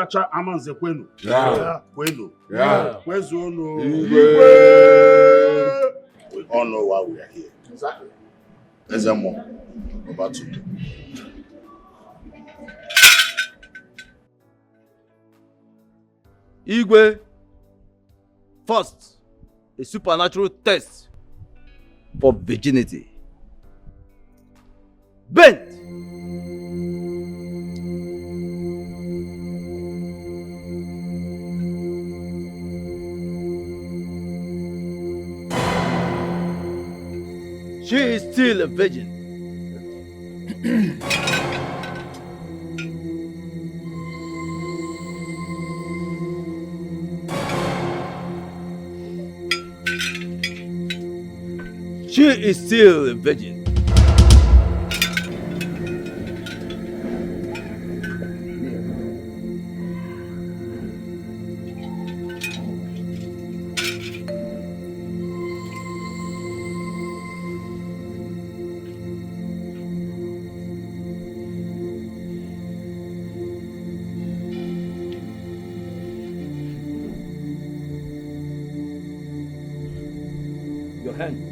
Cha amanze kwenu. Kwenu. Kwezono. We all know why we are here. Exactly. There's a more about to. Igwe, first, a supernatural test for virginity. Bent. She is still a virgin. She is still a virgin. Your hand.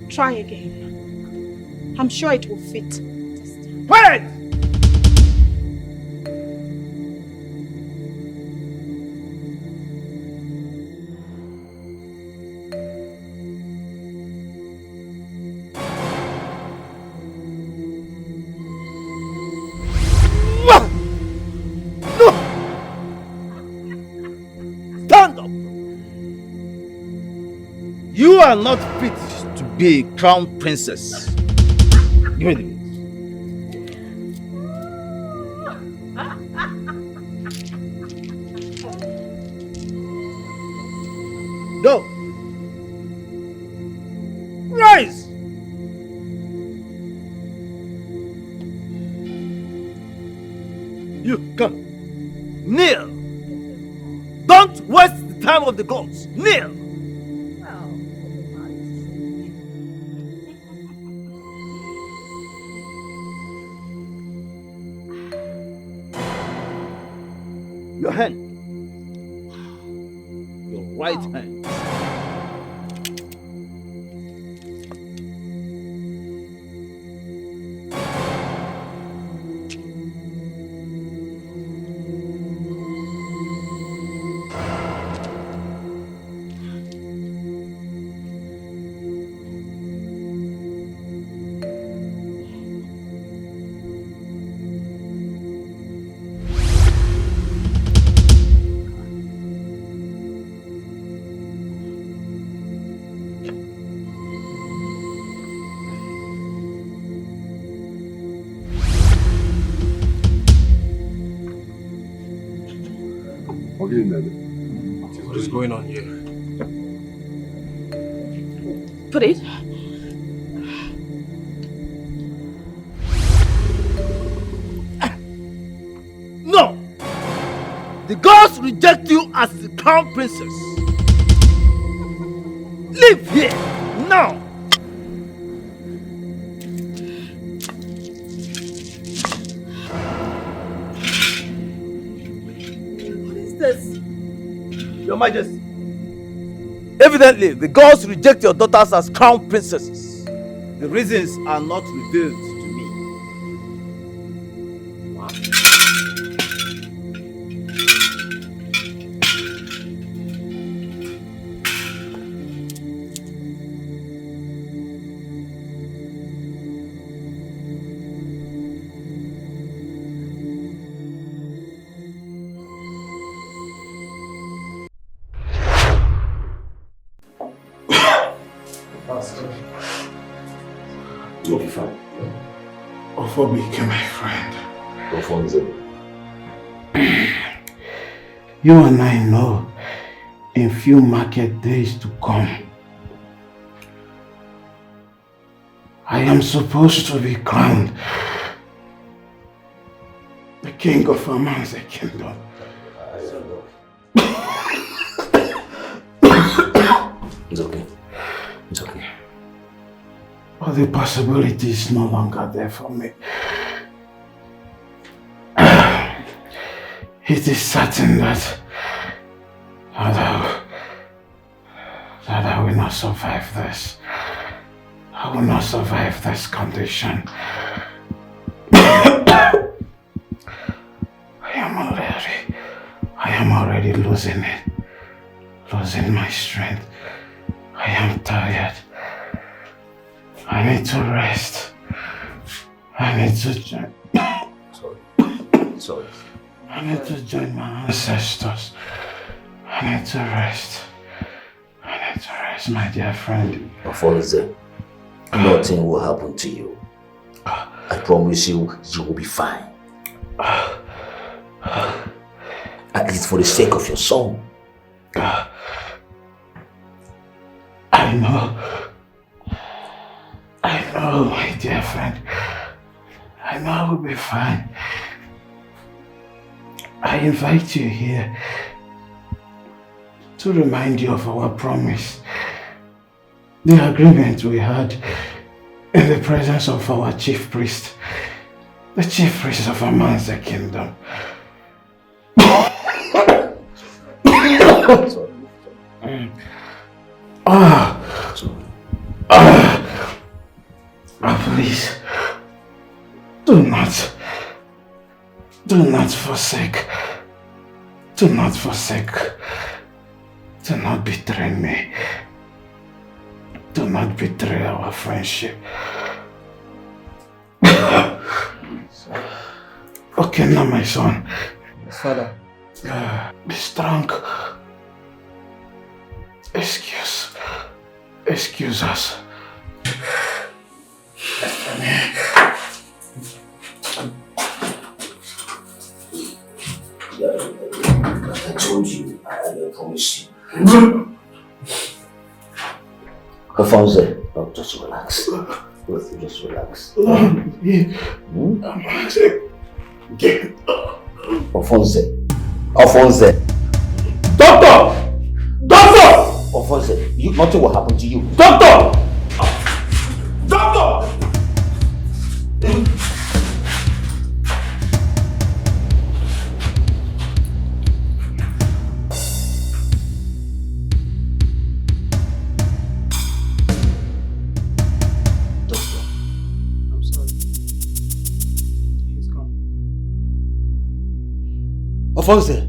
Try again. I'm sure it will fit. Wait! No! Stand up! You are not fit to be a crown princess. Give me the meat. Go. Rise. You come. Kneel. Don't waste the time of the gods. Kneel. Your hand. Your right hand. What is going on here? Put it. No! The gods reject you as the crown princess. Leave here now! What is this? Your Majesty, evidently the gods reject your daughters as crown princesses. The reasons are not revealed to me. Afobike, my friend. Alfonso. You and I know in few market days to come, I am supposed to be crowned the king of Aman's kingdom. It's okay. It's okay. But the possibility is no longer there for me. It is certain that I will not survive this. I will not survive this condition. I am already losing it. Losing my strength. I am tired. I need to rest. I need to join. Sorry. I need to join my ancestors. I need to rest. I need to rest, my dear friend. Alfonso, nothing will happen to you. I promise you, you will be fine. At least for the sake of your soul. I know, my dear friend. I know I will be fine. I invite you here to remind you of our promise. The agreement we had in the presence of our chief priest. The chief priest of Aman's kingdom. Please, do not forsake, do not betray me, do not betray our friendship. Okay, now my son. Father. Be strong. Excuse us. I told you, I promise you. Alfonso, just relax. Just relax. Alfonso. Doctor! Alfonso, nothing will happen to you. Doctor! Alfonso.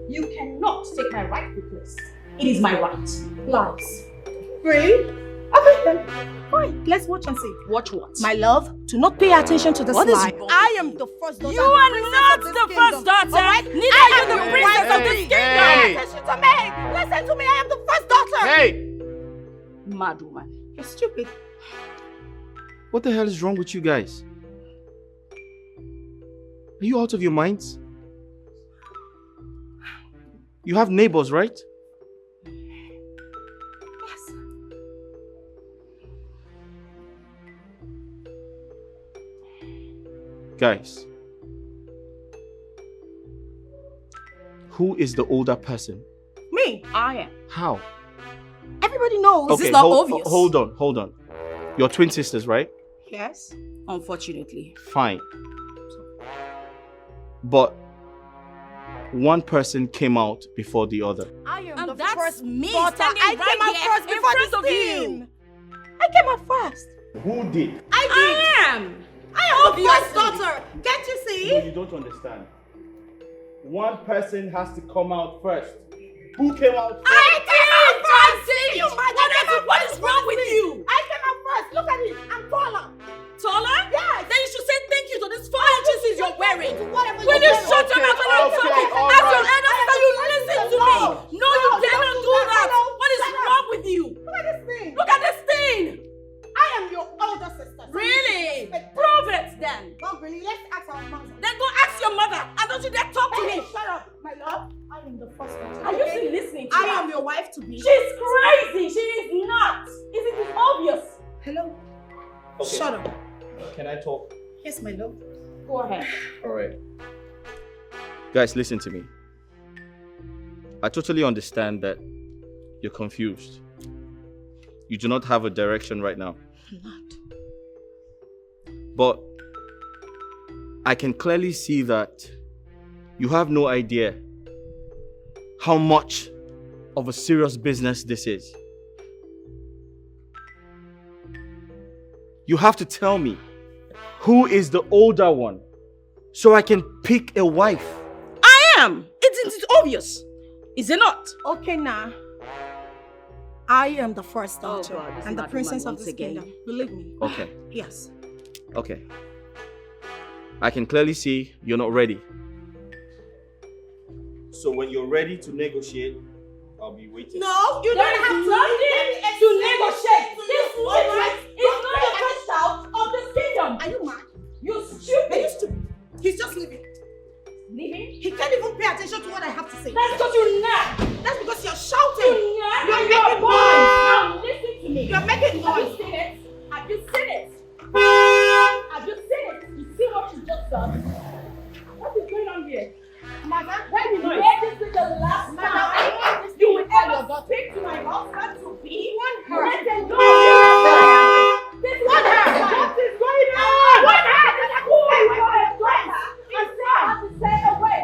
You cannot take my rightful place. It is my right. Lies. Really? Okay, then. Fine. Let's watch and see. Watch what? My love, do not pay attention to this What is lie. wrong I am the first daughter. You and are princess not of this the kingdom. first daughter. Alright? Neither I are am you the princess of this kingdom. Pay attention to me. Listen to me. I am the first daughter. Hey! Mad woman. You're stupid. What the hell is wrong with you guys? Are you out of your minds? You have neighbors, right? Yes. Guys, who is the older person? Me. I am. How? Everybody knows. Okay. not obvious? Hold on. You're twin sisters, right? Yes. Unfortunately. Fine. But one person came out before the other. I am And the that's first me daughter. standing I right came out here first in before front this of you. team. I came out first. Who did? I am. am the first Obviously. daughter. Can't you No, see? you don't understand. One person has to come out first. Who came out first? I came out first. You You mad? mad? What is wrong with you? I came out first. Look at it. I'm taller. Taller? Yes. Then you should say thank you to this 4 inches you're wearing. Whatever Will you wearing. shut your mouth when I'm Okay, talking? all As your right. elder sister, you listen to me. No, you No, dare don't not do do that. that. Hello? What is Shut wrong with you? Look at this thing. Look at this thing. I am your older sister. Really? Prove it then. Not really. Let's ask our mother. Then go ask your mother. And don't you dare talk to Hey, me. shut up, my love. I am the first one. Are you still listening to I her? am your wife to be. She's crazy. She is not. Isn't it obvious? Hello. Okay. Shut up. Can I talk? Yes, my love. Go ahead. Alright. Guys, listen to me. I totally understand that you're confused. You do not have a direction right now. I'm not. But I can clearly see that you have no idea how much of a serious business this is. You have to tell me who is the older one so I can pick a wife. I am. Isn't it obvious? Is it not? Okay, now. I am the first daughter God, this and the mad princess woman of this once again. kingdom. Believe me. Okay, Yes. okay. I can clearly see you're not ready. So when you're ready to negotiate, I'll be waiting. No, you There don't is have to. nothing to negotiate. This woman is not the first child of this kingdom. Are you mad? You Are you stupid. stupid? He's just leaving. Leaving? He can't even pay attention to what I have to say. That's because you're not. That's because you're shouting. You're You're your making boy. noise. Now listen to me. You're making Have you noise. seen it? Have you seen it? Have you seen it? You see what you just done? What is going on here? Mother, Why did noise. let this be the last Mother, time I you will tell your ever daughter. speak to my husband to be? her. Let them go. This is What her? what is going on? What her? Who you are a daughter? And say I have to say away.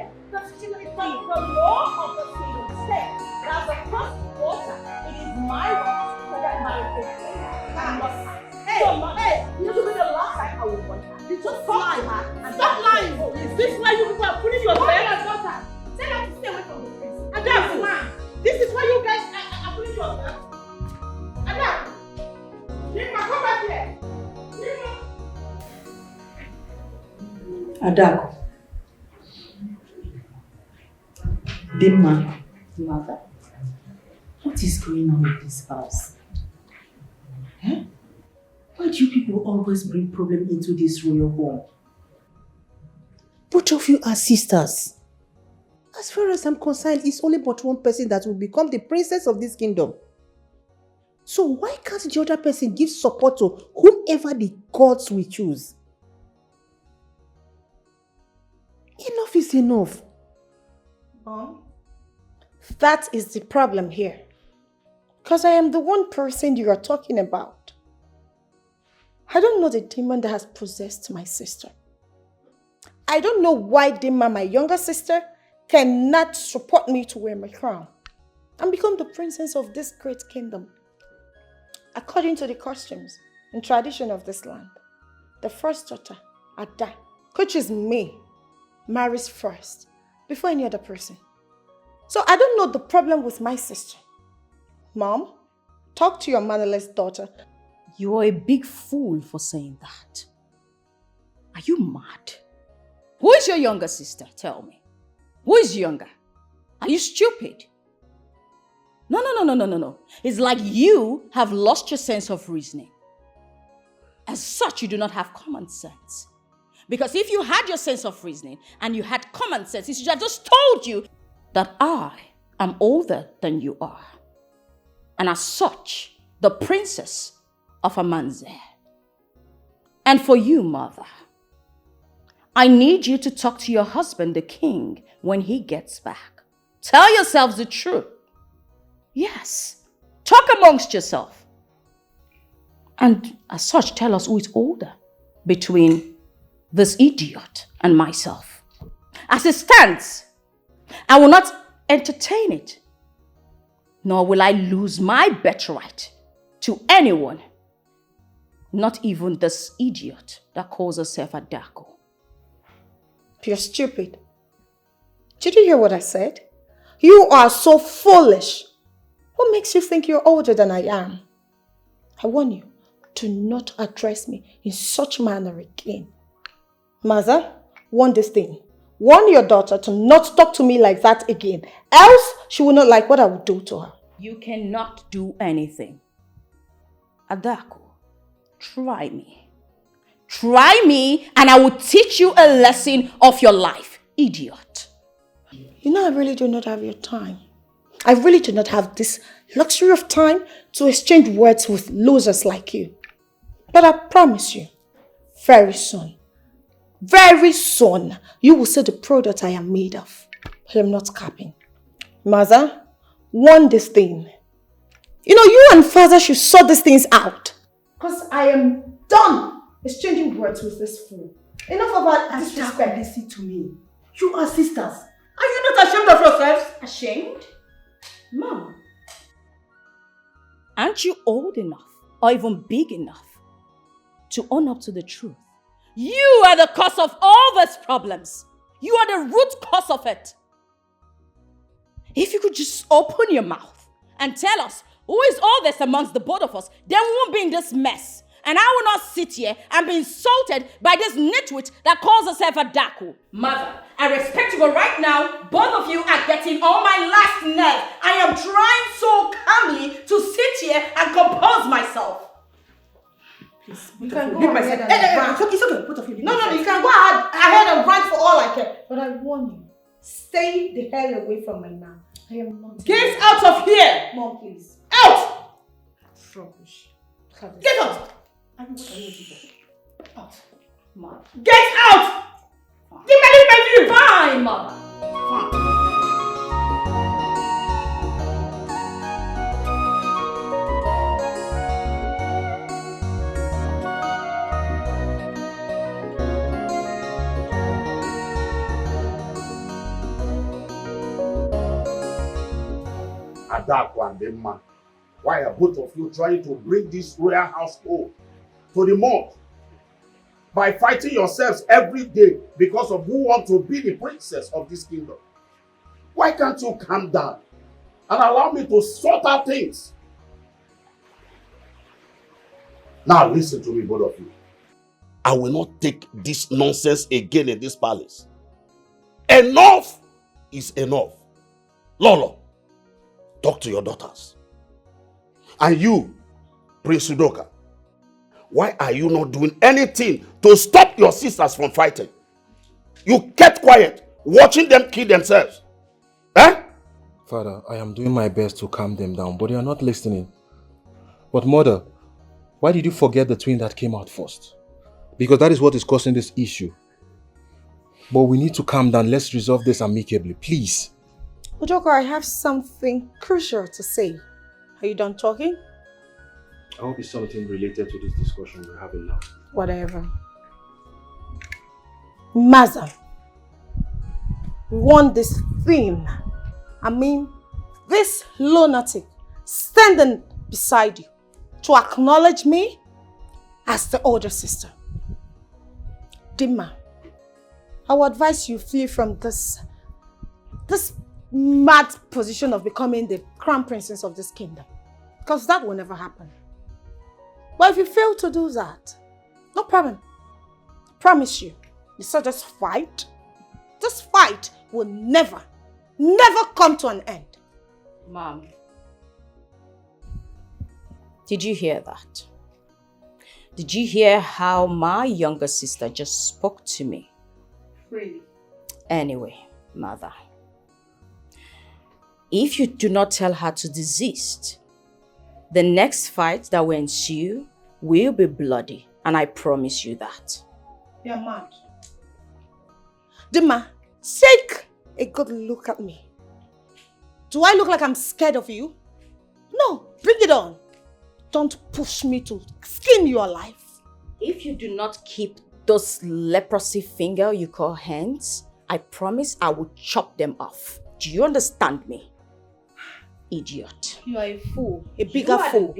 The law of the kingdom says that the first daughter, it is my right to get married to her. Hey, So, Mom, hey. this will be the last time I will want her. You just Stop talk to her and Stop then- lying. Oh, is this why you people are putting your What hair your daughter? Tell her to stay away from the prince. Adam, This is why you guys are putting yourself. Adam, Nima, come back here. Nima. Adako. Dimma, mother, what is going on in this house? Eh? Why do you people always bring problem into this royal home? Both of you are sisters. As far as I'm concerned, it's only but one person that will become the princess of this kingdom. So why can't the other person give support to whomever the gods will choose? Enough is enough. Mom, that is the problem here. Because I am the one person you are talking about. I don't know the demon that has possessed my sister. I don't know why Dima, my younger sister, cannot support me to wear my crown and become the princess of this great kingdom. According to the customs and tradition of this land, the first daughter, Ada, which is me, marries first before any other person. So I don't know the problem with my sister. Mom, Talk to your mannerless daughter. You are a big fool for saying that. Are you mad? Who is your younger sister? Tell me. Who is younger? Are you stupid? No. It's like you have lost your sense of reasoning. As such, you do not have common sense. Because if you had your sense of reasoning and you had common sense, it should have just told you that I am older than you are. And as such, the princess of Amanze. And for you, mother, I need you to talk to your husband, the king, when he gets back. Tell yourselves the truth. Yes, talk amongst yourself. And as such, tell us who is older between this idiot and myself. As it stands, I will not entertain it, nor will I lose my birthright to anyone, not even this idiot that calls herself a Dako. You're stupid. Did you hear what I said? You are so foolish. What makes you think you're older than I am? I warn you, do not address me in such manner again. Mother, warn this thing. Warn your daughter to not talk to me like that again. Else, she will not like what I will do to her. You cannot do anything. Adako, try me. Try me and I will teach you a lesson of your life, idiot. You know, I really do not have your time. I really do not have this luxury of time to exchange words with losers like you. But I promise you, very soon, you will see the product I am made of. I am not capping. Mother, warn this thing. You know, you and father should sort these things out. Because I am done exchanging words with this fool. Enough about disrespect. Listen to me. You are sisters. Are you not ashamed of yourselves? Ashamed? Mom, aren't you old enough or even big enough to own up to the truth? You are the cause of all these problems. You are the root cause of it. If you could just open your mouth and tell us who is all this amongst the both of us, then we won't be in this mess. And I will not sit here and be insulted by this nitwit that calls herself a Daku. Mother, I respect you, but right now, both of you are getting on my last nerve. I am trying so calmly to sit here and compose myself. Please, You can go leave my ahead side. and rant. It's okay. Both of you leave No, my side. you can go ahead and rant for all I care. But I warn you, stay the hell away from my man. I am not. Get out of here! Mom, please. Out! Rubbish. Get out! Out. Mother. Get out! Give me my view! Fine, mother. Adako and the man, why are both of you trying to bring this royal household to the mud by fighting yourselves every day because of who wants to be the princess of this kingdom? Why can't you calm down and allow me to sort out things? Now listen to me, both of you. I will not take this nonsense again in this palace. Enough is enough. Lolo, talk to your daughters. And you, Prince Udoka, why are you not doing anything to stop your sisters from fighting? You kept quiet, watching them kill themselves. Eh? Father, I am doing my best to calm them down, but they are not listening. But mother, why did you forget the twin that came out first? Because that is what is causing this issue. But we need to calm down. Let's resolve this amicably, please. Udoka, I have something crucial to say. Are you done talking? I hope it's something related to this discussion we're having now. Whatever. Maza, want this thing. I mean, this lunatic standing beside you to acknowledge me as the older sister. Dima, I would advise you flee from this mad position of becoming the crown princess of this kingdom. Because that will never happen. But if you fail to do that, no problem. Promise you, just fight. This fight will never come to an end. Mom, did you hear that? Did you hear how my younger sister just spoke to me? Really? Anyway, mother, if you do not tell her to desist, the next fight that will ensue will be bloody, and I promise you that. You're mad. Dima, take a good look at me. Do I look like I'm scared of you? No, bring it on. Don't push me to skin your life. If you do not keep those leprosy finger you call hands, I promise I will chop them off. Do you understand me? Idiot. You are a fool. A bigger fool.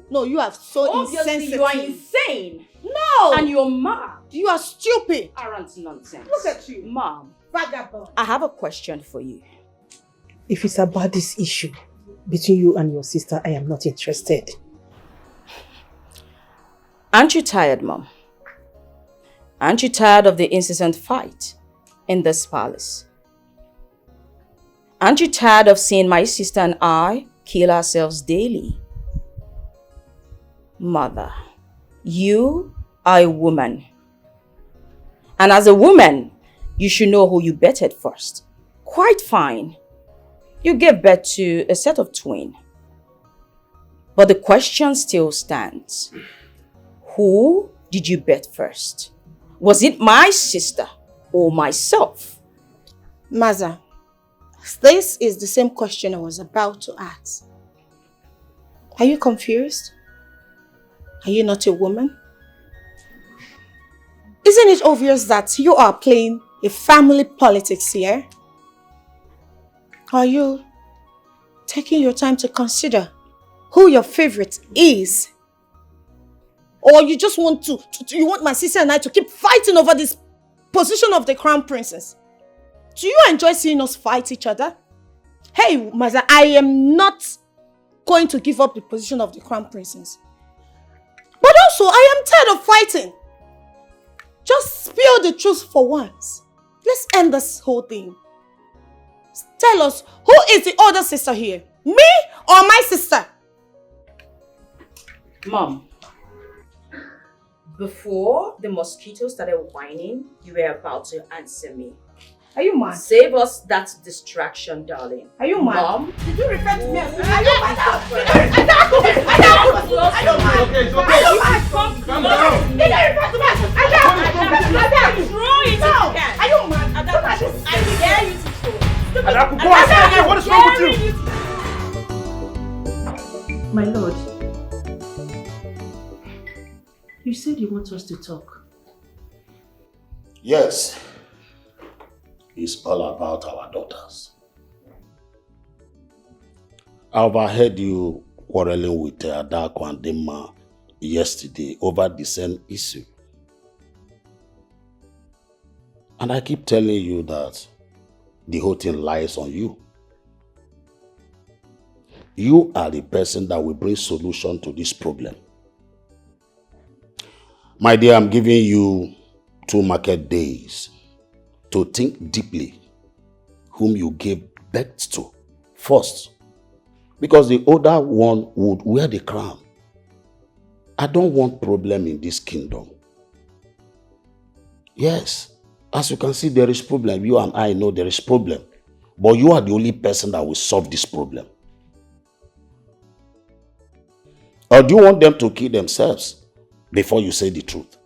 No, you are so Obviously, insensitive. you are insane. No! And you're mad. You are stupid. Arrant nonsense. Look at you. Mom, Vagabond. I have a question for you. If it's about this issue between you and your sister, I am not interested. Aren't you tired, Mom? Aren't you tired of the incessant fight in this palace? Aren't you tired of seeing my sister and I kill ourselves daily? Mother, you are a woman. And as a woman, you should know who you betted first. Quite fine. You gave birth to a set of twins. But the question still stands. Who did you bet first? Was it my sister or myself? Maza, this is the same question I was about to ask. Are you confused? Are you not a woman? Isn't it obvious that you are playing a family politics here? Are you taking your time to consider who your favorite is? Or you just want you want my sister and I to keep fighting over this position of the crown princess? Do you enjoy seeing us fight each other? Hey, Maza, I am not going to give up the position of the crown princess. But also, I am tired of fighting. Just spill the truth for once. Let's end this whole thing. Tell us, who is the older sister here? Me or my sister? Mom, before the mosquitoes started whining, you were about to answer me. Are you mad? Save us that distraction, darling. Are you mad? Mom? Did you refer to me as... Are you mad? Are you mad? Calm down. Did you refer to me as... Throw it if you can. Are you mad? I dare you to throw. What is wrong with you? My lord, you said you want us to talk. Yes. It's all about our daughters. I overheard you quarreling with Adako and Dima yesterday over the same issue. And I keep telling you that the whole thing lies on you. You are the person that will bring solution to this problem. My dear, I'm giving you 2 market days to think deeply whom you gave birth to first. Because the older one would wear the crown. I don't want problem in this kingdom. Yes, as you can see, there is problem. You and I know there is problem. But you are the only person that will solve this problem. Or do you want them to kill themselves before you say the truth?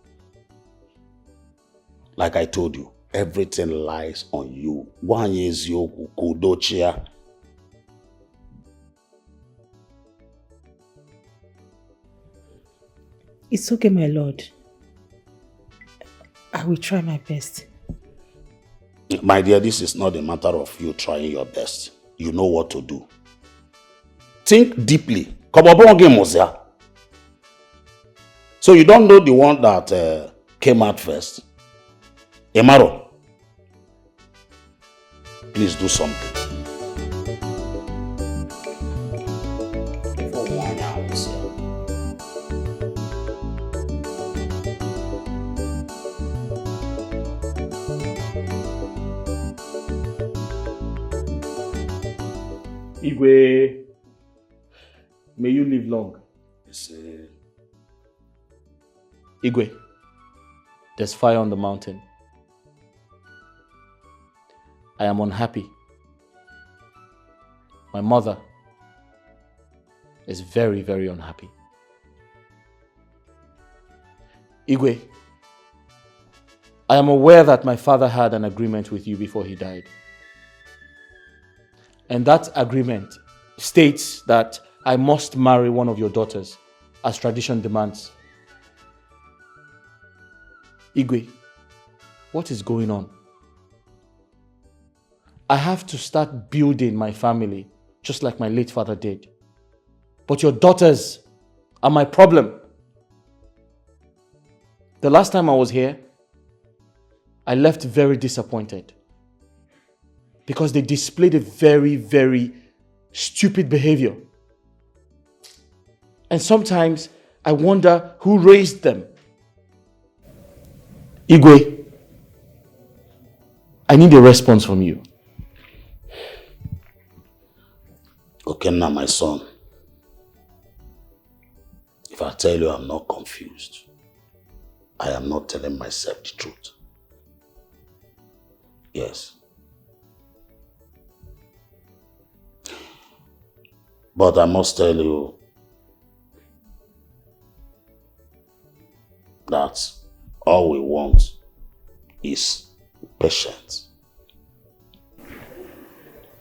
Like I told you, everything lies on you. One is your kudochia. It's okay, my lord. I will try my best. My dear, this is not a matter of you trying your best. You know what to do. Think deeply. So you don't know the one that came out first? Emaro, please do something. Igwe, may you live long. Yes, Igwe, there's fire on the mountain. I am unhappy. My mother is very, very unhappy. Igwe, I am aware that my father had an agreement with you before he died. And that agreement states that I must marry one of your daughters as tradition demands. Igwe, what is going on? I have to start building my family just like my late father did. But your daughters are my problem. The last time I was here, I left very disappointed because they displayed a very, very stupid behavior. And sometimes I wonder who raised them. Igwe, I need a response from you. Okay, now my son. If I tell you I'm not confused, I am not telling myself the truth. Yes. But I must tell you that all we want is patience.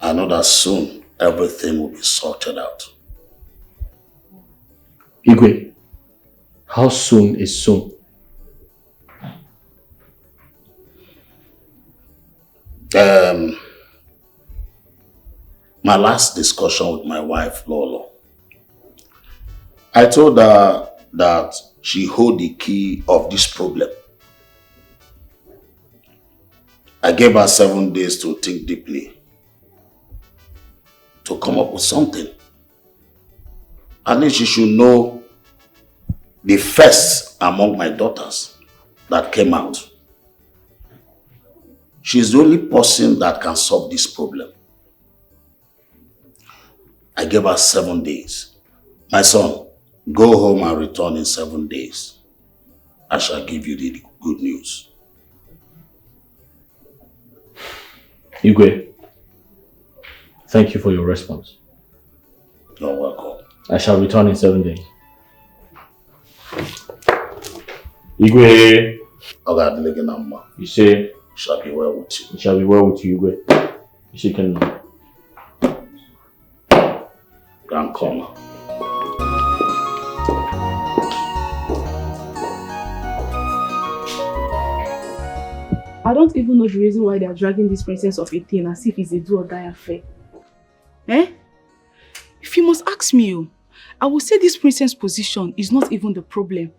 I know that soon everything will be sorted out. Igwe, how soon is soon? My last discussion with my wife, Lolo, I told her that she hold the key of this problem. I gave her 7 days to think deeply, to come up with something. At least she should know the first among my daughters that came out. She's the only person that can solve this problem. I gave her 7 days. My son, go home and return in 7 days. I shall give you the good news. Igwe, thank you for your response. You're welcome. I shall return in 7 days. Igwe, you say, shall be well with you. It shall be well with you, Igwe. You can Grand corner. I don't even know the reason why they are dragging this princess of 18 as if it's a do or die affair. Eh? If you must ask me, I will say this princess position is not even the problem.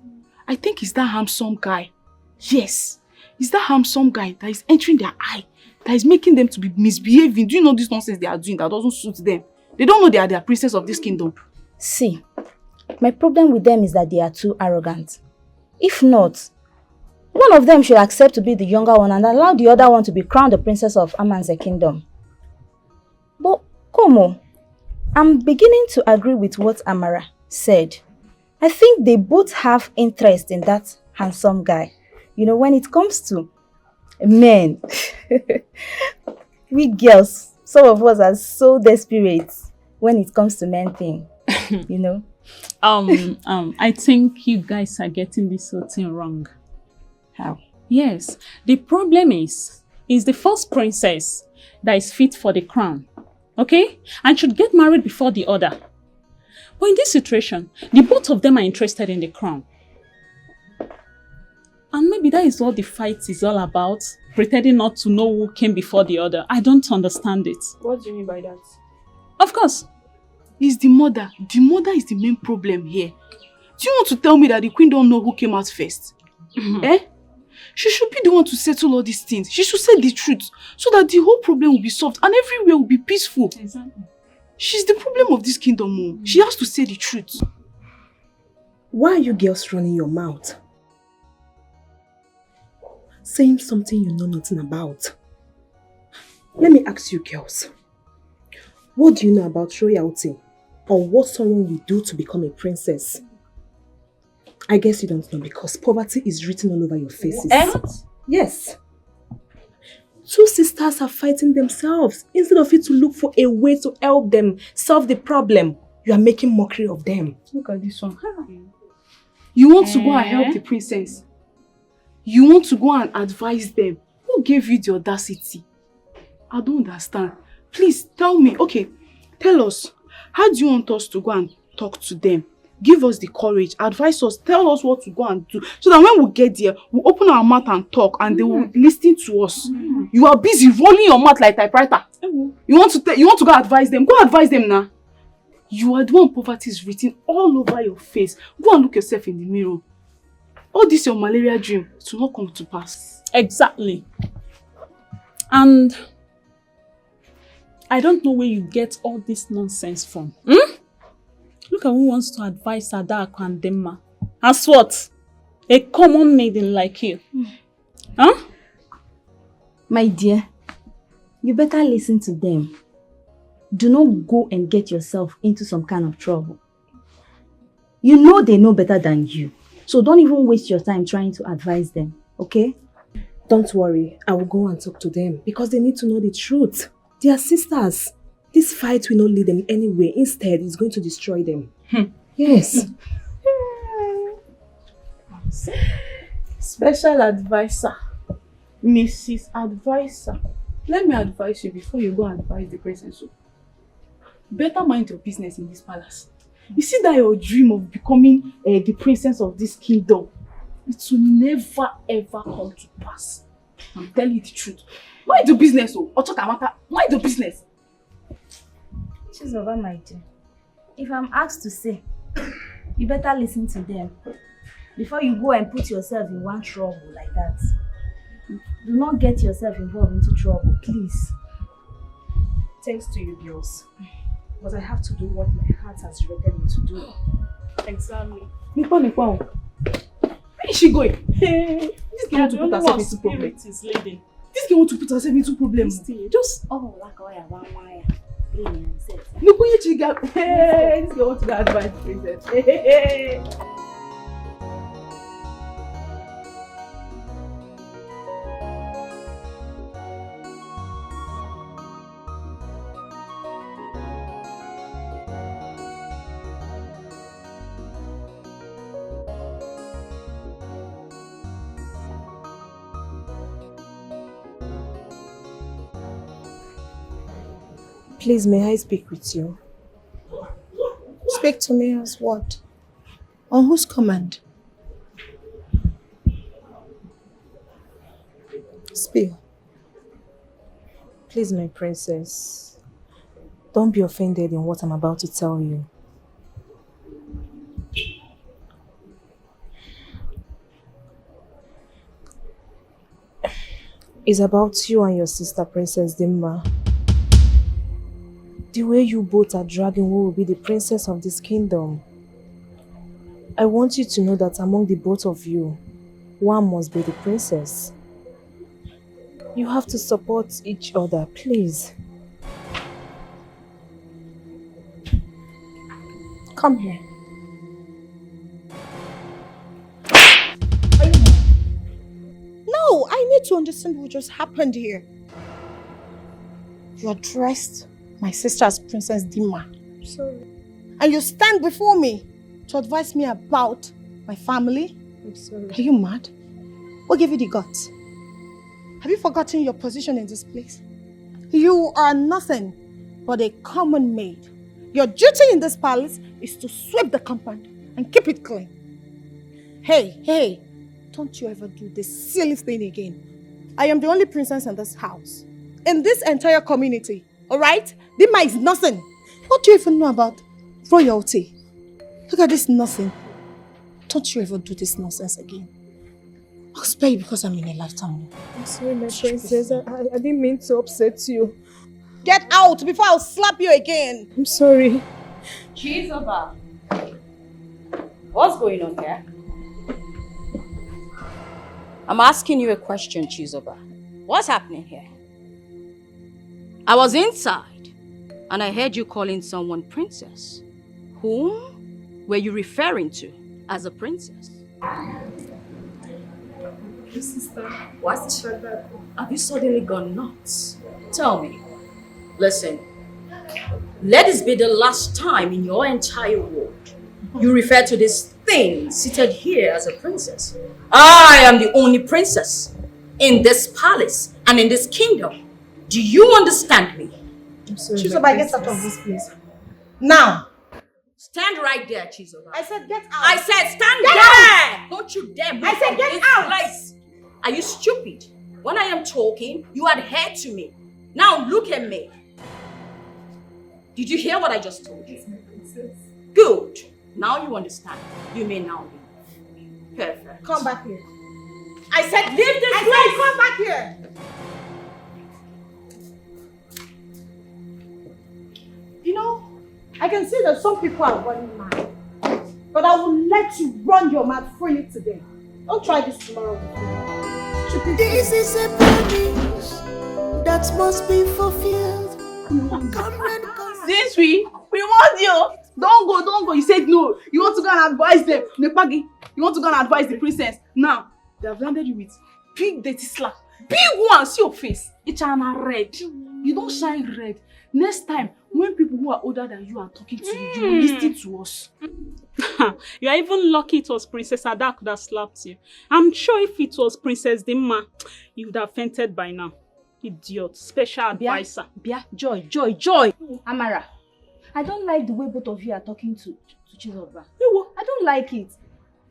I think it's that handsome guy. Yes, it's that handsome guy that is entering their eye, that is making them to be misbehaving. Do you know this nonsense they are doing that doesn't suit them? They don't know they are the princess of this kingdom. See, my problem with them is that they are too arrogant. If not, one of them should accept to be the younger one and allow the other one to be crowned the princess of Amanze kingdom. But, Komo, I'm beginning to agree with what Amara said. I think they both have interest in that handsome guy. You know, when it comes to men, we girls, some of us are so desperate when it comes to men thing, you know. I think you guys are getting this whole thing wrong. How? Yes, the problem is the first princess that is fit for the crown, okay? And should get married before the other. But in this situation, the both of them are interested in the crown. And maybe that is what the fight is all about, pretending not to know who came before the other. I don't understand it. What do you mean by that? Of course. It's the mother. The mother is the main problem here. Do you want to tell me that the queen don't know who came out first? Eh? She should be the one to settle all these things. She should say the truth so that the whole problem will be solved and everywhere will be peaceful. Exactly. She's the problem of this kingdom. She has to say the truth. Why are you girls running your mouth? Saying something you know nothing about. Let me ask you girls. What do you know about royalty? Or what someone will do to become a princess? I guess you don't know because poverty is written all over your faces. Yes. Two sisters are fighting themselves. Instead of you to look for a way to help them solve the problem, you are making mockery of them. Look at this one. You want to go and help the princess? You want to go and advise them? Who gave you the audacity? I don't understand. Please tell me. Okay, tell us. How do you want us to go and talk to them? Give us the courage, advise us, tell us what to go and do. So that when we get there, we'll open our mouth and talk and they will listen to us. You are busy rolling your mouth like typewriter. You want to go advise them? Go advise them now. You are the one poverty is written all over your face. Go and look yourself in the mirror. All this your malaria dream to not come to pass. Exactly. And I don't know where you get all this nonsense from. Look at who wants to advise Adako and Demma. As what? A common maiden like you. Huh? My dear, you better listen to them. Do not go and get yourself into some kind of trouble. You know they know better than you. So don't even waste your time trying to advise them, okay? Don't worry, I will go and talk to them because they need to know the truth. They are sisters. This fight will not lead them anywhere. Instead, it's going to destroy them. Yes. Special advisor. Mrs. Advisor. Let me advise you before you go and advise the princess. Better mind your business in this palace. You see that your dream of becoming the princess of this kingdom, it will never ever come to pass. I'm telling you the truth. Mind your business, mind your business. She's over, my dear. If I'm asked to say, you better listen to them before you go and put yourself in one trouble like that. Do not get yourself involved into trouble, please. Thanks to you, girls. But I have to do what my heart has directed me to do. Exactly. Where is she going? Hey, this girl want to put herself into problem. This girl want to put herself into problem. Just look where you got. Hey, this girl want to get advice, princess. Hey. Please, may I speak with you? Speak to me as what? On whose command? Speak. Please, my princess, don't be offended in what I'm about to tell you. It's about you and your sister, Princess Dimma. The way you both are dragging who will be the princess of this kingdom. I want you to know that among the both of you, one must be the princess. You have to support each other, please. Come here. No, I need to understand what just happened here. You are dressed my sister as Princess Dima. Sorry. And you stand before me to advise me about my family? I'm sorry. Are you mad? What gave you the guts? Have you forgotten your position in this place? You are nothing but a common maid. Your duty in this palace is to sweep the compound and keep it clean. Hey, don't you ever do this silly thing again. I am the only princess in this house. In this entire community, alright? Dima is nothing. What do you even know about royalty? Look at this nothing. Don't you ever do this nonsense again. I'll spare you because I'm in a lifetime. I'm sorry, my princess. I didn't mean to upset you. Get out before I'll slap you again. I'm sorry. Chizoba, what's going on here? I'm asking you a question, Chizoba. What's happening here? I was inside And I heard you calling someone princess. Whom were you referring to as a princess? Sister. What? Have you suddenly gone nuts? Tell me. Listen. Let this be the last time in your entire world you refer to this thing seated here as a princess. I am the only princess in this palace and in this kingdom. Do you understand me? Chizoba, get out of this place. Now! Stand right there, Chizoba. I said get out. I said stand Get there! Don't you dare move I said from get this out! place. Are you stupid? When I am talking, you adhere to me. Now look at me. Did you hear what I just told you? Good. Now you understand. You may now leave. Perfect. Come back here. I said leave this place! I said come back here! You know, I can see that some people are running mad. But I will let you run your mouth freely today. Don't try this tomorrow with me. This is a promise that must be fulfilled. Since we want you. Don't go. You said no. You want to go and advise them. Nepagi, you want to go and advise the princess. Now, they have landed you with big dirty slap. Big one, see your face. It's red. You don't shine red. Next time, when people who are older than you are talking to you, you will listen to us. You are even lucky it was Princess Ada that slapped you. I'm sure if it was Princess Dimma, you would have fainted by now. Idiot. Special advisor. Bia, joy. Amara, I don't like the way both of you are talking to Chizoba. I don't like it.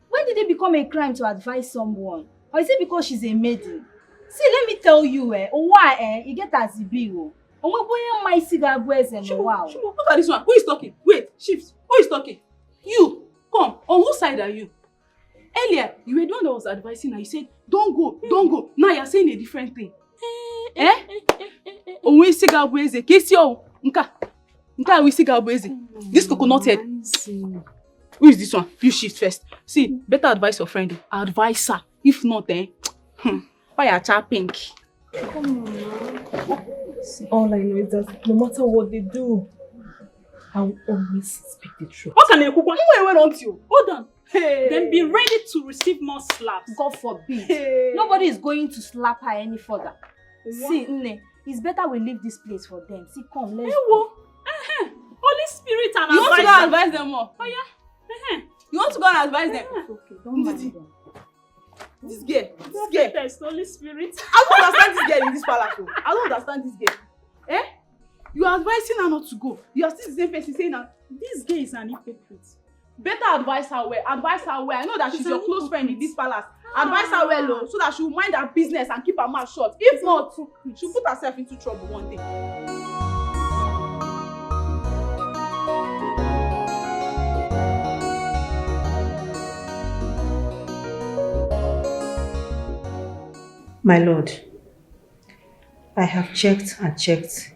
When did it become a crime to advise someone? Or is it because she's a maiden? See, let me tell you, why you get as a bill. Look at this one. Who is talking? Wait, shift. Who is talking? You. Come. On whose side are you? Earlier, you were the one that was advising her. You said, don't go. Now you're saying a different thing. This coconut head. Who is this one? You shift first. See, better advise your friend. Advise her. If not, why are you pink? Come on. All I know is that no matter what they do, I will always speak the truth. What can you cook? Hold on. Hey. Then be ready to receive more slaps. God forbid. Hey. Nobody is going to slap her any further. What? See, Nne, it's better we leave this place for them. See, come, let's go. Holy Spirit and you want to go and advise them more? Oh yeah. You want to go and advise them? It's okay, don't mind them. This girl. Holy Spirit. I don't understand this girl in this palace. I don't understand this girl. You are advising her not to go. You are still the same person saying that this girl is an hypocrite. Better advise her well. I know that she's your close friend in this palace. Advise her well, so that she will mind her business and keep her mouth shut. If not, she'll put herself into trouble one day. My lord, I have checked and checked,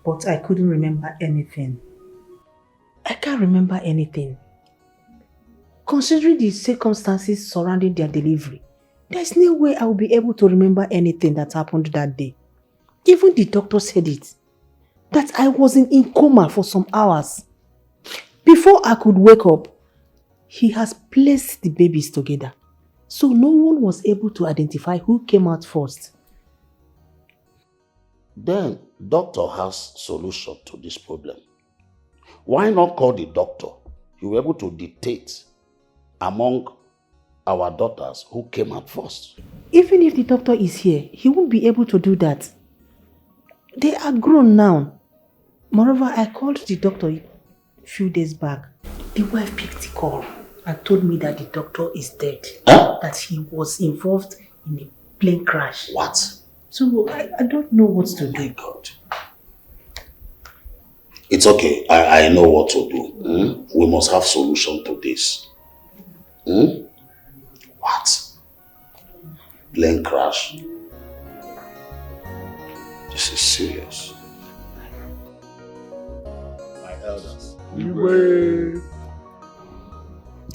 but I couldn't remember anything. I can't remember anything. Considering the circumstances surrounding their delivery, there's no way I will be able to remember anything that happened that day. Even the doctor said it, that I was in coma for some hours. Before I could wake up, he has placed the babies together. So no one was able to identify who came out first. Then doctor has solution to this problem. Why not call the doctor? You were able to dictate among our daughters who came out first. Even if the doctor is here, he won't be able to do that. They are grown now. Moreover, I called the doctor a few days back. The wife picked the call and told me that the doctor is dead. Huh? That he was involved in a plane crash. What? So I don't know what to do. My God. It's okay. I know what to do. We must have solution to this. What? Plane crash. This is serious. My elders.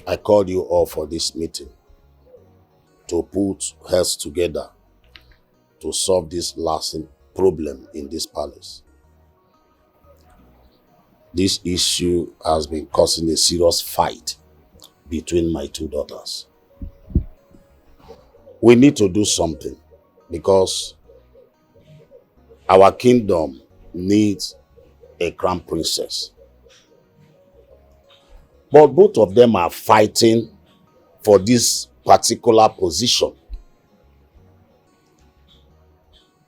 I called you all for this meeting to put heads together to solve this lasting problem in this palace. This issue has been causing a serious fight between my two daughters. We need to do something because our kingdom needs a crown princess. But both of them are fighting for this particular position.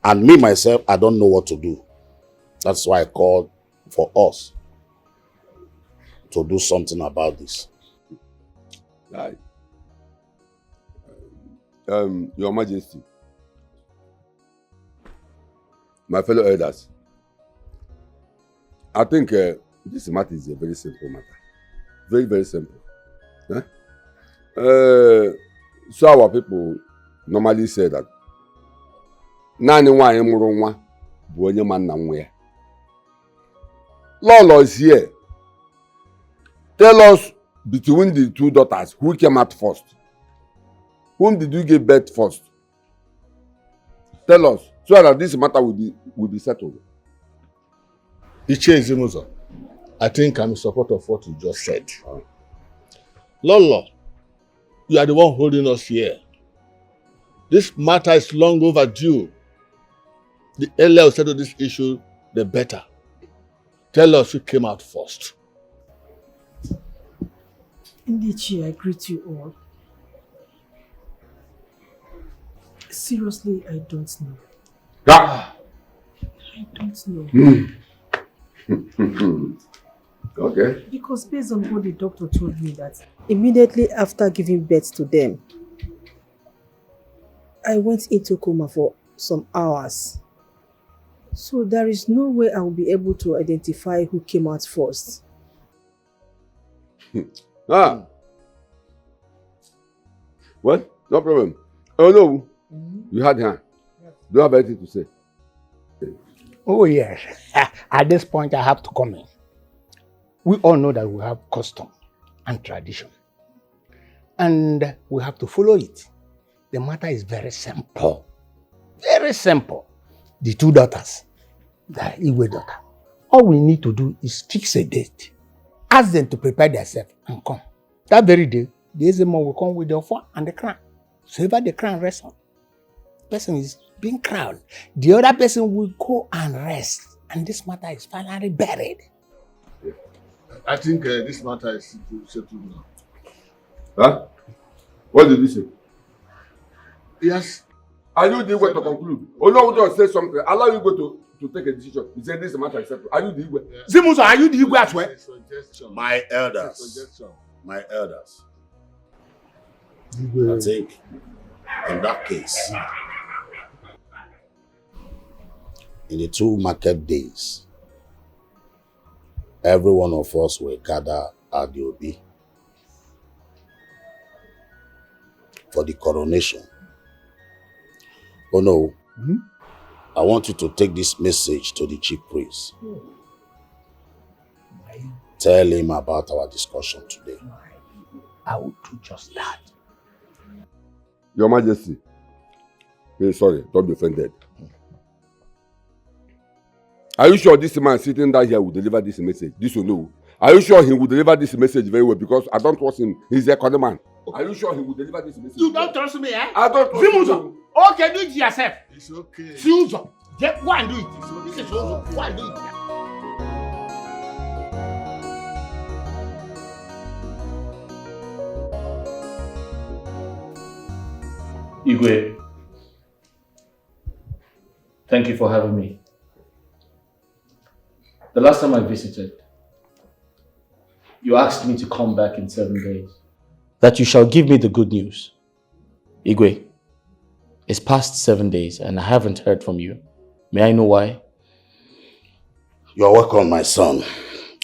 And me, myself, I don't know what to do. That's why I called for us to do something about this. Right. Your Majesty, my fellow elders, I think this matter is a very simple matter. Very, very simple. So our people normally say that nani nwanyị mụrụ nwa bụ onye ma nna nwa ya. Lolo is here. Tell us between the two daughters who came out first. Whom did you give birth first? Tell us so that this matter will be settled. Ichie Ezimuzo, I think I'm in support of what you just said. Lolo, you are the one holding us here. This matter is long overdue. The earlier we settle this issue, the better. Tell us who came out first. Ndichi, I greet you all. Seriously, I don't know. I don't know. Okay. Because based on what the doctor told me that immediately after giving birth to them, I went into coma for some hours. So there is no way I will be able to identify who came out first. Well, no problem. Oh no, you had her. Do you have anything to say? Oh yes. At this point I have to comment. We all know that we have custom and tradition. And we have to follow it. The matter is very simple. Very simple. The two daughters, the Igwe daughter. All we need to do is fix a date. Ask them to prepare themselves and come. That very day, the Ezemo will come with the offer and the crown. So ever the crown rests on, the person is being crowned. The other person will go and rest. And this matter is finally buried. I think this matter is settled now. Huh? What did you say? Yes. Are you the way to conclude? Oh no, we just say something. Allow you go to take a decision. You say this matter is settled. Are you the way? Zimuzo, are you the way as well? My elders. My elders. I think in that case, in the 2 market days, every one of us will gather at the Obi for the coronation. Oh no, I want you to take this message to the chief priest. Tell him about our discussion today. I will do just that. Your Majesty, hey, sorry, don't be offended. Are you sure this man sitting down here will deliver this message? This will know. Are you sure he will deliver this message very well? Because I don't trust him. He's a corner man. Are you sure he will deliver this message? You don't trust me, eh? I don't trust you. Okay, do it yourself. It's okay. Suzo, just go and do it. This is Suzo. Go and do it. Igwe, thank you for having me. The last time I visited, you asked me to come back in 7 days. That you shall give me the good news. Igwe, it's past 7 days and I haven't heard from you. May I know why? You're welcome, my son.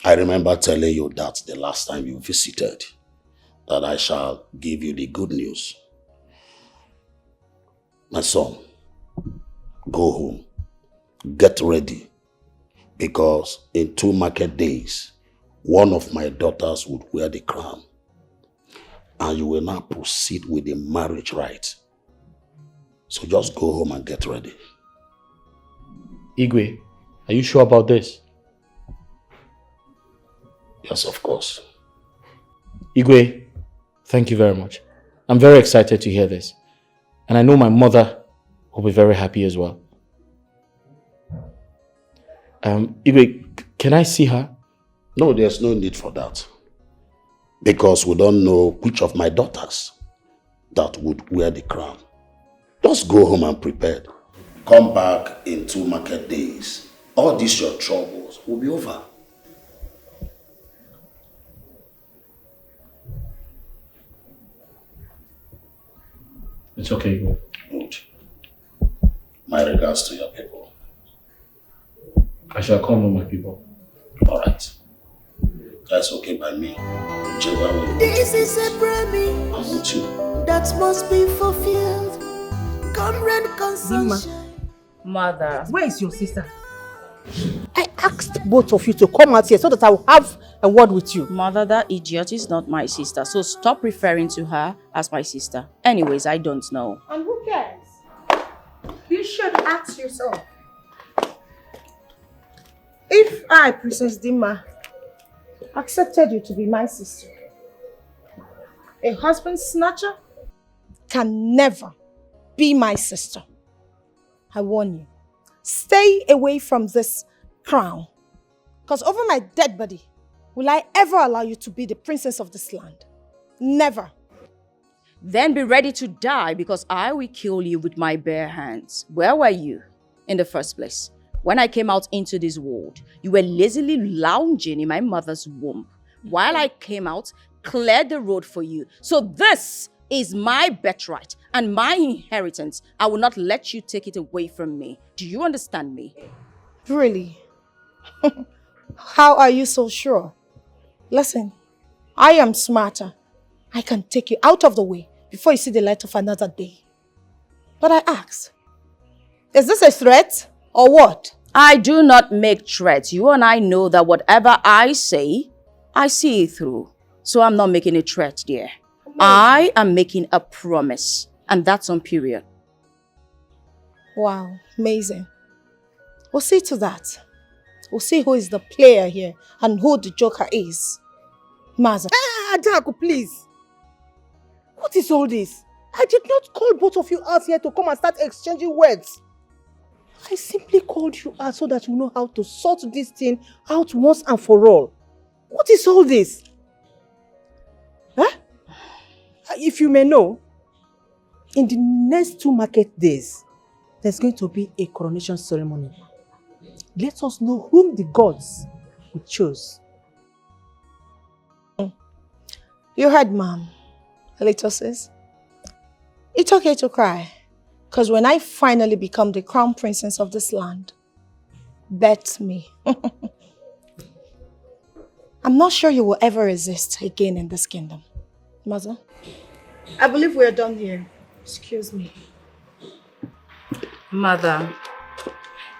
I remember telling you that the last time you visited, that I shall give you the good news. My son, go home, get ready, because in 2 market days, one of my daughters would wear the crown, and you will now proceed with the marriage rite. So just go home and get ready. Igwe, are you sure about this? Yes, of course. Igwe, thank you very much. I'm very excited to hear this. And I know my mother will be very happy as well. Igwe, can I see her? No, there's no need for that. Because we don't know which of my daughters that would wear the crown. Just go home and prepare. Come back in 2 market days. All these your troubles will be over. It's okay, Igwe. Good. My regards to your people. I shall come with my people. Alright. That's okay by me. Whichever way. This is a promise I'm with you. that must be fulfilled. Comrade consumption. Mother. Where is your sister? I asked both of you to come out here so that I will have a word with you. Mother, that idiot is not my sister, so stop referring to her as my sister. Anyways, I don't know. And who cares? You should ask yourself. If I, Princess Dima, accepted you to be my sister, a husband snatcher can never be my sister. I warn you. Stay away from this crown. Because over my dead body, will I ever allow you to be the princess of this land? Never. Then be ready to die because I will kill you with my bare hands. Where were you in the first place? When I came out into this world, you were lazily lounging in my mother's womb. While I came out, cleared the road for you. So this is my birthright and my inheritance. I will not let you take it away from me. Do you understand me? Really? How are you so sure? Listen, I am smarter. I can take you out of the way before you see the light of another day. But I ask, is this a threat or what? I do not make threats. You and I know that whatever I say, I see it through. So I'm not making a threat, dear. I am making a promise. And that's on period. Wow, amazing. We'll see to that. We'll see who is the player here and who the joker is. Maza. Adaku, please. What is all this? I did not call both of you out here to come and start exchanging words. I simply called you out so that you know how to sort this thing out once and for all. What is all this? Huh? If you may know, in the next 2 market days, there's going to be a coronation ceremony. Let us know whom the gods will choose. You heard, Mom. Little sis. It's okay to cry. Because when I finally become the crown princess of this land, bet me. I'm not sure you will ever resist again in this kingdom. Mother, I believe we're done here. Excuse me. Mother,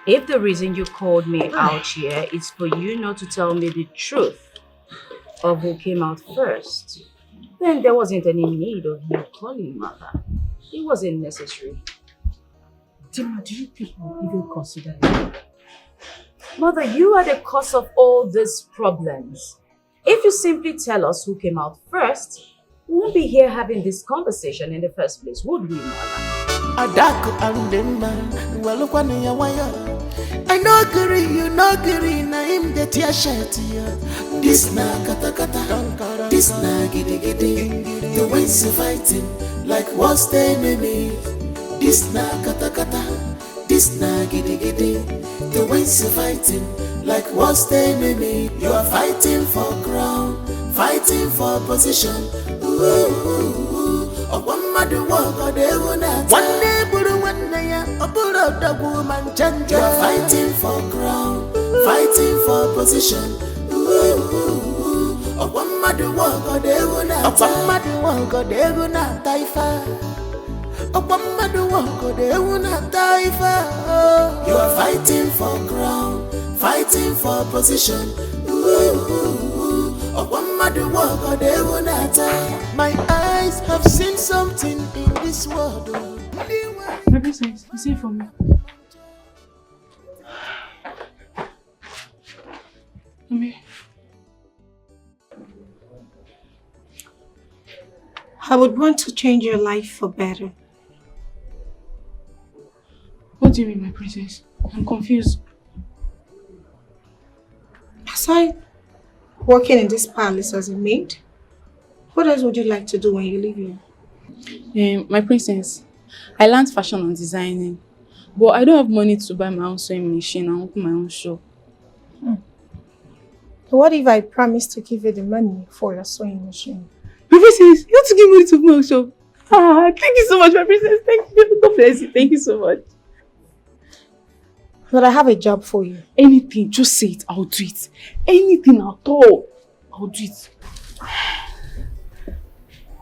if the reason you called me out here is for you not to tell me the truth of who came out first, then there wasn't any need of you calling Mother. It wasn't necessary. Dima, do you people even consider it? Mother, you are the cause of all these problems. If you simply tell us who came out first, we won't be here having this conversation in the first place, would we, Mother? Adaku andema, walukwane ya waya. I no agree, you no agree, na him the tia shati. This na kata kata, this na gidi gidi. The winds are fighting like what's the enemy. This na kata kata, this na gidi gidi. The winds are fighting like what's the enemy. You are fighting for crown, fighting for position. One mother walk or they will not. One day, one day, a put up the woman change. You are fighting for crown, fighting for position. One mother walk or they will not. One mother walk or they will not die far. One mother walk or they will not die far. You are fighting for crown, fighting for position. One mother walk or they will not die. My eyes have seen something in this world. My princess, you say for me. Mommy. I would want to change your life for better. What do you mean, my princess? I'm confused. Aside working in this palace as a maid, what else would you like to do when you leave here? My princess, I learned fashion and designing, but I don't have money to buy my own sewing machine and open my own shop. What if I promise to give you the money for your sewing machine? My princess, you have to give money to open my own shop. Thank you so much, my princess. Thank you. God bless you. Thank you so much. But I have a job for you. Anything, just say it, I'll do it. Anything at all, I'll do it.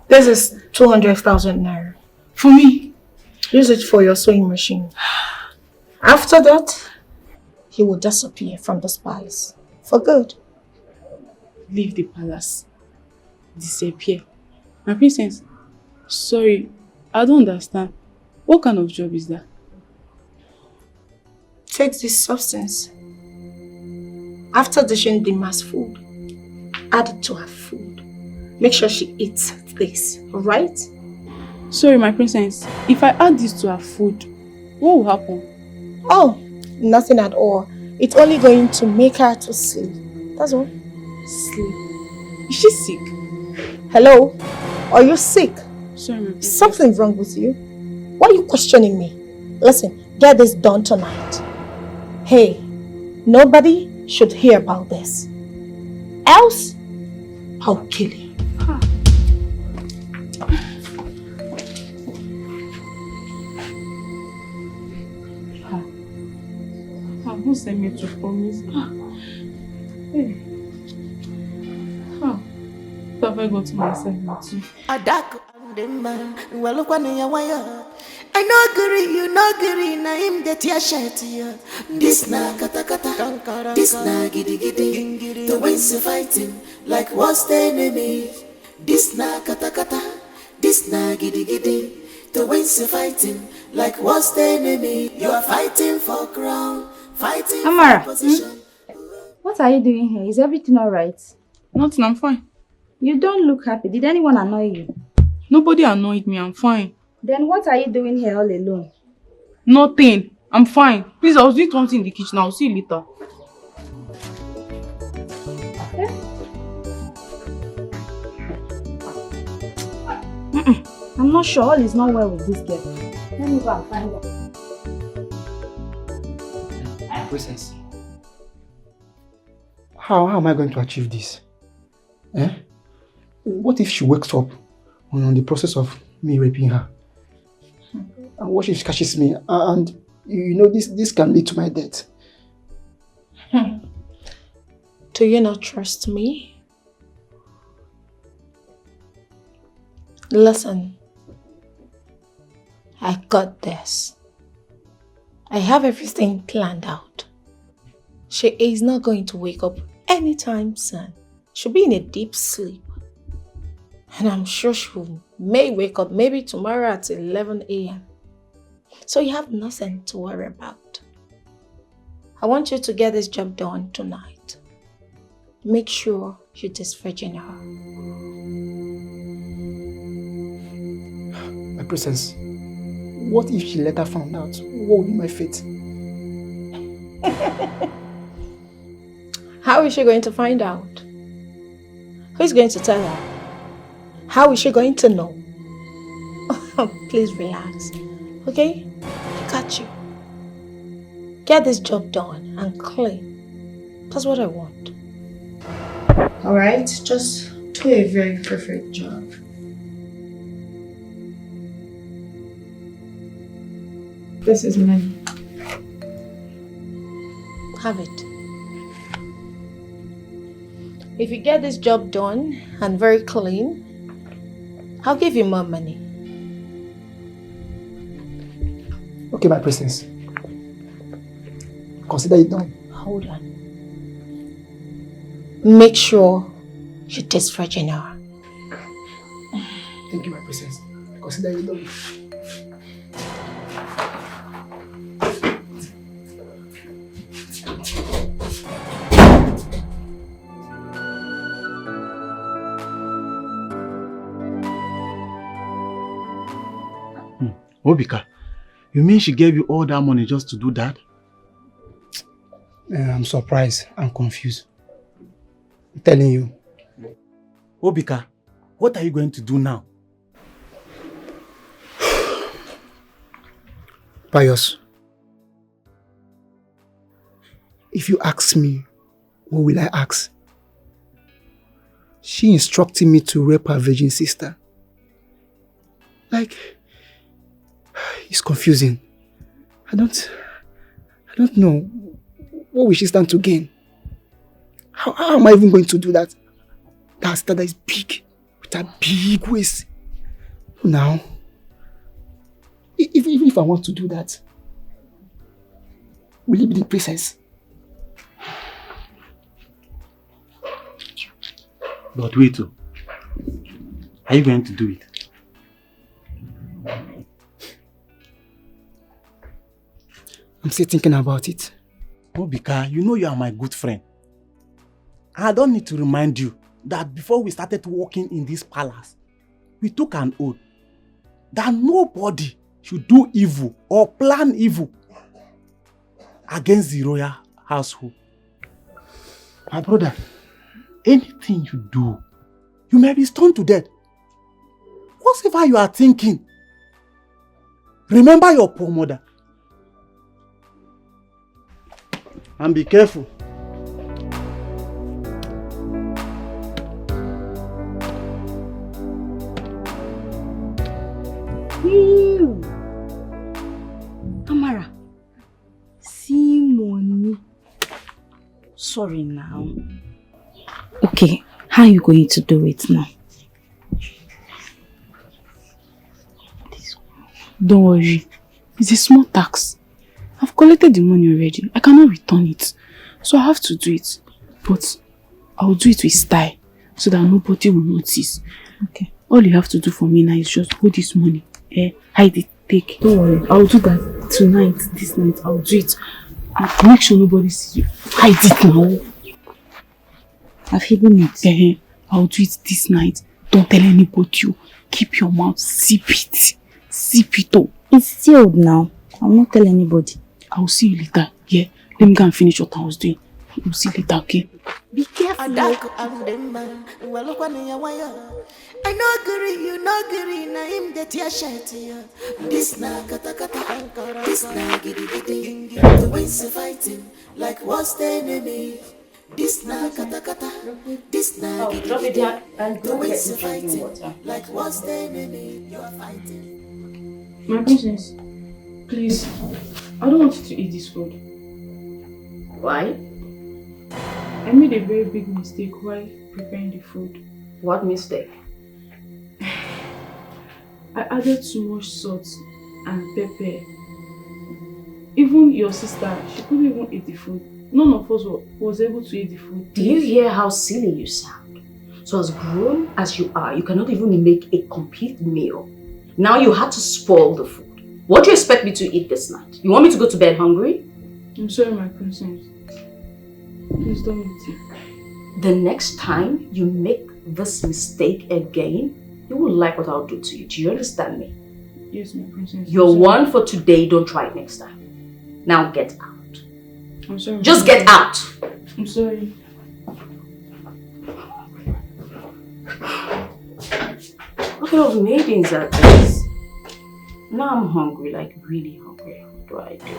This is 200,000 naira. For me? Use it for your sewing machine. After that, you will disappear from this palace. For good. Leave the palace. Disappear. My princess, sorry, I don't understand. What kind of job is that? Take this substance. After dishing the mass food, add it to her food. Make sure she eats this, alright? Sorry, my princess. If I add this to her food, what will happen? Oh, nothing at all. It's only going to make her to sleep. That's all. Sleep? Is she sick? Hello? Are you sick? Sorry, my princess. Something wrong with you? Why are you questioning me? Listen, get this done tonight. Hey, nobody should hear about this. Else, I'll kill you. Who sent me to promise? Hey. What have I got to myself too? I no agree, you no agree, na him get your shirt here. This na kata kata, this na giddy giddy. The winds are fighting like what's the enemy? This na kata kata, this na giddy giddy. The winds are fighting like what's the enemy? You are fighting for crown, fighting Amara, for position. What are you doing here? Is everything alright? Nothing, I'm fine. You don't look happy. Did anyone annoy you? Nobody annoyed me, I'm fine. Then what are you doing here all alone? Nothing, I'm fine. Please, I was doing something in the kitchen. I'll see you later. I'm not sure. All is not well with this girl. Let me go and find her. Princess. How am I going to achieve this? What if she wakes up on the process of me raping her? And what if she catches me? And you know this can lead to my death. Do you not trust me? Listen, I got this. I have everything planned out. She is not going to wake up anytime soon. She'll be in a deep sleep. And I'm sure she may wake up maybe tomorrow at 11 a.m. So you have nothing to worry about. I want you to get this job done tonight. Make sure you disvirgin her. My princess, what if she later found out? What would be my fate? How is she going to find out? Who's going to tell her? How is she going to know? Please relax, okay? I got you. Get this job done and clean. That's what I want. Alright, just do a very perfect job. This is money. Have it. If you get this job done and very clean, I'll give you more money. Okay, my princess. Consider it done. Hold on. Make sure you disvirgin her. Thank you, my princess. Consider it done. Obika, you mean she gave you all that money just to do that? I'm surprised and confused. I'm telling you. Obika, what are you going to do now? Pius, if you ask me, what will I ask? She instructed me to rape her virgin sister. Like, it's confusing. I don't know. What will she stand to gain? How am I even going to do that? That is big, with a big waist. Now, even if I want to do that, will it be the princess? But wait, are you going to do it? I'm still thinking about it. Obika, you know you are my good friend. I don't need to remind you that before we started working in this palace, we took an oath that nobody should do evil or plan evil against the royal household. My brother, anything you do, you may be stoned to death. Whatever you are thinking, remember your poor mother. And be careful. Amara, see money. Sorry now. Okay, how are you going to do it now? Don't worry. It's a small tax. I've collected the money already. I cannot return it. So I have to do it. But I'll do it with style so that nobody will notice. Okay. All you have to do for me now is just hold this money. Hide it. Take. Don't worry. I'll do that tonight, this night. I'll do it. I'll make sure nobody sees you. Hide it now. I've hidden it. I'll do it this night. Don't tell anybody. Keep your mouth. Sip it. Sip it all. It's sealed now. I'll not tell anybody. I'll see you later. Yeah. Let me go and finish what I was doing. We'll see you later, okay? Be careful. I know agree, you know agree, na him get your shirt here. This na kata kata, this na giddy giddy. The ways of fighting, like what's the enemy? This na kata kata, this na giddy giddy. The ways of fighting, like what's the enemy? You're fighting. My princess, please, I don't want you to eat this food. Why? I made a very big mistake while preparing the food. What mistake? I added too much salt and pepper. Even your sister, she couldn't even eat the food. None of us was able to eat the food. Do you hear how silly you sound? So as grown as you are, you cannot even make a complete meal. Now you had to spoil the food. What do you expect me to eat this night? You want me to go to bed hungry? I'm sorry, my princess. Please don't eat it. The next time you make this mistake again, you will like what I'll do to you. Do you understand me? Yes, my princess. You're one for today, don't try it next time. Now get out. I'm sorry. Just get out! I'm sorry. What kind of maidens are these? Now I'm hungry, like really hungry. What do I do?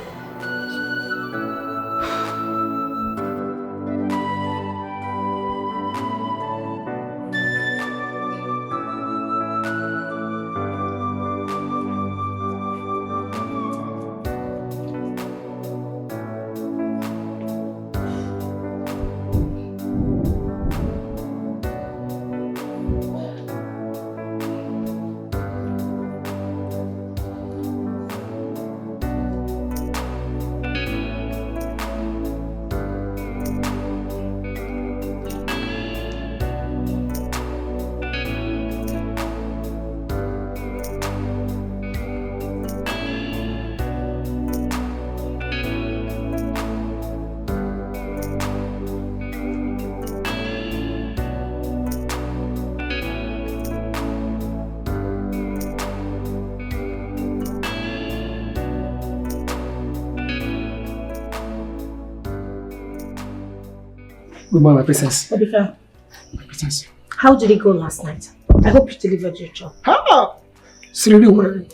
Good morning, my princess. Obika, My princess. how did it go last night? I hope you delivered your job. It's really well.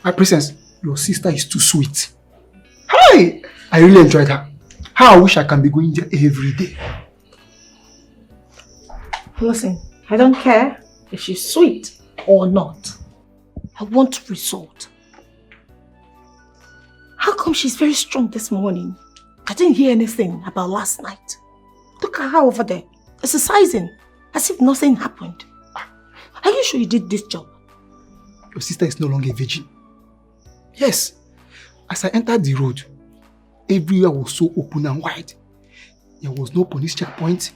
My princess, your sister is too sweet. Hi! I really enjoyed her. How I wish I can be going there every day. Listen, I don't care if she's sweet or not. I want result. How come she's very strong this morning? I didn't hear anything about last night. Look at her over there, exercising, as if nothing happened. Are you sure you did this job? Your sister is no longer a virgin. Yes. As I entered the road, everywhere was so open and wide. There was no police checkpoint.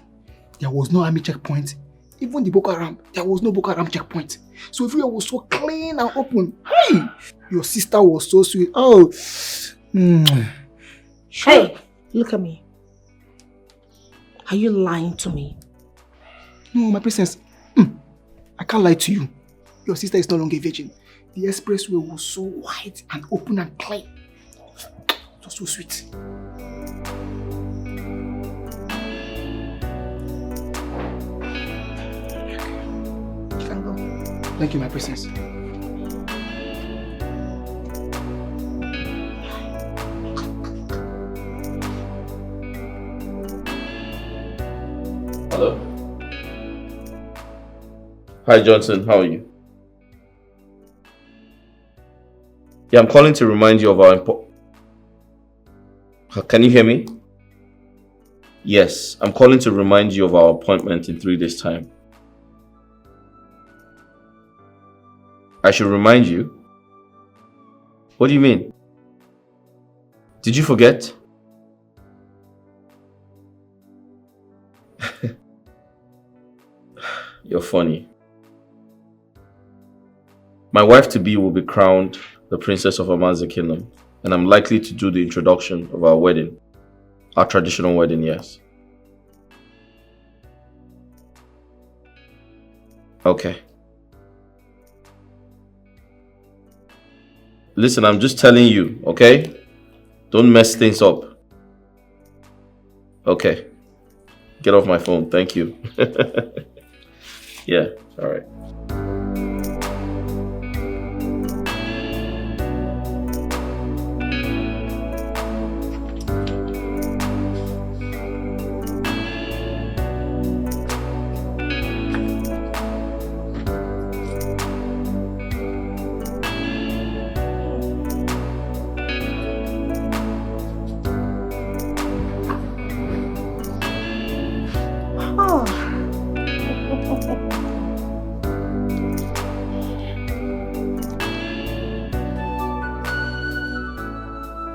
There was no army checkpoint. Even the Boko Haram, there was no Boko Haram checkpoint. So everywhere was so clean and open. Hey! Your sister was so sweet. Oh! Hey, look at me. Are you lying to me? No, my princess. I can't lie to you. Your sister is no longer a virgin. The expressway was so wide and open and clean. It was so sweet. You can go. Thank you, my princess. Hello. Hi, Johnson. How are you? Yeah, I'm calling to remind you of our Can you hear me? Yes, I'm calling to remind you of our appointment in 3 days' time. I should remind you? What do you mean? Did you forget? You're funny. My wife-to-be will be crowned the princess of Amaze Kingdom, and I'm likely to do the introduction of our wedding. Our traditional wedding, yes. Okay. Listen, I'm just telling you, okay? Don't mess things up. Okay. Get off my phone, thank you. Yeah, alright.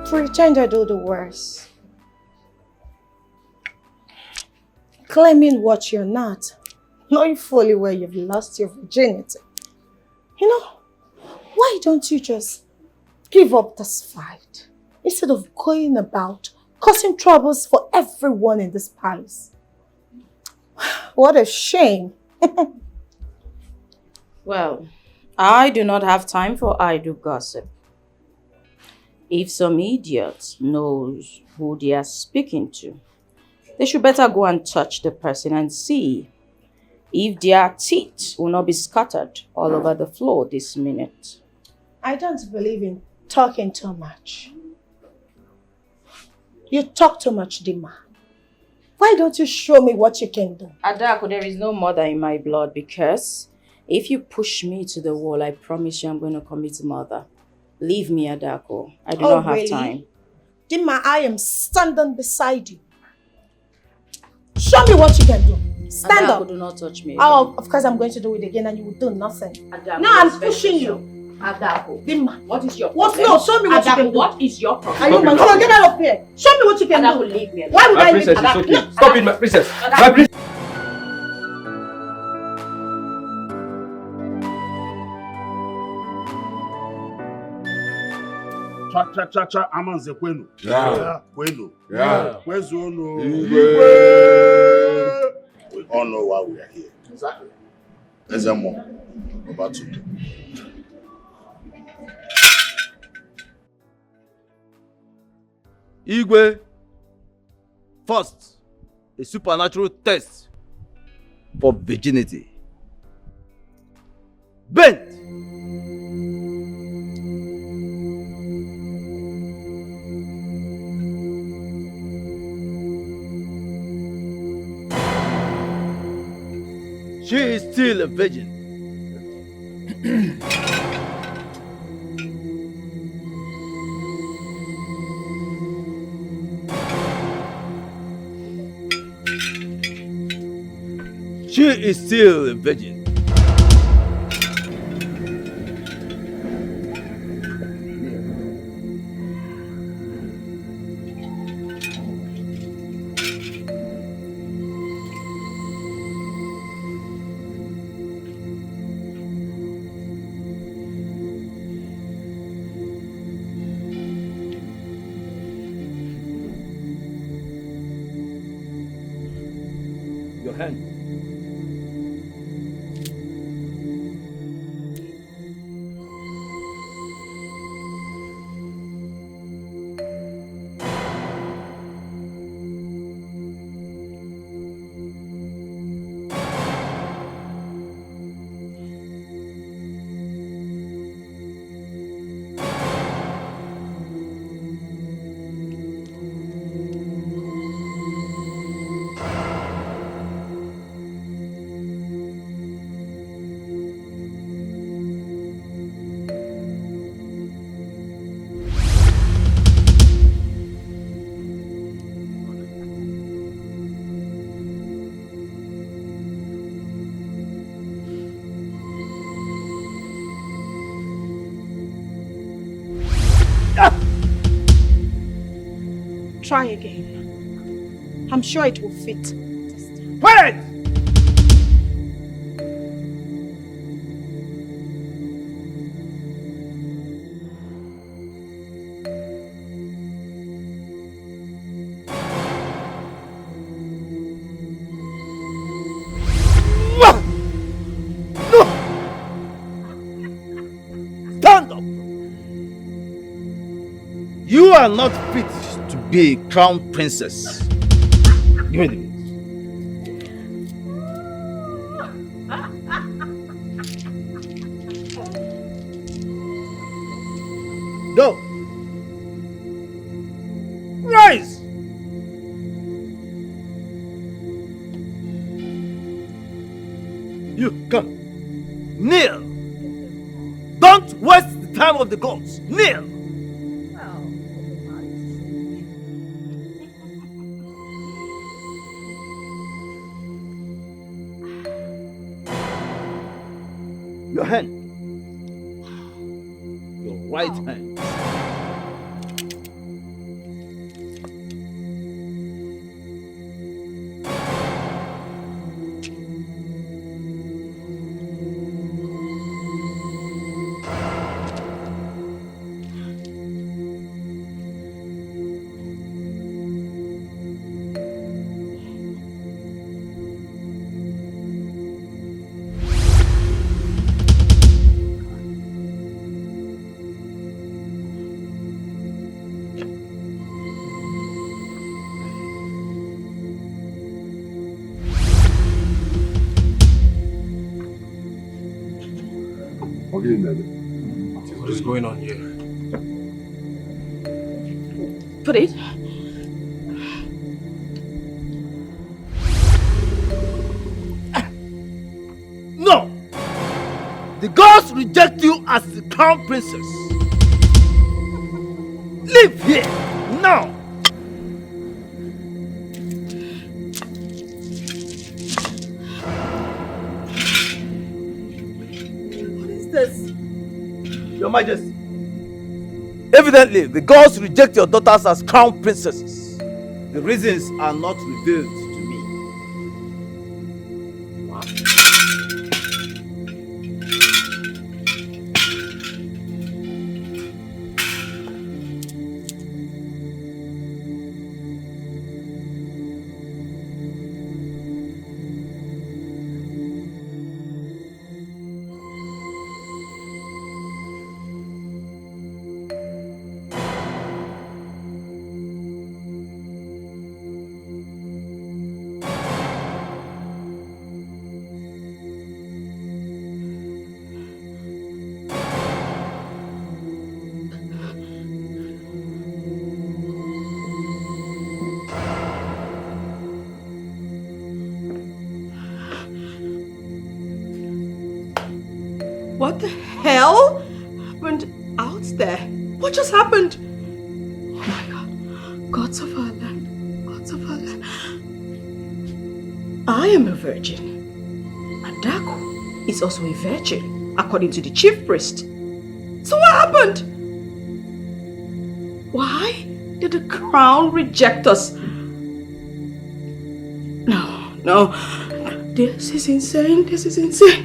Pretend I do the worst. Claiming what you're not, knowing fully well you've lost your virginity. You know, why don't you just give up this fight instead of going about causing troubles for everyone in this palace? What a shame. Well, I do not have time for idle gossip. If some idiot knows who they are speaking to, they should better go and touch the person and see if their teeth will not be scattered all over the floor this minute. I don't believe in talking too much. You talk too much, Dima. Why don't you show me what you can do? Adako, there is no murder in my blood because if you push me to the wall, I promise you I'm going to commit murder. Leave me, Adako. I do not have really? time. Dima, I am standing beside you. Show me what you can do. Stand Adako, up. do not touch me. Oh, of course I'm going to do it again and you will do nothing. Adako, No, I'm pushing you. Adako, Dima, what is your what? problem? No, show me what you Adako, can do. what is your problem? Are you mad? Come on, get out of here. Show me what you can Adako, do. leave me alone. Why would My I princess, leave it's you? okay. No. Stop it, my princess. Adako. My princess. Cha amanze kwenu. Yeah. Kwenu. Yeah. Kwezono. Igwe. We all know why we are here. Exactly. Ezemo. Over to you. Igwe, first, a supernatural test for virginity. Bent! She is still a virgin. She is still a virgin. Your hand. Try again. I'm sure it will fit. Wait! No! Stand up! You are not fit to be a crown princess. Give me the bit. Go! Rise! You, come. Kneel! Don't waste the time of the gods. Kneel! Your hand. Your right hand. What is going on here? Put it. No! The gods reject you as the crown princess. Leave here now! What is this? Your Majesty. Evidently, the gods reject your daughters as crown princesses. The reasons are not revealed to me. What the hell happened out there? What just happened? Oh my God. Gods of our land. Gods of our land. I am a virgin. Adako is also a virgin, according to the chief priest. So what happened? Why did the crown reject us? No. This is insane. This is insane.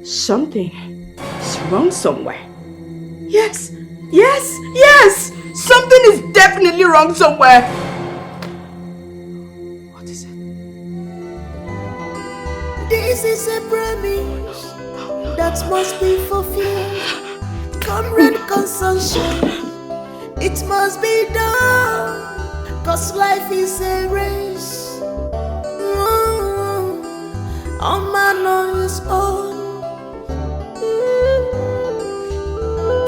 Something is wrong somewhere. Yes. Something is definitely wrong somewhere. What is it? This is a promise that must be fulfilled. Comrade consumption, it must be done. Cause life is a race. All man on his own.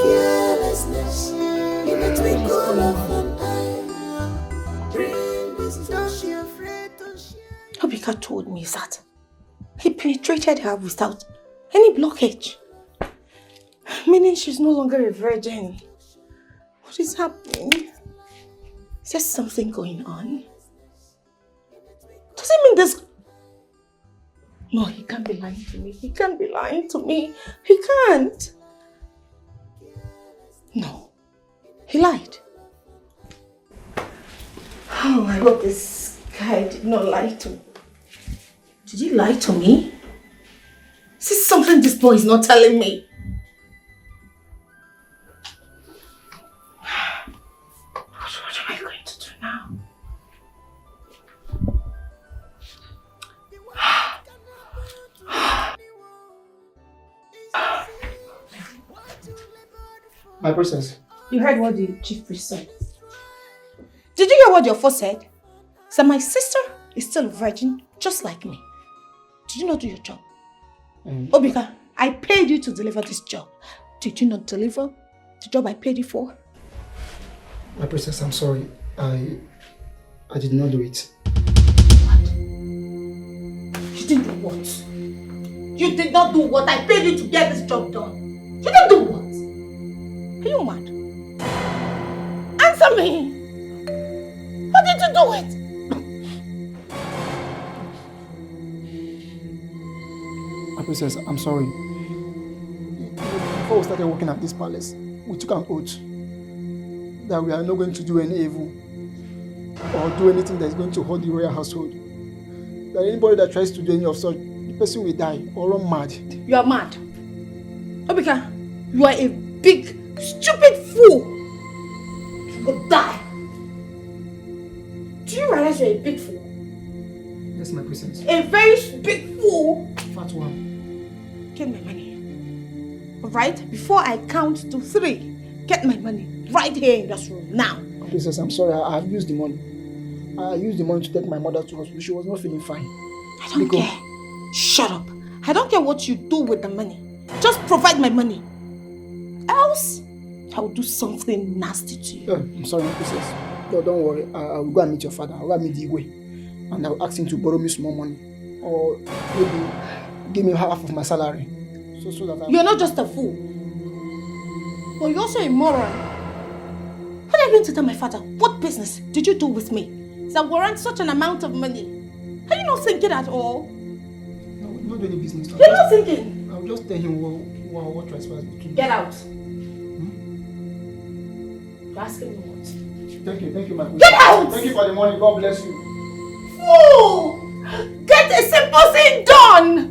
Carelessness in a twinkle of an eye. Bring destruction, afraid to share. Obika told me that he penetrated her without any blockage. Meaning she's no longer a virgin. What is happening? Is there something going on? Does it mean this? No, he can't be lying to me. He can't be lying to me. He can't. No. He lied. Oh, I hope this guy did not lie to me. Did he lie to me? Is this something this boy is not telling me? What am I going to do now? My princess. You heard what the chief priest said. Did you hear what your first said? So my sister is still a virgin, just like me. Did you not do your job? Obika, I paid you to deliver this job. Did you not deliver the job I paid you for? My princess, I'm sorry. I did not do it. You didn't do what? You did not do what? I paid you to get this job done. You didn't do what? Are you mad? Answer me! How did you do it? My princess, I'm sorry. Before we started working at this palace, we took an oath that we are not going to do any evil or do anything that is going to hurt the royal household. That anybody that tries to do any of such, the person will die or run mad. You are mad. Obika, you are a big, stupid fool. You will die. Do you realize you're a big fool? Yes, my princess. A very big fool. Fat one. Get my money. Alright? Before I count to 3, get my money right here in this room now. Princess, I'm sorry. I have used the money. I used the money to take my mother to hospital. She was not feeling fine. I don't care. Shut up. I don't care what you do with the money. Just provide my money. Else, I will do something nasty to you. I'm sorry, my princess. No, don't worry. I will go and meet your father. I will go and meet the Igwe. And I will ask him to borrow me some more money. Or maybe give me half of my salary. So that You're not just a fool. But you're also a moron. What are you going to tell my father? What business did you do with me that warrant such an amount of money? Are you not thinking at all? No, not doing any business. You're not thinking? I'll just tell him what transpires between. Get out. You're asking me what? Thank you, my princess. Get out! Thank you for the money. God bless you. Fool! Get a simple thing done!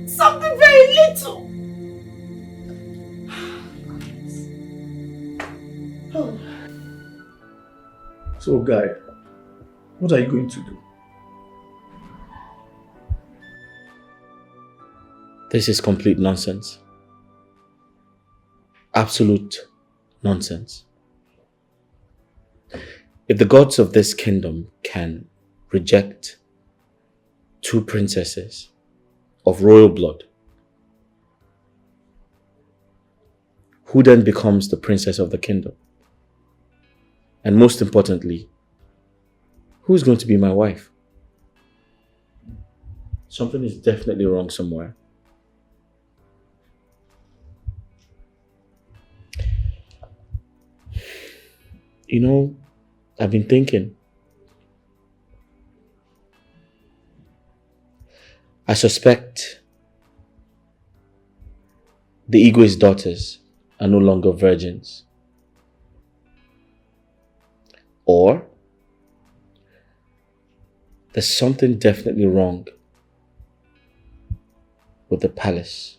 Something very little. Oh. So, Guy, what are you going to do? This is complete nonsense. Absolute nonsense. If the gods of this kingdom can reject 2 princesses of royal blood, who then becomes the princess of the kingdom? And most importantly, who's going to be my wife? Something is definitely wrong somewhere. You know, I've been thinking. I suspect the Igwe's daughters are no longer virgins. Or there's something definitely wrong with the palace.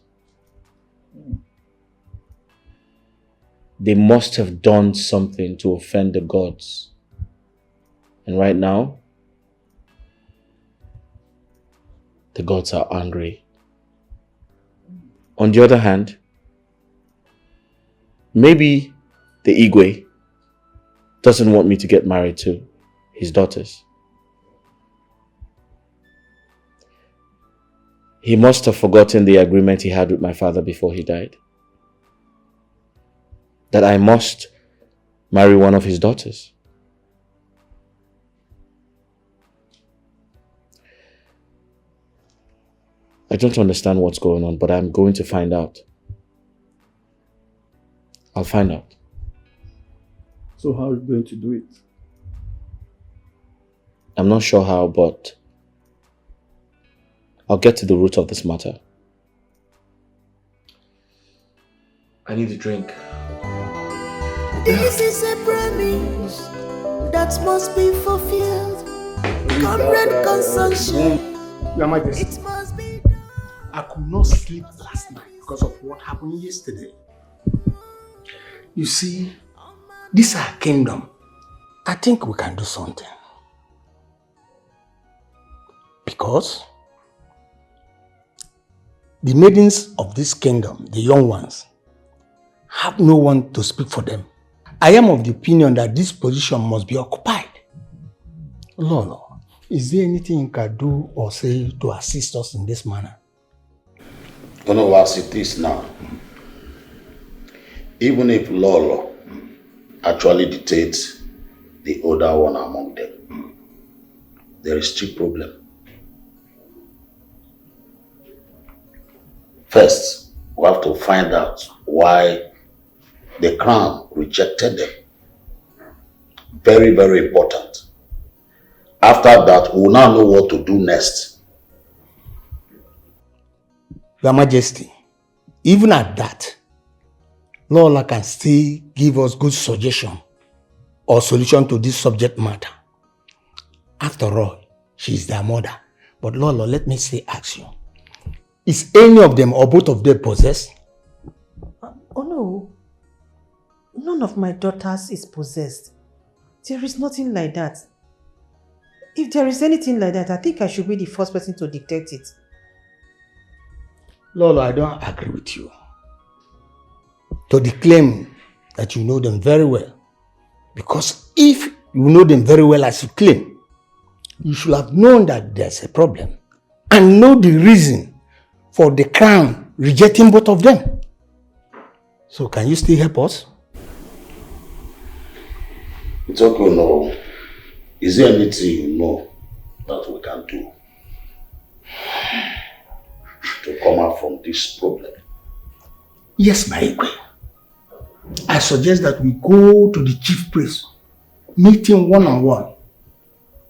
They must have done something to offend the gods. And right now, the gods are angry. On the other hand, maybe the Igwe doesn't want me to get married to his daughters. He must have forgotten the agreement he had with my father before he died. That I must marry one of his daughters. I don't understand what's going on, but I'm going to find out. I'll find out. So how are you going to do it? I'm not sure how, but I'll get to the root of this matter. I need a drink. This is a promise that must be fulfilled. Comrade consumption. Your Majesty, It must be. I could not sleep last night because of what happened yesterday. You see, this is our kingdom. I think we can do something. Because the maidens of this kingdom, the young ones, have no one to speak for them. I am of the opinion that this position must be occupied. Lolo, is there anything you can do or say to assist us in this manner? You know as it is now. Even if Lolo actually dictates the older one among them, there is still problem. First, we have to find out why the crown rejected them. Very, very important. After that, we will now know what to do next. Your Majesty, even at that, Lola can still give us good suggestion or solution to this subject matter. After all, she is their mother. But Lola, let me say, ask you, is any of them or both of them possessed? Oh no. None of my daughters is possessed. There is nothing like that. If there is anything like that, I think I should be the first person to detect it. Lolo, I don't agree with you. To the claim that you know them very well. Because if you know them very well as you claim, you should have known that there's a problem. And know the reason for the crown rejecting both of them. So can you still help us? It's okay, no. Is there anything you know that we can do to come out from this problem? Yes, my Igwe. I suggest that we go to the chief priest, meet him one-on-one,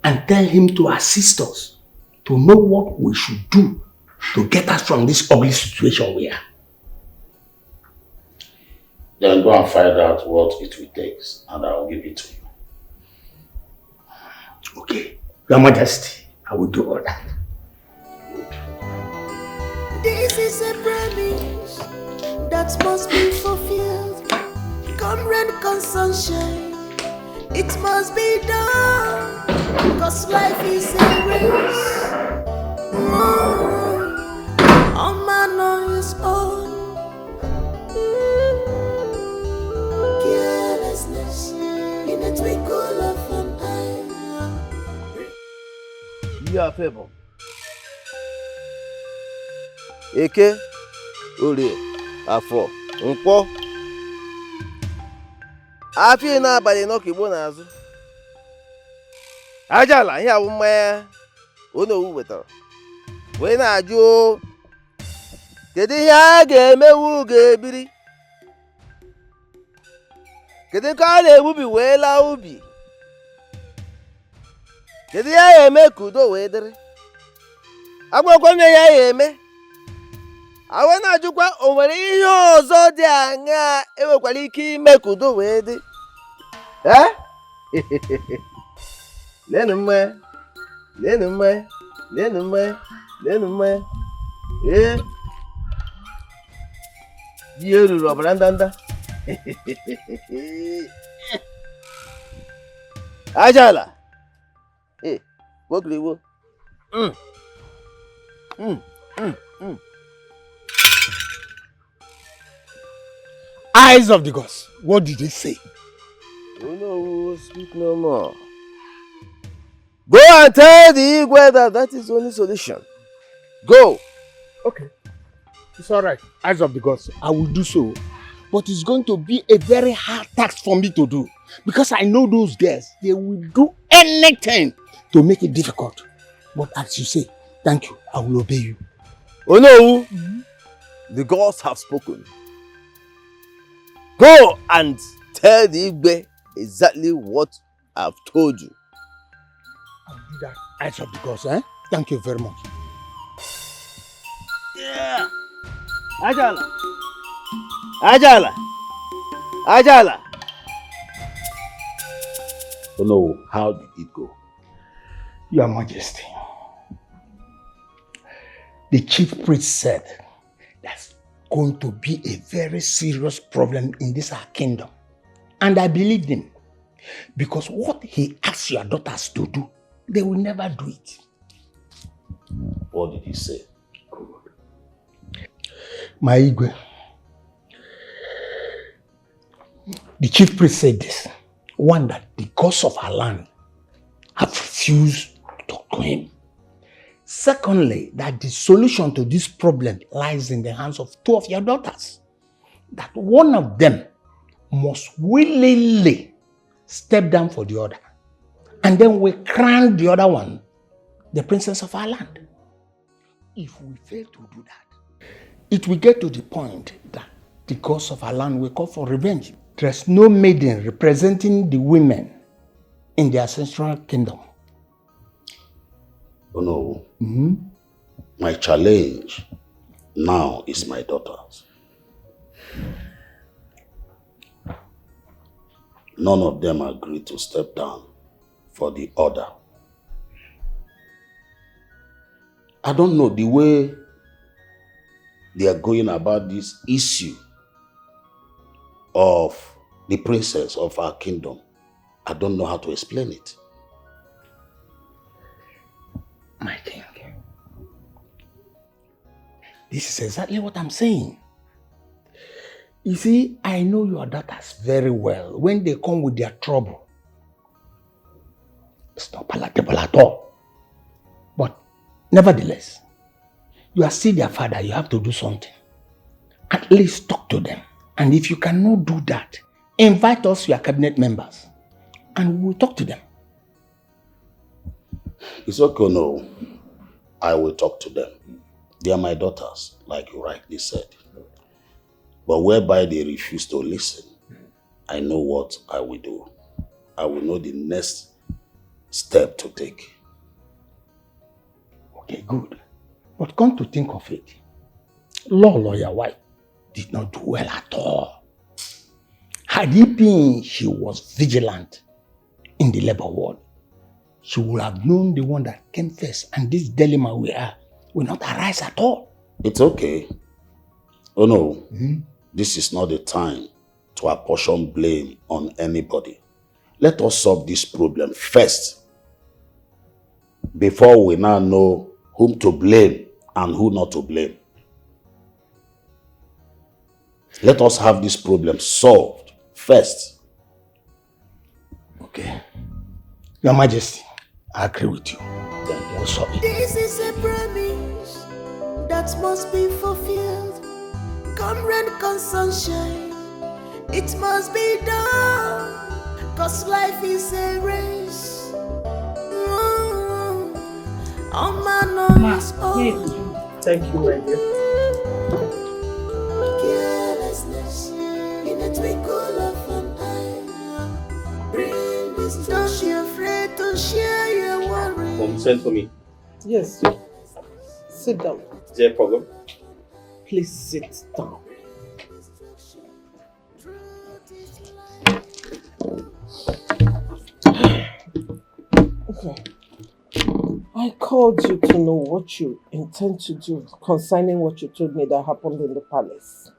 and tell him to assist us to know what we should do to get us from this ugly situation we are. Then go and find out what it will take, and I will give it to you. Okay, Your Majesty, I will do all that. This is a promise that must be fulfilled. Comrade consumption, it must be done. Cause life is a race. A man on his own. Carelessness in a twinkle of an eye. You are favor. Eke, Orie, Afọ, Nkwọ. Afọ n'abalị n'ọka Igbo n'azụ. Ajala ihe awụ mmanya onye owu wetara. wee na-ajụ kedu ihe a ga-emewu ga-ebiri, kedu ka a na-egbubi wee laa ubi, kedu ihe a ga-eme ka udo wee dịrị, agwakwana ya ga-eme. Awe na-ajụkwa o nwere ihe ọzọ dị aṅaa enwekwara ike ime ka udo wee dị. Leenụ mmanya, leenụ mmanya, leenụ mmanya, leenụ mmanya. Ihe ruru ọbara ndanda. Ajala. Wogriwo. Eyes of the gods, what did they say? Oh no, speak no more. Go and tell the Igwe that is the only solution. Go. Okay. It's all right. Eyes of the gods, I will do so. But it's going to be a very hard task for me to do. Because I know those girls, they will do anything to make it difficult. But as you say, thank you, I will obey you. Oh no, the gods have spoken. Go and tell the Igwe exactly what I've told you. I'll do that. Eyes of the gods, eh? Thank you very much. Yeah. Ajala. Ajala. Ajala. Oh no, how did it go? Your Majesty, the chief priest said that's going to be a very serious problem in this our kingdom. And I believed him. Because what he asked your daughters to do, they will never do it. What did he say? My Igwe, the chief priest said this. One, that the gods of our land have refused to talk to him. Secondly, that the solution to this problem lies in the hands of two of your daughters. That one of them must willingly step down for the other. And then we crown the other one the princess of our land. If we fail to do that, it will get to the point that the gods of our land will call for revenge. There's no maiden representing the women in the ancestral kingdom. Oh no. My challenge now is my daughters. None of them agreed to step down for the order. I don't know the way they are going about this issue of the princess of our kingdom. I don't know how to explain it. My king, this is exactly what I'm saying. You see, I know your daughters very well. When they come with their trouble, it's not palatable at all. But nevertheless, you are still their father. You have to do something. At least talk to them. And if you cannot do that, invite us, your cabinet members, and we will talk to them. It's okay, no. I will talk to them. They are my daughters, like you rightly said. But whereby they refuse to listen, I know what I will do. I will know the next step to take. Okay, good. But come to think of it, Lolo, your wife, did not do well at all. Had it been she was vigilant in the labor ward, she would have known the one that came first, and this dilemma we are will not arise at all. It's okay. Oh no, this is not the time to apportion blame on anybody. Let us solve this problem first, before we now know whom to blame and who not to blame. Let us have this problem solved first. Okay. Your Majesty, I agree with you. Then we'll solve it. This is a promise that must be fulfilled. Come rain, come sunshine, it must be done. Cause life is a race. On my nose, Thank you, my dear. carelessness in a twinkle of an eye. Bring this, don't be afraid to share your worries. Mom, send for me. Yes. Sit down. Is there a problem? Please sit down. Okay. I called you to know what you intend to do concerning what you told me that happened in the palace.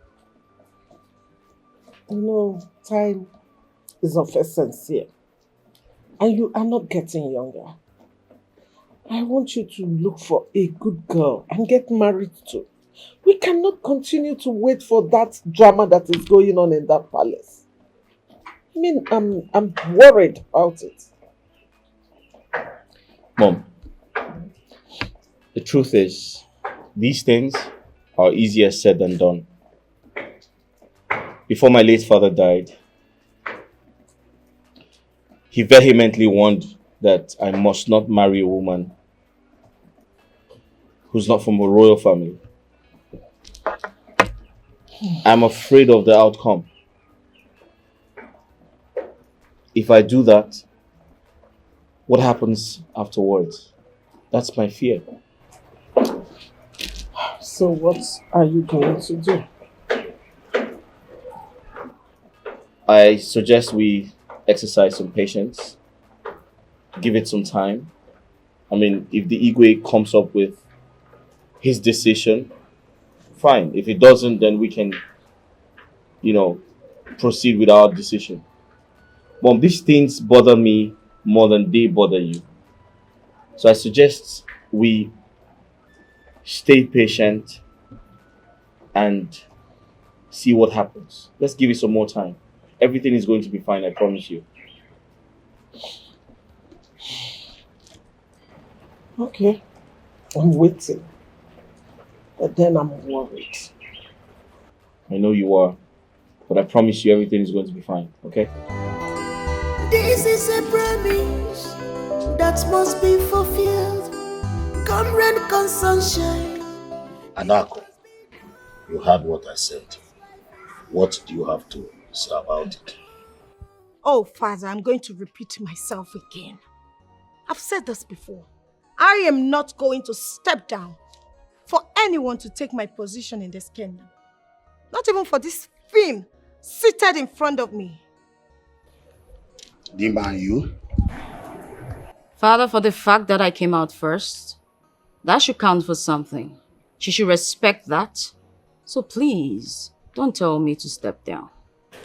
You know, time is of essence here. And you are not getting younger. I want you to look for a good girl and get married to. We cannot continue to wait for that drama that is going on in that palace. I mean, I'm worried about it. Mom, the truth is, these things are easier said than done. Before my late father died, he vehemently warned that I must not marry a woman who's not from a royal family. I'm afraid of the outcome. If I do that, what happens afterwards? That's my fear. So what are you going to do? I suggest we exercise some patience, give it some time. I mean, if the Igwe comes up with his decision, fine. If it doesn't, then we can, proceed with our decision. Mom, these things bother me more than they bother you. So I suggest we stay patient and see what happens. Let's give it some more time. Everything is going to be fine, I promise you. Okay, I'm waiting. But then I'm worried. I know you are, but I promise you everything is going to be fine, okay? This is a promise that must be fulfilled. Come rain, come sunshine. Adako, you heard what I said. What do you have to say about it? Oh, Father, I'm going to repeat myself again. I've said this before. I am not going to step down for anyone to take my position in this kingdom. Not even for this fiend seated in front of me. Dima, and you? Father, for the fact that I came out first, that should count for something. She should respect that. So please, don't tell me to step down.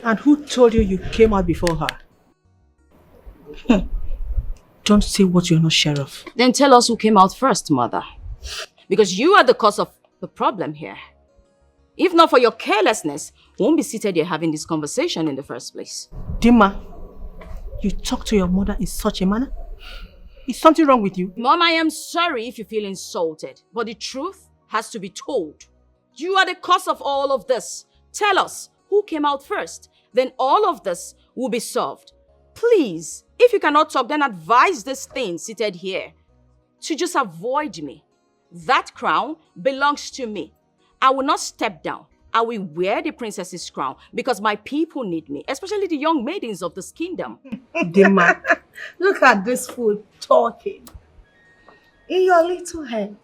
And who told you you came out before her? Don't say what you're not sure of. Then tell us who came out first, Mother. Because you are the cause of the problem here. If not for your carelessness, we won't be seated here having this conversation in the first place. Dima, you talk to your mother in such a manner? Is something wrong with you? Mom, I am sorry if you feel insulted, but the truth has to be told. You are the cause of all of this. Tell us who came out first. Then all of this will be solved. Please, if you cannot talk, then advise this thing seated here to just avoid me. That crown belongs to me. I will not step down. I will wear the princess's crown because my people need me, especially the young maidens of this kingdom. Dima, look at this fool talking. In your little head,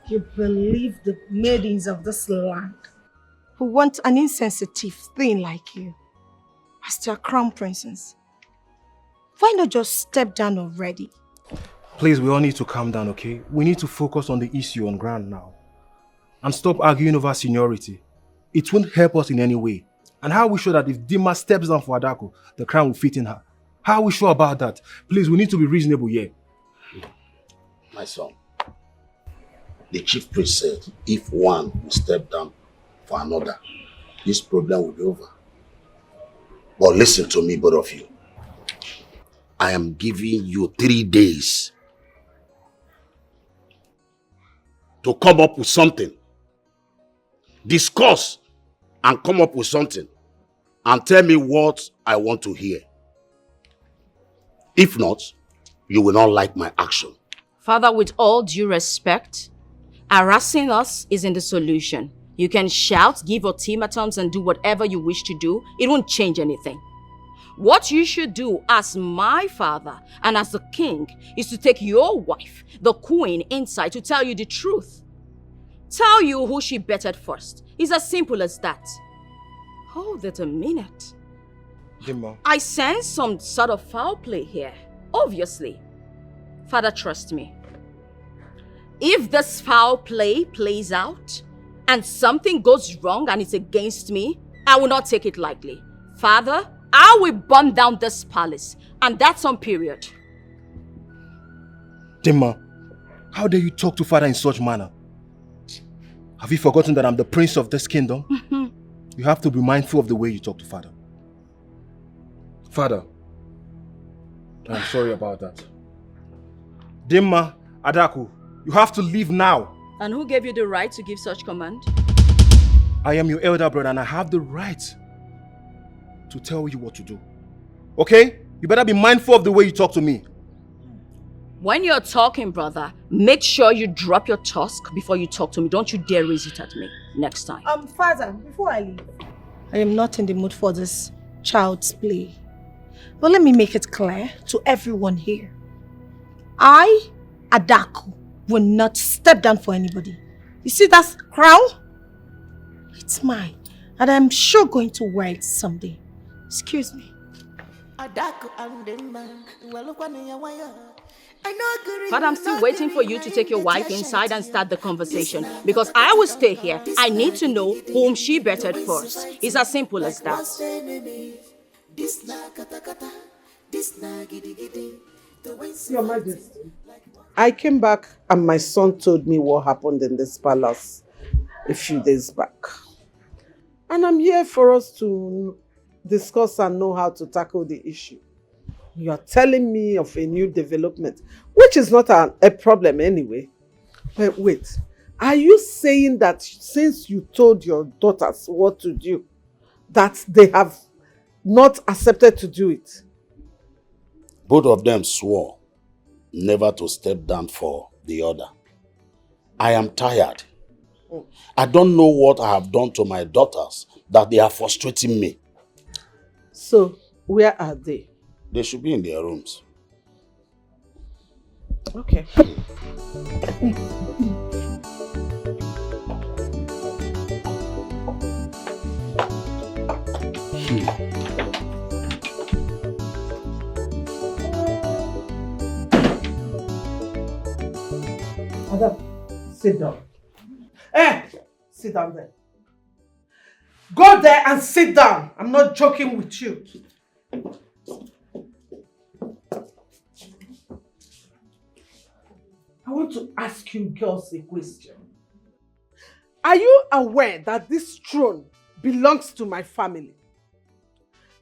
you believe the maidens of this land who want an insensitive thing like you as their crown princess. Why not just step down already? Please, we all need to calm down, okay? We need to focus on the issue on ground now. And stop arguing over seniority. It won't help us in any way. And how are we sure that if Dima steps down for Adako, the crown will fit in her? How are we sure about that? Please, we need to be reasonable here. My son, the chief priest said if one will step down for another, this problem will be over. But listen to me, both of you. I am giving you 3 days to come up with something. Discuss and come up with something and tell me what I want to hear. If not, you will not like my action. Father, with all due respect, harassing us isn't the solution. You can shout, give ultimatums, and do whatever you wish to do. It won't change anything. What you should do as my father and as the king is to take your wife, the queen, inside to tell you the truth. Tell you who she betted first. It's as simple as that. Hold it a minute. Dimma. I sense some sort of foul play here. Obviously. Father, trust me. If this foul play plays out and something goes wrong and it's against me, I will not take it lightly. Father, I will burn down this palace, and that's on period. Dimma, how dare you talk to father in such manner? Have you forgotten that I'm the prince of this kingdom? You have to be mindful of the way you talk to father. Father, I'm sorry about that. Dimma, Adaku, you have to leave now. And who gave you the right to give such command? I am your elder brother and I have the right to tell you what to do. Okay? You better be mindful of the way you talk to me. When you're talking, brother, make sure you drop your tusk before you talk to me. Don't you dare raise it at me next time. Father, before I leave, I am not in the mood for this child's play. But let me make it clear to everyone here. I, Adaku, will not step down for anybody. You see that crown? It's mine. And I'm sure going to wear it someday. Excuse me. But I'm still waiting for you to take your wife inside and start the conversation. Because I will stay here. I need to know whom she betted first. It's as simple as that. Your Majesty, I came back and my son told me what happened in this palace a few days back. And I'm here for us to discuss and know how to tackle the issue. You're telling me of a new development, which is not a problem anyway. But wait, are you saying that since you told your daughters what to do, that they have not accepted to do it? Both of them swore never to step down for the other. I am tired. I don't know what I have done to my daughters that they are frustrating me. So, where are they? They should be in their rooms. Okay. Madam, sit down. Hey, sit down there. Go there and sit down. I'm not joking with you. I want to ask you girls a question. Are you aware that this throne belongs to my family?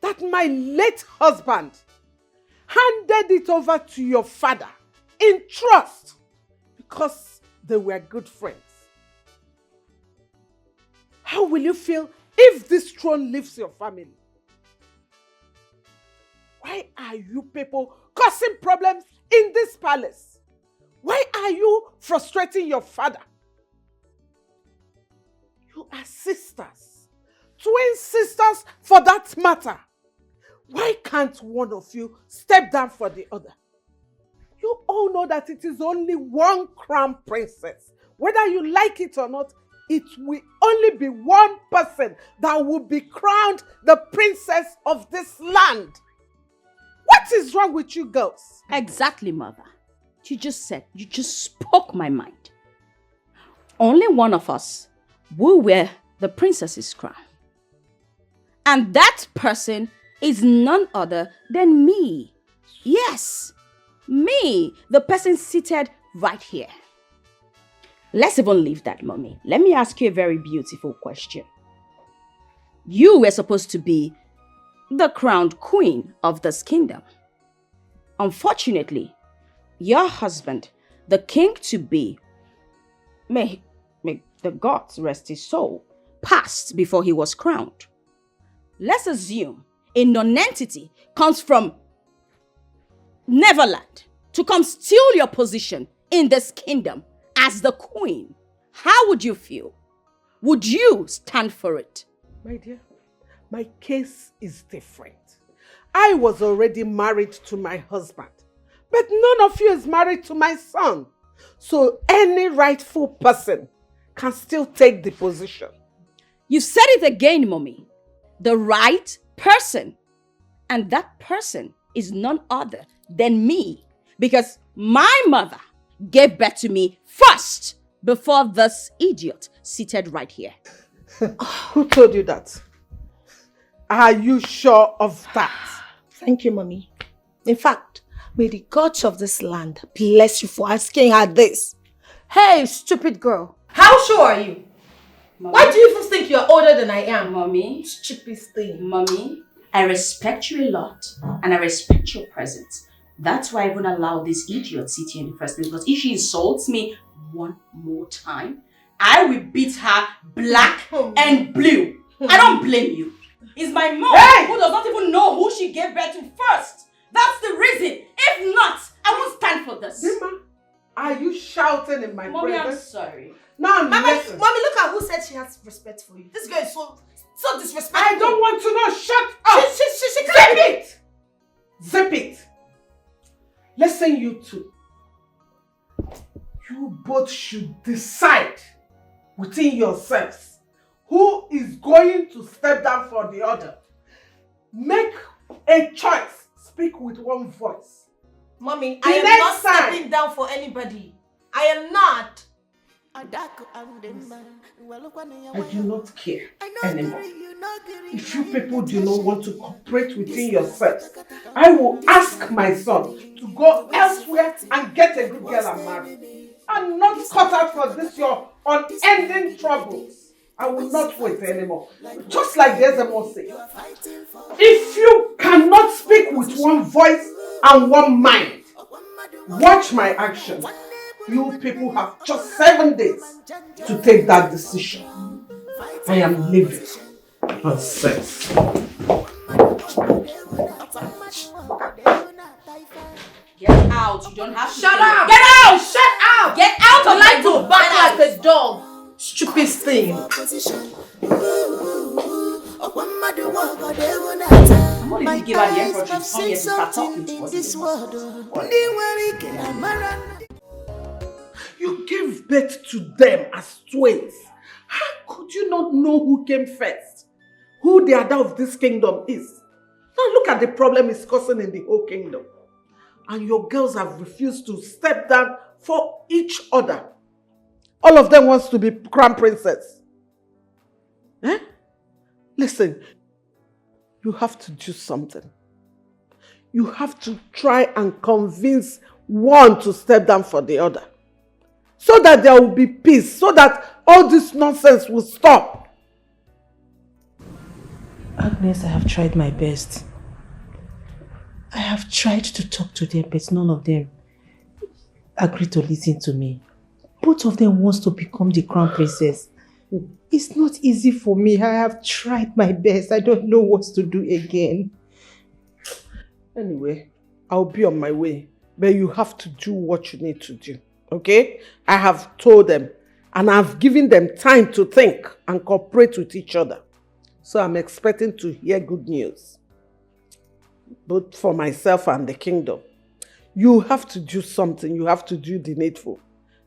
That my late husband handed it over to your father in trust because they were good friends. How will you feel if this throne leaves your family? Why are you people causing problems in this palace? Why are you frustrating your father? You are sisters, twin sisters for that matter. Why can't one of you step down for the other? You all know that it is only one crown princess. Whether you like it or not, it will only be one person that will be crowned the princess of this land. What is wrong with you girls? Exactly, mother. You just spoke my mind. Only one of us will wear the princess's crown. And that person is none other than me. Yes, me, the person seated right here. Let's even leave that, mommy. Let me ask you a very beautiful question. You were supposed to be the crowned queen of this kingdom. Unfortunately, your husband, the king-to-be, may the gods rest his soul, passed before he was crowned. Let's assume a non-entity comes from Neverland to come steal your position in this kingdom as the queen, how would you feel? Would you stand for it? My dear, my case is different. I was already married to my husband, but none of you is married to my son. So any rightful person can still take the position. You said it again, Mommy. The right person. And that person is none other than me. Because my mother gave birth to me first before this idiot seated right here. Who told you that? Are you sure of that? Thank you, Mommy. In fact, may the gods of this land bless you for asking her this. Hey, stupid girl. How sure are you? Mommy? Why do you even think you're older than I am? Mommy. Stupid thing. Mommy, I respect you a lot and I respect your presence. That's why I won't allow this idiot sit here in the first place, because if she insults me one more time, I will beat her black and blue. I don't blame you. It's my mom who does not even know who she gave birth to first. That's the reason. If not, I won't stand for this. Dima, are you shouting in my Mommy, presence? I'm sorry. Now Mommy, listen. look at who said she has respect for you. This girl is so disrespectful. I don't want to know. Shut up. She Zip can't. it. Zip it. Listen, you two. You both should decide within yourselves who is going to step down for the other. Make a choice. Speak with one voice. Mommy, The I am next not time. stepping down for anybody. I am not. I do not care anymore. If you people do not want to cooperate within yourselves, I will ask my son to go elsewhere and get a good girl and marry. I'm not cut out for this your unending troubles. I will not wait anymore. Just like the Ezemo say, if you cannot speak with one voice and one mind, watch my action. You people have just 7 days to take that decision. I am leaving. Nonsense. Get out. You don't have to. Shut up! Get out! Shut up! Get out of You my like to room. bark Get like a dog. Stupid thing. I'm not even give her the effort to come here to start talking to us. You gave birth to them as twins. How could you not know who came first? Who the other of this kingdom is? Now look at the problem it's causing in the whole kingdom. And your girls have refused to step down for each other. All of them wants to be crown princess. Eh? Listen, you have to do something. You have to try and convince one to step down for the other. So that there will be peace. So that all this nonsense will stop. Agnes, I have tried my best. I have tried to talk to them, but none of them agreed to listen to me. Both of them wants to become the crown princess. It's not easy for me. I have tried my best. I don't know what to do again. Anyway, I'll be on my way. But you have to do what you need to do. Okay? I have told them. And I've given them time to think and cooperate with each other. So I'm expecting to hear good news. Both for myself and the kingdom. You have to do something. You have to do the needful.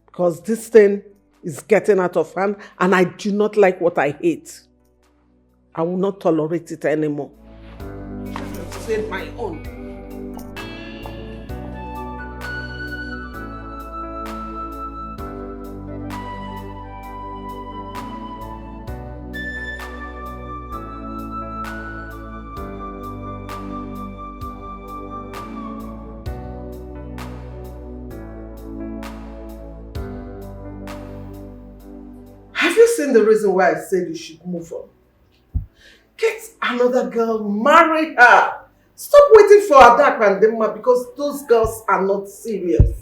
Because this thing is getting out of hand and I do not like what I hate. I will not tolerate it anymore. I've said my own. Have you seen the reason why I said you should move on? Get another girl, marry her. Stop waiting for Adak and Demma because those girls are not serious.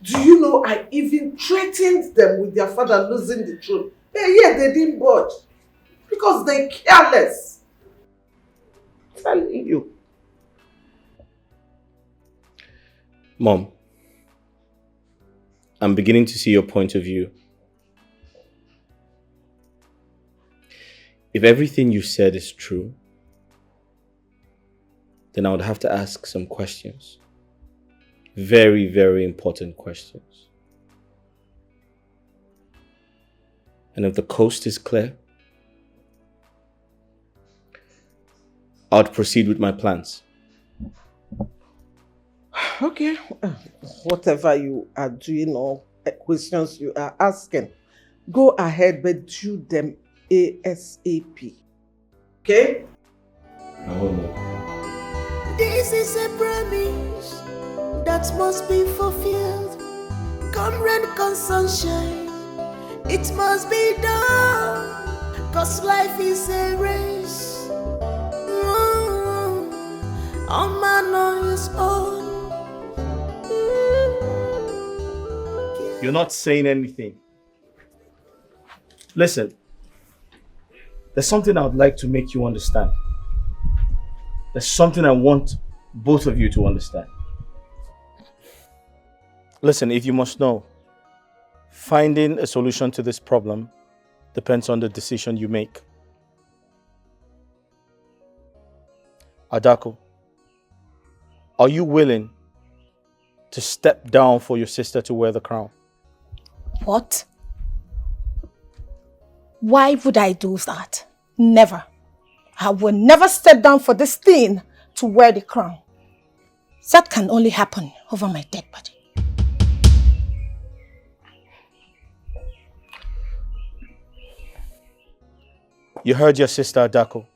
Do you know I even threatened them with their father losing the throne? Yeah, they didn't budge. Because they're careless. I'm telling you. Mom, I'm beginning to see your point of view. If everything you said is true, then I would have to ask some questions. Very, very important questions. And if the coast is clear, I'd proceed with my plans. Okay. Whatever you are doing or questions you are asking, go ahead but do them ASAP. Okay? I will know. This is a promise that must be fulfilled. Come rain, come sunshine, it must be done. Cause life is a race. All man on his own. You're not saying anything. Listen, there's something I would like to make you understand. There's something I want both of you to understand. Listen, if you must know, finding a solution to this problem depends on the decision you make. Adako, are you willing to step down for your sister to wear the crown? What? Why would I do that? Never. I will never step down for this thing to wear the crown. That can only happen over my dead body. You heard your sister, Adako.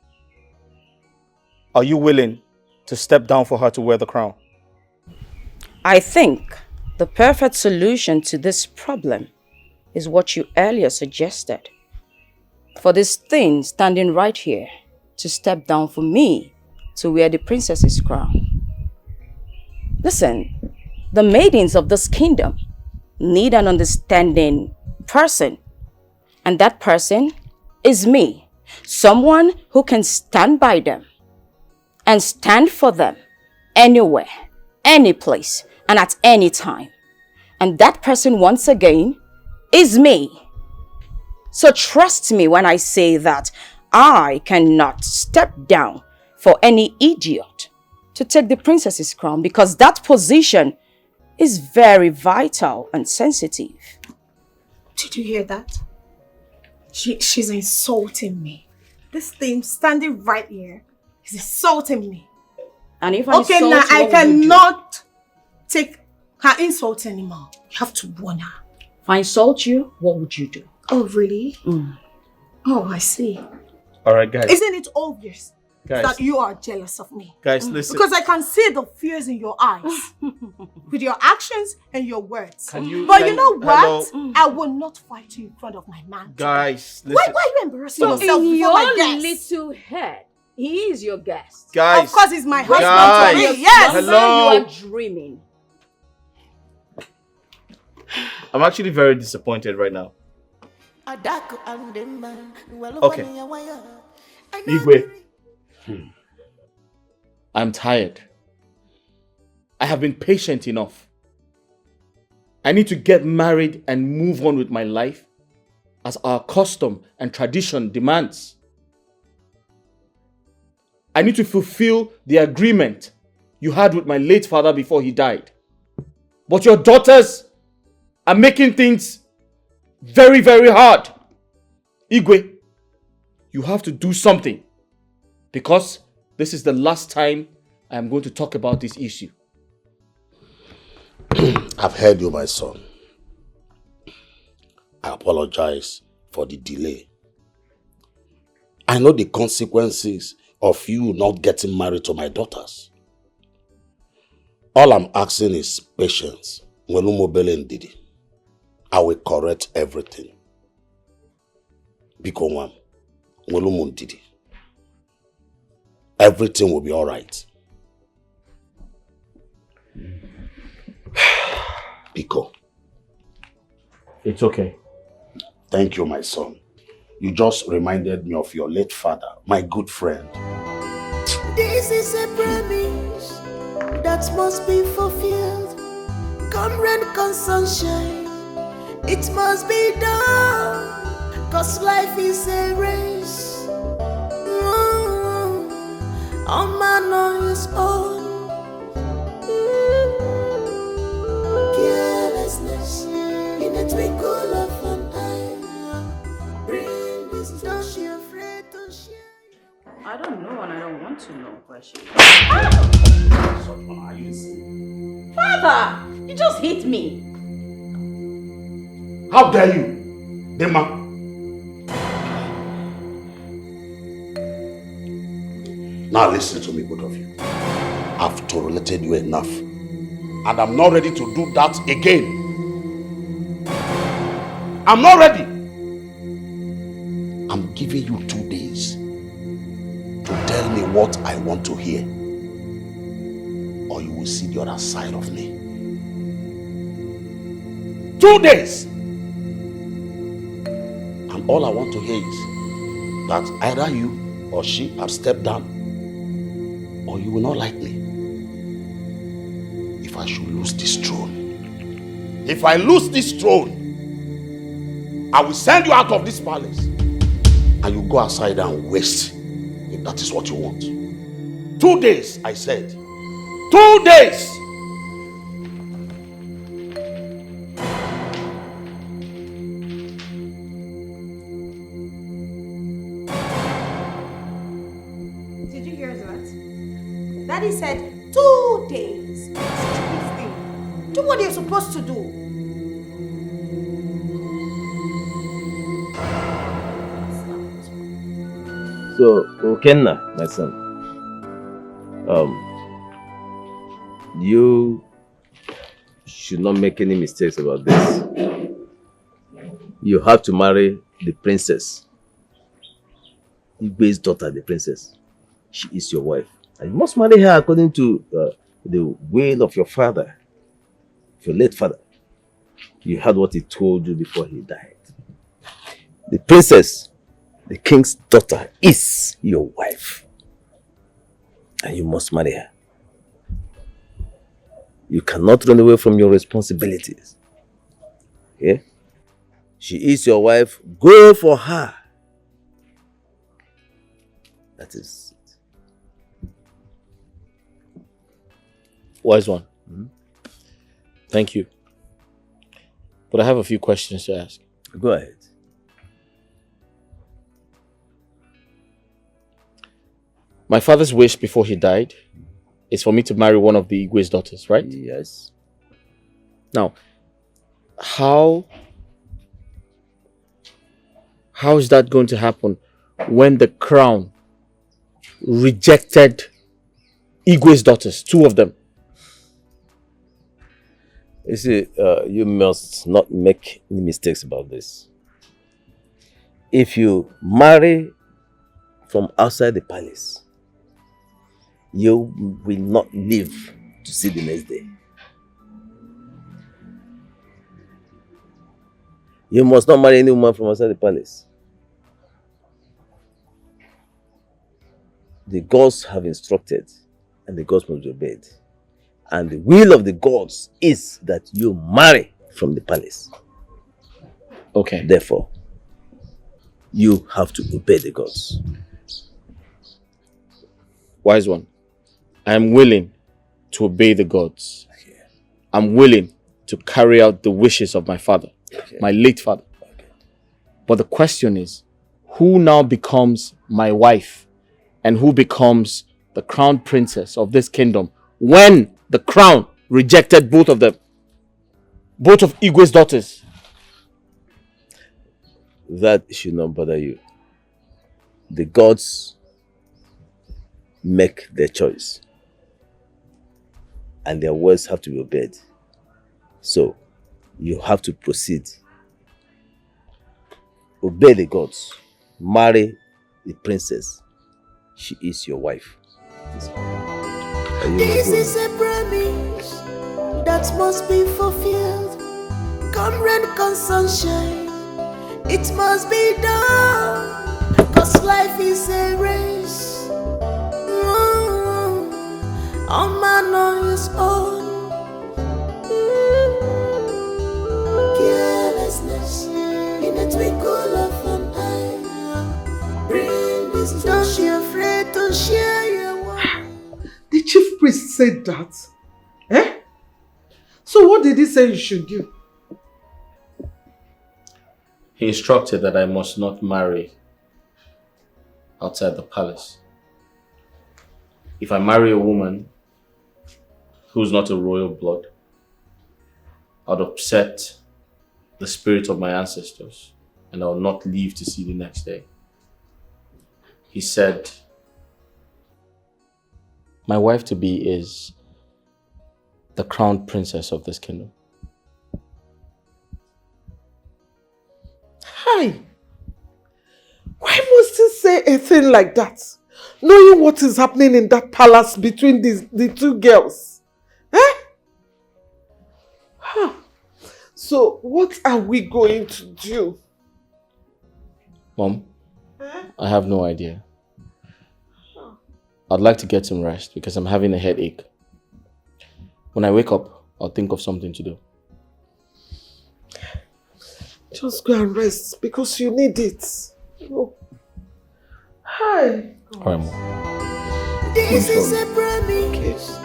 Are you willing to step down for her to wear the crown? I think the perfect solution to this problem is what you earlier suggested. For this thing standing right here to step down for me to wear the princess's crown. Listen, the maidens of this kingdom need an understanding person. And that person is me. Someone who can stand by them and stand for them anywhere, any place, and at any time. And that person, once again, is me. So trust me when I say that I cannot step down for any idiot to take the princess's crown, because that position is very vital and sensitive. Did you hear that? She's insulting me. This thing standing right here is insulting me. And if I okay, insult now you, I what would you do? cannot take her insult anymore. You have to warn her. If I insult you, what would you do? Oh, really? Oh, I see. All right, guys. Isn't it obvious Guys. that you are jealous of me? Guys, listen. Because I can see the fears in your eyes with your actions and your words. Can you- but can- you know what? hello? I will not fight you in front of my man. Guys, listen. Why are you embarrassing So yourself in before my your guests? little head, he is your guest. Guys. Of course, he's my husband Guys. to me. Yes. Hello. You are dreaming. I'm actually very disappointed right now. Okay. Igwe. I'm tired. I have been patient enough. I need to get married and move on with my life as our custom and tradition demands. I need to fulfill the agreement you had with my late father before he died. But your daughters are making things very, very hard. Igwe, you have to do something, because this is the last time I am going to talk about this issue. I've heard you, my son. I apologize for the delay. I know the consequences of you not getting married to my daughters. All I'm asking is patience. I will correct everything. Everything will be all right. Biko. It's okay. Thank you, my son. You just reminded me of your late father, my good friend. This is a promise that must be fulfilled. Come rain, come sunshine, It must be done, cause life is a race. A man on his own. Carelessness in a twinkle of an eye. Bring destruction, afraid to share. I don't know and I don't want to know, Precious. Father, you just hit me. How dare you, Dema? Now listen to me, both of you. I've tolerated you enough. And I'm not ready to do that again. I'm not ready. I'm giving you 2 days to tell me what I want to hear. Or you will see the other side of me. 2 days. And all I want to hear is that either you or she have stepped down, or you will not like me. If I should lose this throne, if I lose this throne, I will send you out of this palace and you go outside and waste, if that is what you want. 2 days, I said. 2 days. Did you hear that? Daddy said 2 days. Do what you're supposed to do. So, Okenna, my son, you should not make any mistakes about this. You have to marry the princess. Igwe's daughter, the princess. She is your wife. And you must marry her according to the will of your father, your late father. You heard what he told you before he died. The princess, the king's daughter, is your wife. And you must marry her. You cannot run away from your responsibilities. Okay? She is your wife. Go for her. That is it. Wise one. Thank you. But I have a few questions to ask. Go ahead. My father's wish before he died is for me to marry one of the Igwe's daughters, right? Yes. Now, how is that going to happen when the crown rejected Igwe's daughters, 2 of them? You see, you must not make any mistakes about this. If you marry from outside the palace, you will not live to see the next day. You must not marry any woman from outside the palace. The gods have instructed, and the gods must be obeyed. And the will of the gods is that you marry from the palace. Okay. Therefore, you have to obey the gods. Wise one, I am willing to obey the gods. Okay. I'm willing to carry out the wishes of my father, my late father. Okay. But the question is, who now becomes my wife and who becomes the crown princess of this kingdom when the crown rejected both of them? Both of Igwe's daughters. That should not bother you. The gods make their choice. And their words have to be obeyed. So, you have to proceed. Obey the gods. Marry the princess. She is your wife. This is a promise that must be fulfilled. Come rain, come sunshine, it must be done. Cause life is a race. A man on his own. Carelessness said that. Eh? So what did he say you should do? He instructed that I must not marry outside the palace. If I marry a woman who's not a royal blood, I'd upset the spirit of my ancestors and I will not live to see the next day. He said, my wife-to-be is the crown princess of this kingdom. Hi. Why must he say a thing like that? Knowing what is happening in that palace between the two girls. Eh? Huh. So what are we going to do? Mom, I have no idea. I'd like to get some rest because I'm having a headache. When I wake up, I'll think of something to do. Just go and rest because you need it. Oh. Hi. Alright, Mom. This is a promise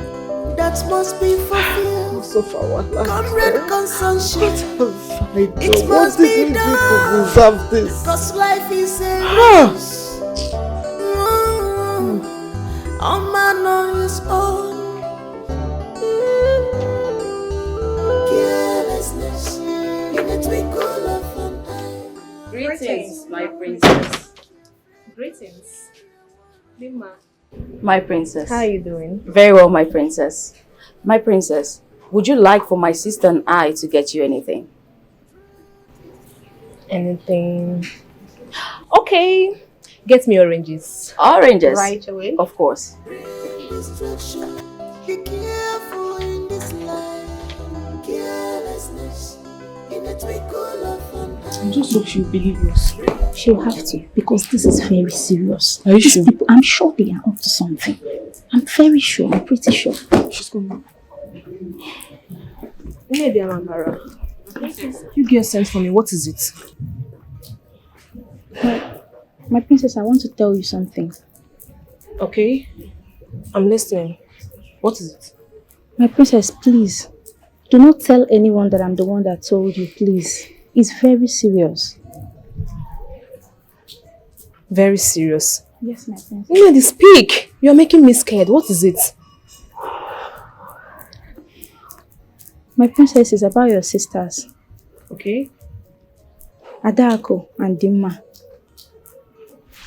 that must be fulfilled. Comrade consumption. It must be done. Cause life is a race. A man on his own. Carelessness in a twinkle of an eye. Greetings, my princess. Greetings. Lima. My princess. How are you doing? Very well, my princess. My princess, would you like for my sister and I to get you anything? Anything? Okay. Get me oranges. Oranges? Right away. Of course. Be careful in this life. Carelessness in a twinkle of an eye. I just hope she'll believe us. She'll have to, because this is very serious. Are you These sure? people, I'm sure they are up to something. I'm very sure. I'm pretty sure. She's coming. You girls sent for me. What is it? My princess, I want to tell you something. Okay. I'm listening. What is it? My princess, please. Do not tell anyone that I'm the one that told you, please. It's very serious. Very serious. Yes, my princess. Lady, speak! You're making me scared. What is it? My princess is about your sisters. Okay. Adako and Dimma.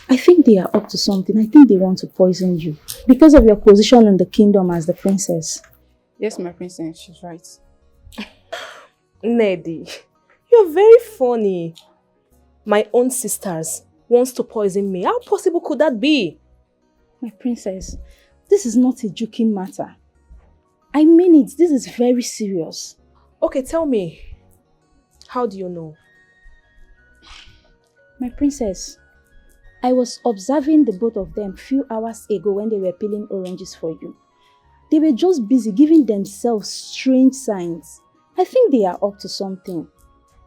I think they are up to something. I think they want to poison you because of your position in the kingdom as the princess. Yes, my princess, she's right. Neddy, you're very funny. My own sisters wants to poison me. How possible could that be? My princess, this is not a joking matter. I mean it. This is very serious. Okay, tell me. How do you know? My princess, I was observing the both of them few hours ago when they were peeling oranges for you. They were just busy giving themselves strange signs. I think they are up to something.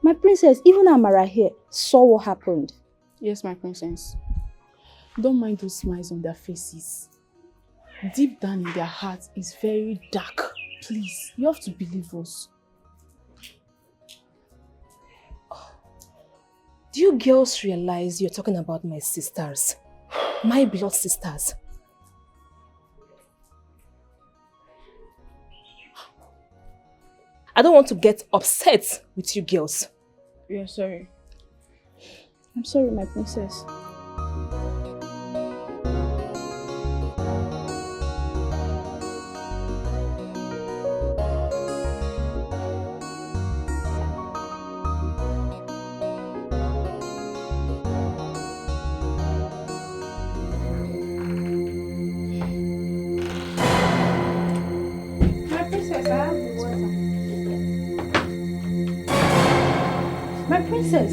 My princess, even Amara here saw what happened. Yes, my princess. Don't mind those smiles on their faces. Deep down in their hearts is very dark. Please, you have to believe us. Do you girls realize you're talking about my sisters? My blood sisters. I don't want to get upset with you girls. We are sorry. I'm sorry, my princess. My princess!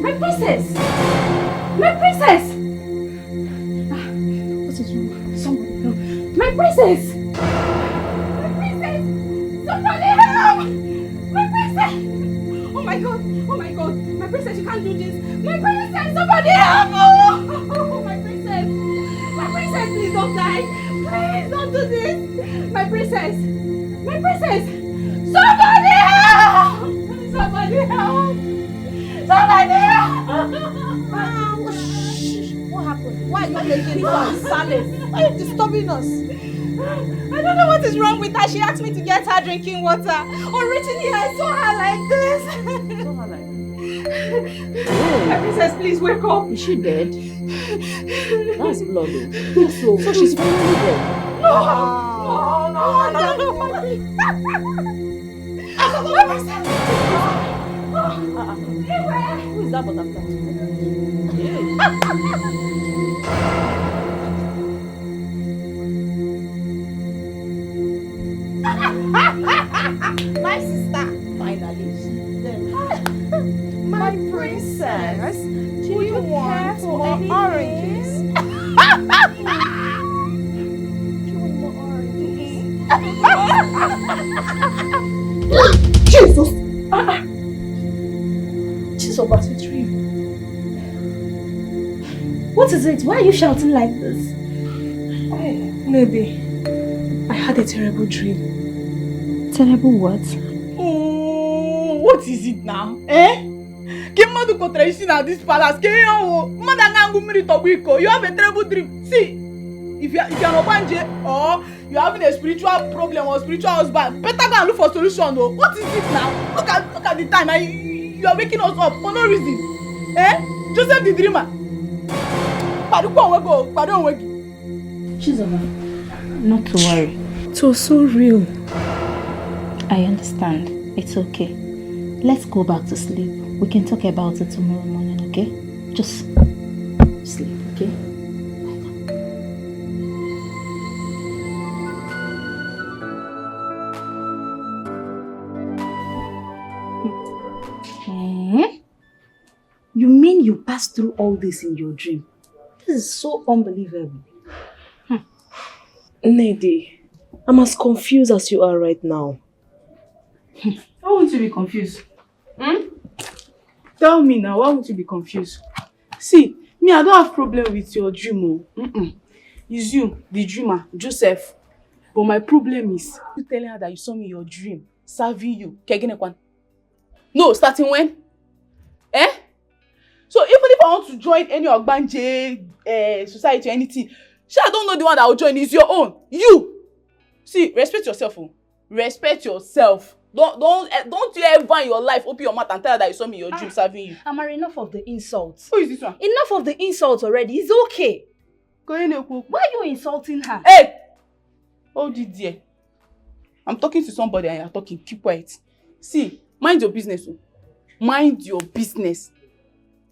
My princess! My princess! What is wrong? Somebody help! My princess! My princess! Somebody help! My princess! Oh my god! Oh my god! My princess, you can't do this! My princess! Somebody help! Oh, my princess! My princess, please princess! My princess! Somebody help! Somebody help! Somebody help! What happened? Why are you making noise? Silence! Why are you disturbing us? I don't know what is wrong with her. She asked me to get her drinking water. On reaching here, I saw her like this. Saw her like this? My princess, please wake up. Is she dead? That's blood. Yes, so she's finally dead. No! My princess! Who is that butterfly? My sister, finally. My princess, do you want more oranges? Jesus! Jesus, but it's real. What is it? Why are you shouting like this? Maybe I had a terrible dream. Terrible what? Oh, what is it now? Eh? You have a terrible dream. See, if you're not banje or you're having a spiritual problem or spiritual husband, better go and look for solution though. What is it now? Look at the time. You are waking us up for no reason. Eh? Joseph the dreamer. Chizoba, not to worry. It was so real. I understand. It's okay. Let's go back to sleep. We can talk about it tomorrow morning, okay? Just sleep, okay? You mean you passed through all this in your dream? This is so unbelievable. Nedi, I'm as confused as you are right now. Why won't you be confused? Tell me now, why won't you be confused? See, me, I don't have problem with your dream. It's you, the dreamer, Joseph. But my problem is, you telling her that you saw me in your dream, serving you. No, starting when? Eh? So even if I want to join any Ogbanje society or anything, I don't know the one that will join. It's your own. You! See, respect yourself. Respect yourself. Don't you ever in your life open your mouth and tell her that you saw me in your dream serving you. Amara, enough of the insults. Who is this one? Enough of the insults already. It's okay. Why are you insulting her? Hey! Hold it there. I'm talking to somebody and you're talking. Keep quiet. See, mind your business. Mind your business.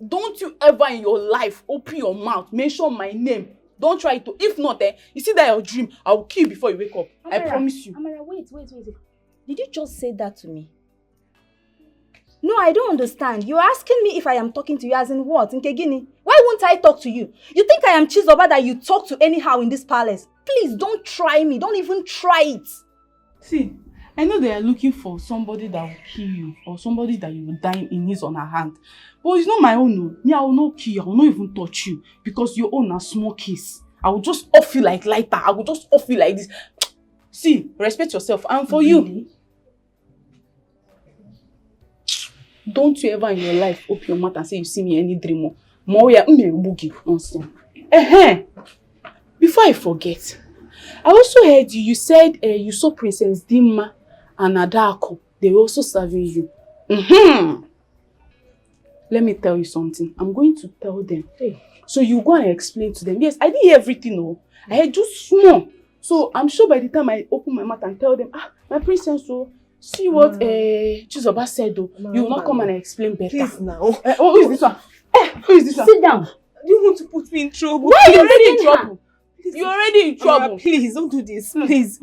Don't you ever in your life open your mouth, mention my name. Don't try to. If not, you see that your dream, I will kill you before you wake up. Amara, I promise you. Amara, wait. Did you just say that to me? No, I don't understand. You're asking me if I am talking to you as in what? In Kegini? Why won't I talk to you? You think I am Chizoba that you talk to anyhow in this palace? Please, don't try me. Don't even try it. See, I know they are looking for somebody that will kill you or somebody that you will die in his or her hand. But it's not my own. No. Me, I will not kill you. I will not even touch you because your own a small kiss. I will just off you like lighter. I will just off you like this. See, respect yourself. And for you, don't you ever in your life open your mouth and say you see me any dream more. Nonsense. Before I forget, I also heard you said you saw Princess Dimma and Adako. They were also serving you. Let me tell you something. I'm going to tell them. Hey. So you go and explain to them. Yes, I didn't hear everything. No. I heard just small. So I'm sure by the time I open my mouth and tell them, my princess, see what Chizoba said though. You will not come and explain better. Please now. Who is this one? Who is this one? Sit down. You want to put me in trouble? Why are you already in trouble? You're already in trouble. Please, don't do this. Please.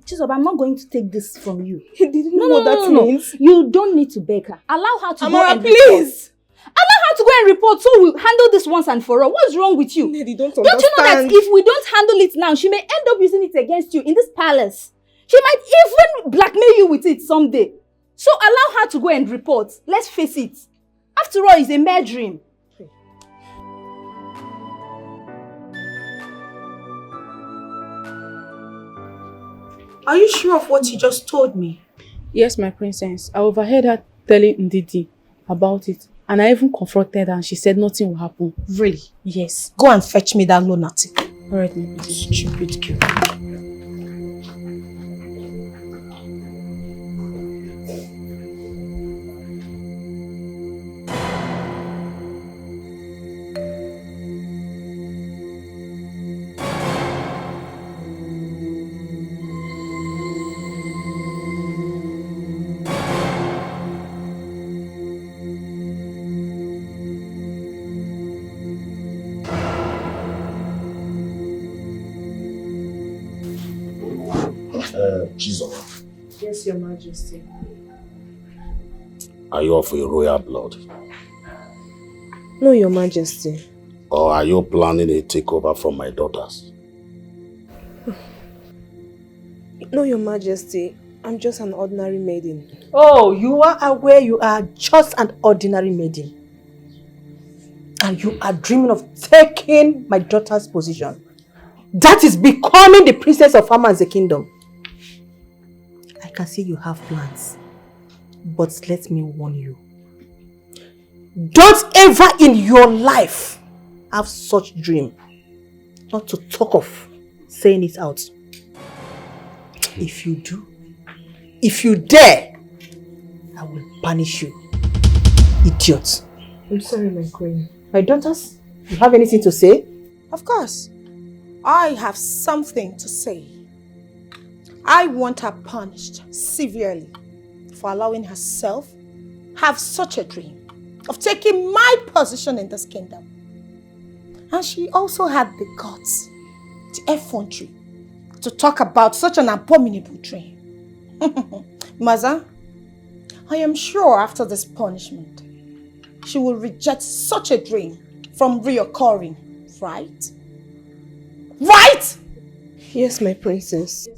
Chizoba, I'm not going to take this from you. You didn't know what that means. You don't need to beg her. Allow her to Amara, go and please. report. Allow her to go and report so we'll handle this once and for all. What's wrong with you? Lady, don't you know that if we don't handle it now, she may end up using it against you in this palace? She might even blackmail you with it someday. So allow her to go and report. Let's face it. After all, it's a mere dream. Are you sure of what you just told me? Yes, my princess. I overheard her telling Ndidi about it. And I even confronted her and she said nothing will happen. Really? Yes. Go and fetch me that lunatic. Alright, my princess. Stupid girl. Jesus. Yes, Your Majesty. Are you of a royal blood? No, Your Majesty. Or are you planning a takeover from my daughters? No, Your Majesty. I'm just an ordinary maiden. Oh, you are aware you are just an ordinary maiden. And you are dreaming of taking my daughter's position. That is becoming the princess of Amaze Kingdom. I can see you have plans. But let me warn you. Don't ever in your life have such dream. Not to talk of saying it out. If you do, if you dare, I will punish you. Idiot. I'm sorry, my queen. My daughters, you have anything to say? Of course. I have something to say. I want her punished severely for allowing herself have such a dream of taking my position in this kingdom. And she also had the guts, the effrontery, to talk about such an abominable dream. Maza, I am sure after this punishment, she will reject such a dream from reoccurring, right? Right? Yes, my princess.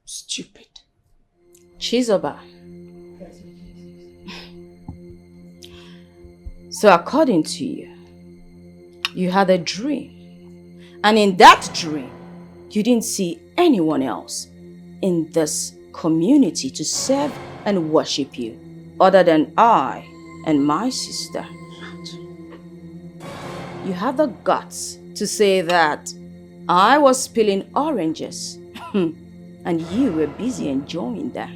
Stupid. Chizoba. So according to you, you had a dream. And in that dream, you didn't see anyone else in this community to serve and worship you other than I and my sister. You had the guts to say that I was peeling oranges and you were busy enjoying that.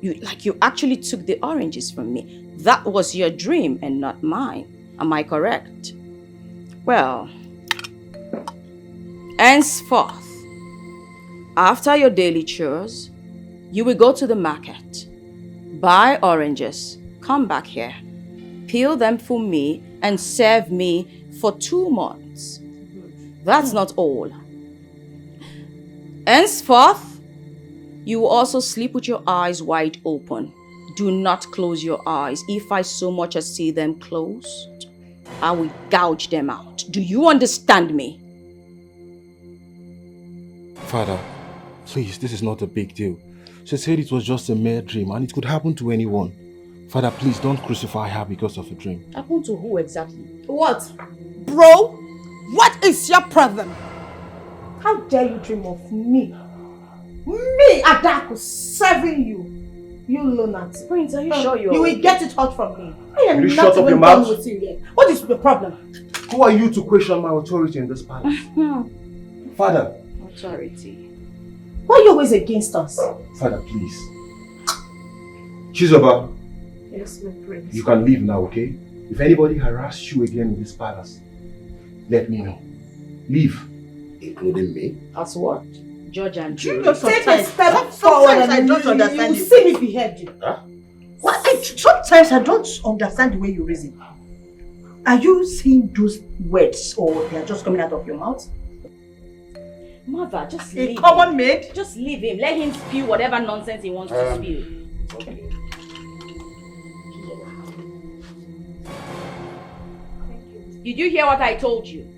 You actually took the oranges from me. That was your dream and not mine. Am I correct? Well, henceforth, after your daily chores, you will go to the market, buy oranges, come back here, peel them for me and serve me for 2 months. That's not all. Henceforth, you will also sleep with your eyes wide open. Do not close your eyes. If I so much as see them closed, I will gouge them out. Do you understand me? Father, please, this is not a big deal. She said it was just a mere dream and it could happen to anyone. Father, please don't crucify her because of a dream. Happen to who exactly? What? Bro, what is your problem? How dare you dream of me? Me, Adaku, serving you. You lunatic. Prince, are you sure you will get it hot from me. I am Will you not shut up even your done mouth? with you yet. What is the problem? Who are you to question my authority in this palace? Father. Authority. Why are you always against us? Father, please. Chizoba, Yes, my prince. you can leave now, okay? If anybody harasses you again in this palace, let me know. Leave. Including me? As what? Judge and jury. Take a step forward and I don't you understand will you. see me behead you. Huh? Sometimes I don't understand the way you reason. Are you saying those words or they are just coming out of your mouth? Mother, just leave common him. maid? Just leave him. Let him spew whatever nonsense he wants to spew. Okay. Did you hear what I told you?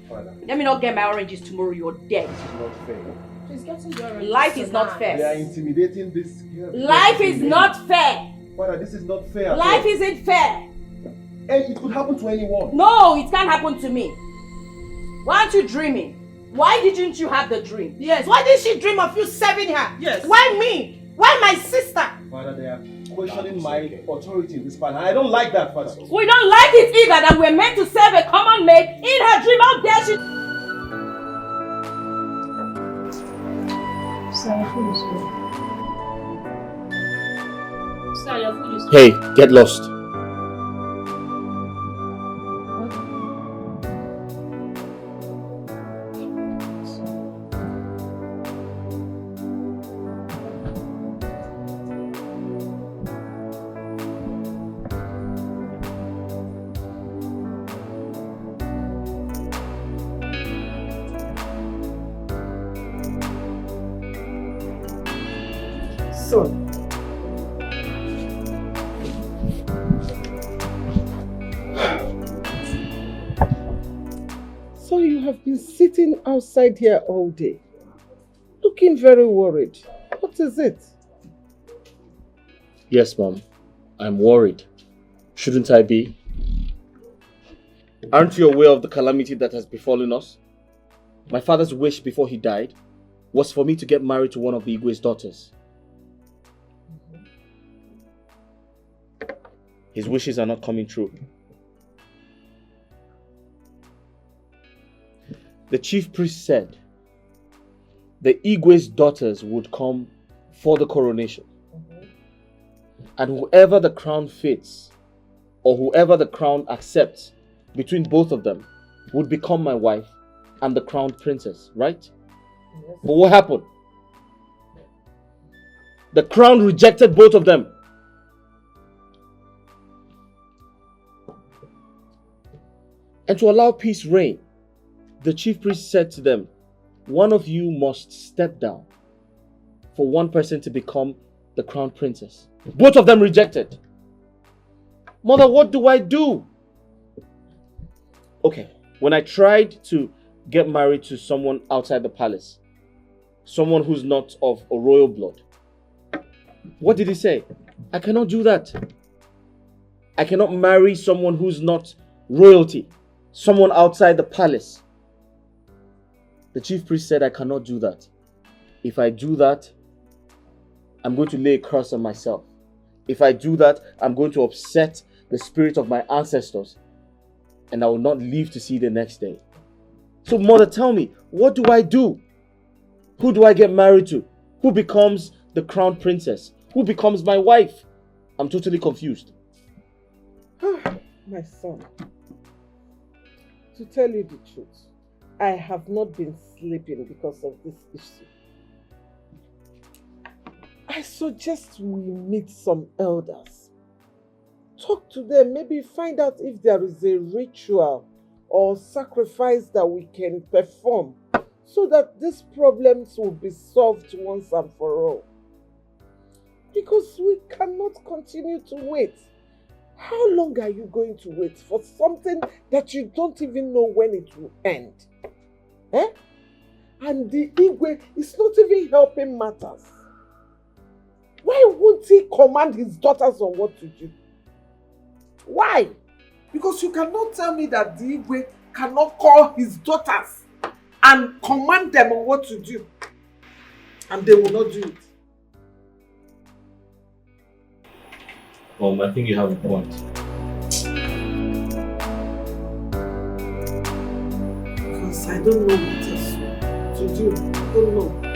Father. Let me not get my oranges tomorrow. You're dead. This is not fair. She's getting your oranges Life is not tonight. They are fair. intimidating this girl. Life is not fair. Father, this is not fair. Life isn't fair. And it could happen to anyone. No, it can't happen to me. Why aren't you dreaming? Why didn't you have the dream? Yes, why did she dream of you serving her? Yes. Why me? Why my sister? Father, they are questioning my authority in this matter. I don't like that, Father. We don't like it either that we're meant to serve a common maid in her dream. How dare she? Sir, your food is ready. Sir, your food is Hey, get lost. Son. So you have been sitting outside here all day, looking very worried. What is it? Yes, Mom. I'm worried. Shouldn't I be? Aren't you aware of the calamity that has befallen us? My father's wish before he died was for me to get married to one of the Igwe's daughters. His wishes are not coming true. The chief priest said the Igwe's daughters would come for the coronation. And whoever the crown fits, or whoever the crown accepts between both of them, would become my wife and the crowned princess, right? Yes. But what happened? The crown rejected both of them. And to allow peace reign, the chief priest said to them, one of you must step down for one person to become the crown princess. Both of them rejected. Mother, what do I do? Okay, when I tried to get married to someone outside the palace, someone who's not of a royal blood, what did he say? I cannot do that. I cannot marry someone who's not royalty. Someone outside the palace. The chief priest said I cannot do that. If I do that, I'm going to lay a curse on myself. If I do that, I'm going to upset the spirit of my ancestors and I will not live to see the next day. So Mother, tell me, what do I do? Who do I get married to? Who becomes the crown princess? Who becomes my wife? I'm totally confused. My son, to tell you the truth, I have not been sleeping because of this issue. I suggest we meet some elders. Talk to them, maybe find out if there is a ritual or sacrifice that we can perform so that these problems will be solved once and for all. Because we cannot continue to wait. How long are you going to wait for something that you don't even know when it will end? Eh? And the Igwe is not even helping matters. Why won't he command his daughters on what to do? Why? Because you cannot tell me that the Igwe cannot call his daughters and command them on what to do. And they will not do it. I think you have a point. Because I don't know what else to do. I don't know.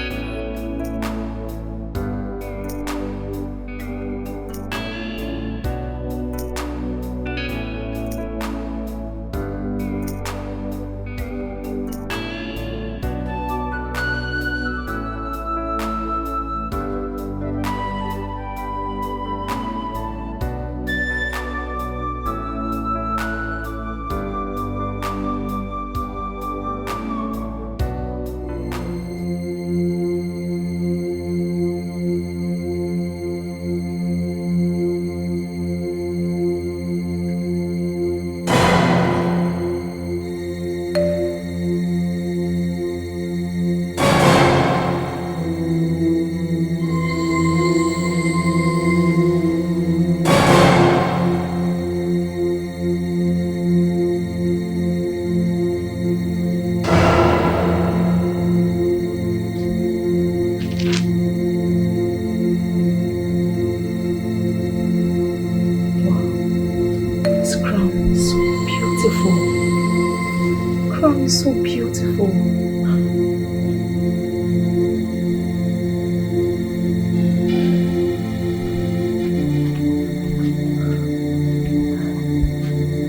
beautiful. Crown is so beautiful.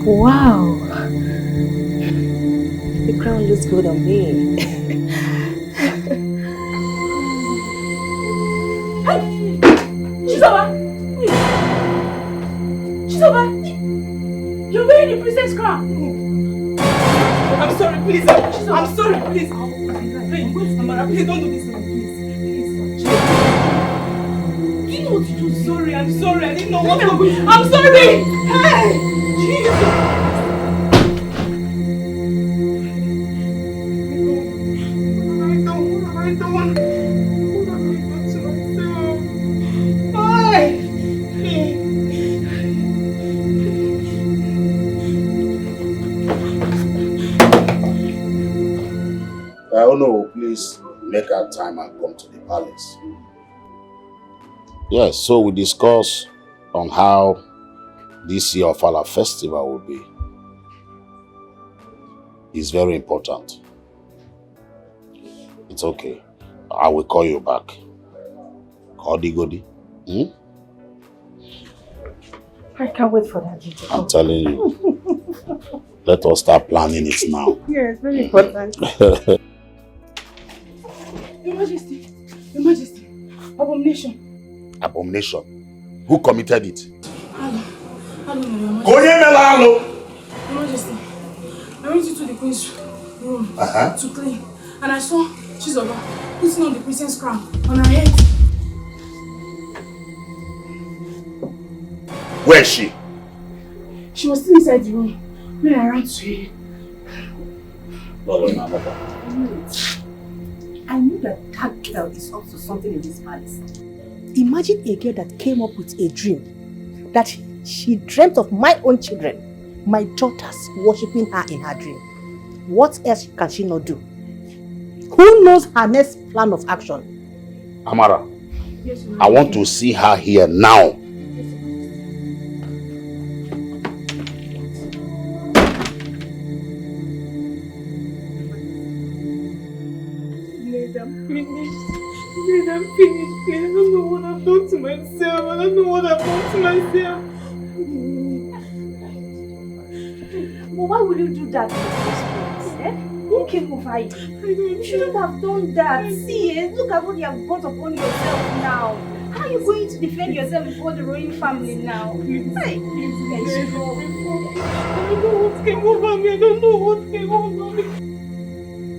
Wow. The crown looks good on me. Chizoba! Chizoba! You're wearing the princess crown! I'm sorry, please. I'm sorry, please. Please, Amara, please don't do this to me, please. Please. Do you know what you do? Sorry, I'm sorry. I didn't know what to do. I'm sorry! Hey! Jesus! Oh no, please make our time and come to the palace. Yes, so we discuss on how this year of our festival will be. It's very important. It's okay. I will call you back. Godi. I can't wait for that. I'm telling you. Let us start planning it now. Yeah, it's very important. Your Majesty, abomination. Abomination. Who committed it? I don't know, Your Majesty. I went into the queen's room to clean, and I saw Chizoba putting on the princess crown on her head. Where is she? She was still inside the room when I ran to her. I knew that girl is up to something in this palace. Imagine a girl that came up with a dream that she dreamt of my own children, my daughters, worshipping her in her dream. What else can she not do? Who knows her next plan of action? Amara, Yes, I want to see her here now. I'm finished. Please, I don't know what I've done to myself. But why would you do that in the first place? Who came over you? You shouldn't have done that. See, look at what you have brought upon yourself now. How are you going to defend yourself before the royal family now? Please. I don't know what came over me.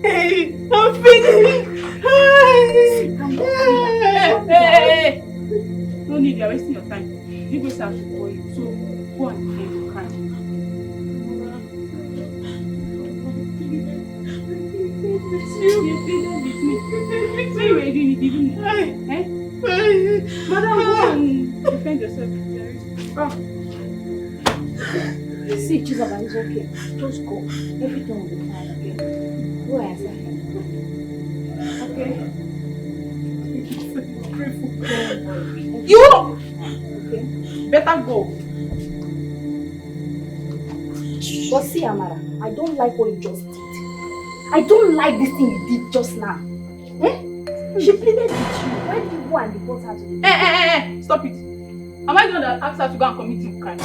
Hey, I'm finished. Hey. No need, you're wasting your time. You go start to call you. So go and behave your crime. You pleaded with me. So you were doing it even more. Madam, go and defend yourself. See, Chizoba, it's okay. Just go. Everything will be fine, okay? Go answer him. Okay? You! Okay? Better go. But see, Amara, I don't like what you just did. I don't like this thing you did just now. She pleaded with you. Why did you go and report her to the Hey, stop it. Am I the one that asked her to go and commit a crime?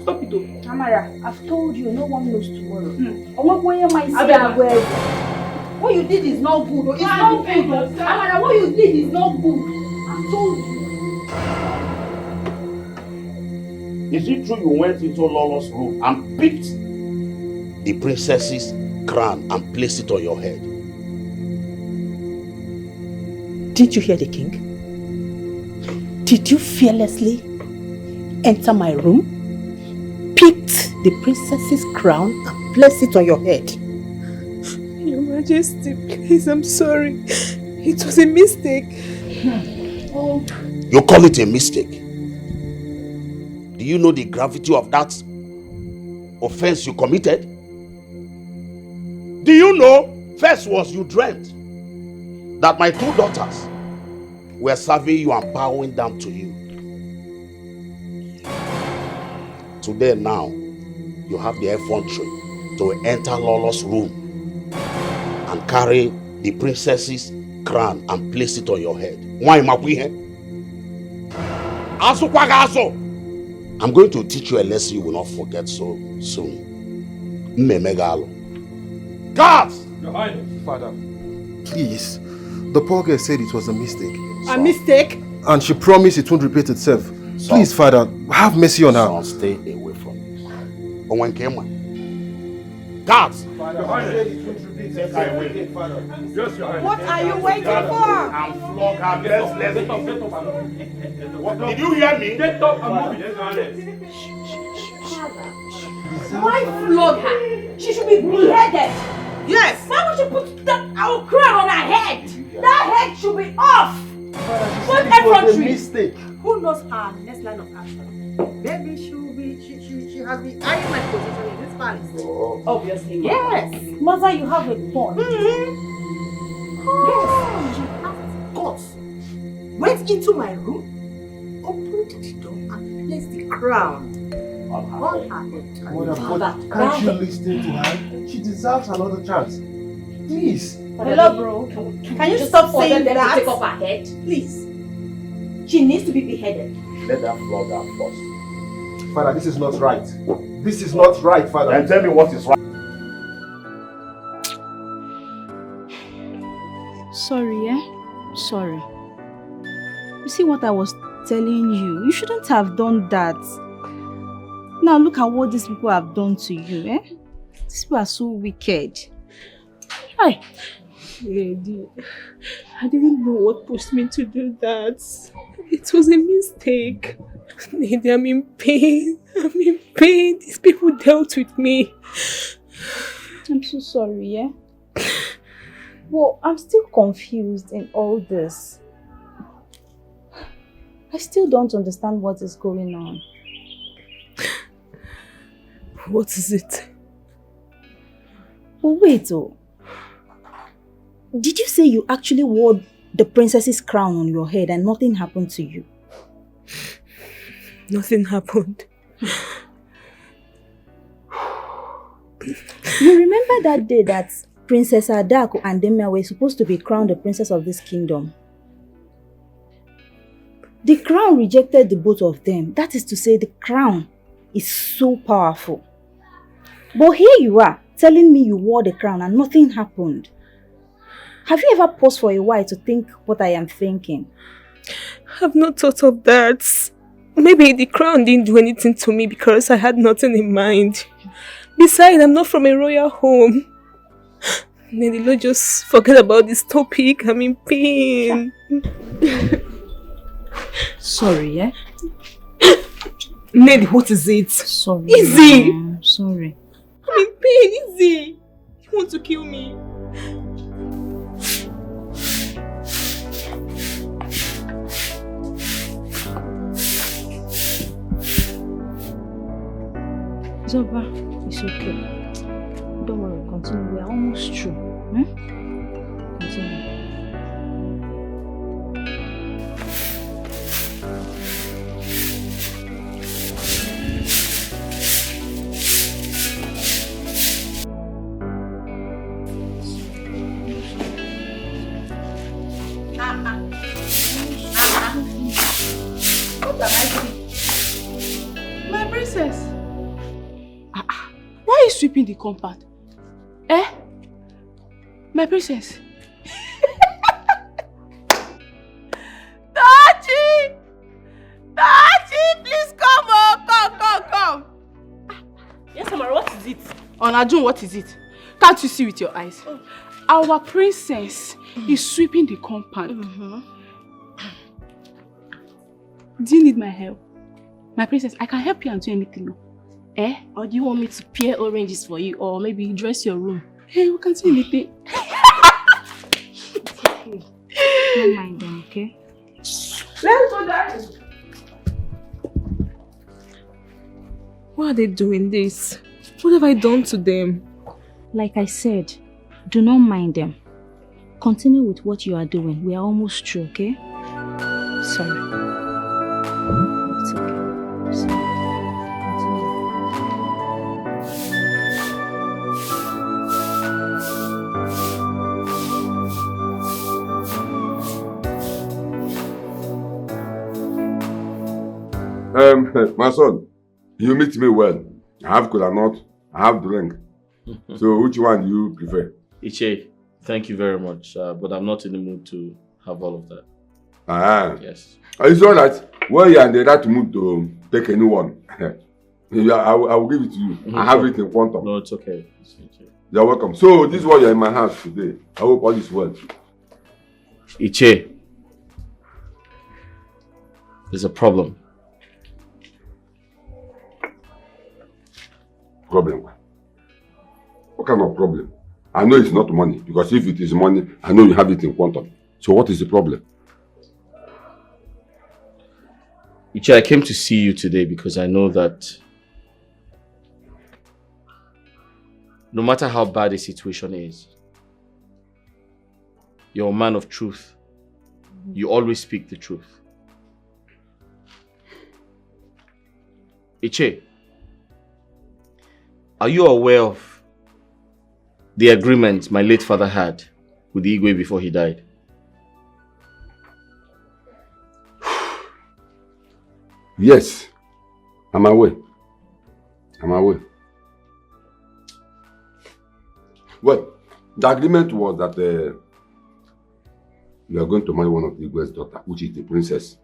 Stop it, though. Amara, I've told you, no one knows tomorrow. What you did is not good. It's not good. Amara, what you did is not good. I've told you. Is it true you went into Lolo's room and picked the princess's crown and placed it on your head? Did you hear the king? Did you fearlessly enter my room, picked the princess's crown and placed it on your head? Your Majesty, please, I'm sorry. It was a mistake. You call it a mistake? Do you know the gravity of that offense you committed? Do you know, first was you dreamt that my two daughters were serving you and bowing down to you. Today now, you have the effrontery to enter Lolo's room and carry the princess's crown and place it on your head. Why, Makwihe? I'm going to teach you a lesson you will not forget so soon. Mmemegalo. Guards! Your Highness. Father, please. The poor girl said it was a mistake. A mistake? And she promised it won't repeat itself. Please, Father, have mercy on her. Son, stay away from this. Owen Kema. Guards! Your Highness. Take her away. Yes, Your Highness. What are you waiting for? And flog her. Did you hear me? Get up and move it. Why flog her? She should be beheaded. Yes. Why would she put our crown on her head? That head should be off. What effrontery? Mistake. Who knows her next line of action? Maybe she has been eyeing my position in this palace. Obviously. Yes. Mother, you have a point. Yes. She has guts. Went into my room, opened the door, and placed the crown on her head. Mother, can't you listen to her? She deserves another chance. Please. Hello, bro. Can you stop saying that? To take off her head? Please. She needs to be beheaded. Let her flog her first. Father, this is not right. This is not right, Father. Then tell me what is right. Sorry, Sorry. You see what I was telling you? You shouldn't have done that. Now look at what these people have done to you, These people are so wicked. Hi. Lady, I didn't know what pushed me to do that. It was a mistake. Lady, I'm in pain. These people dealt with me. I'm so sorry, Well, I'm still confused in all this. I still don't understand what is going on. What is it? But wait, did you say you actually wore the princess's crown on your head and nothing happened to you? Nothing happened. You remember that day that Princess Adako and Demia were supposed to be crowned the princess of this kingdom? The crown rejected the both of them. That is to say, the crown is so powerful. But here you are, telling me you wore the crown and nothing happened. Have you ever paused for a while to think what I am thinking? I've not thought of that. Maybe the crown didn't do anything to me because I had nothing in mind. Besides, I'm not from a royal home. May the Lord just forget about this topic. I'm in pain. Sorry, Ned, what is it? Sorry. Easy! Sorry. I'm in pain, Easy! You want to kill me? Zoba, it's okay. Don't worry, continue. We are almost through. Continue. What am I doing? My princess. Why are you sweeping the compound? My princess. Tachi! Tachi, please come on. Come. Yes, Amara, what is it? Onajun, what is it? Can't you see with your eyes? Our princess is sweeping the compound. Do you need my help? My princess, I can help you and do anything. Or do you want me to peel oranges for you, or maybe dress your room? Hey, we can do anything. Don't mind them, okay? Let's go down. Why are they doing this? What have I done to them? Like I said, do not mind them. Continue with what you are doing. We are almost through, okay? Sorry. It's okay. Sorry. My son, you meet me well. I have cola nut, I have drink. So which one do you prefer? Iche, thank you very much, but I'm not in the mood to have all of that. Yes. It's all right. Well, you're in the right mood to take anyone. I will give it to you. I have it in front of. No, it's okay. You're welcome. So this is why you're in my house today. I hope all is well. Iche, there's a problem. Problem? What kind of problem? I know it's not money, because if it is money, I know you have it in front of you. So what is the problem? Iche, I came to see you today because I know that no matter how bad the situation is, you're a man of truth. You always speak the truth. Iche, are you aware of the agreement my late father had with the Igwe before he died? Yes, I'm aware. I'm aware. Well, the agreement was that you are going to marry one of the Igwe's daughter, which is the princess.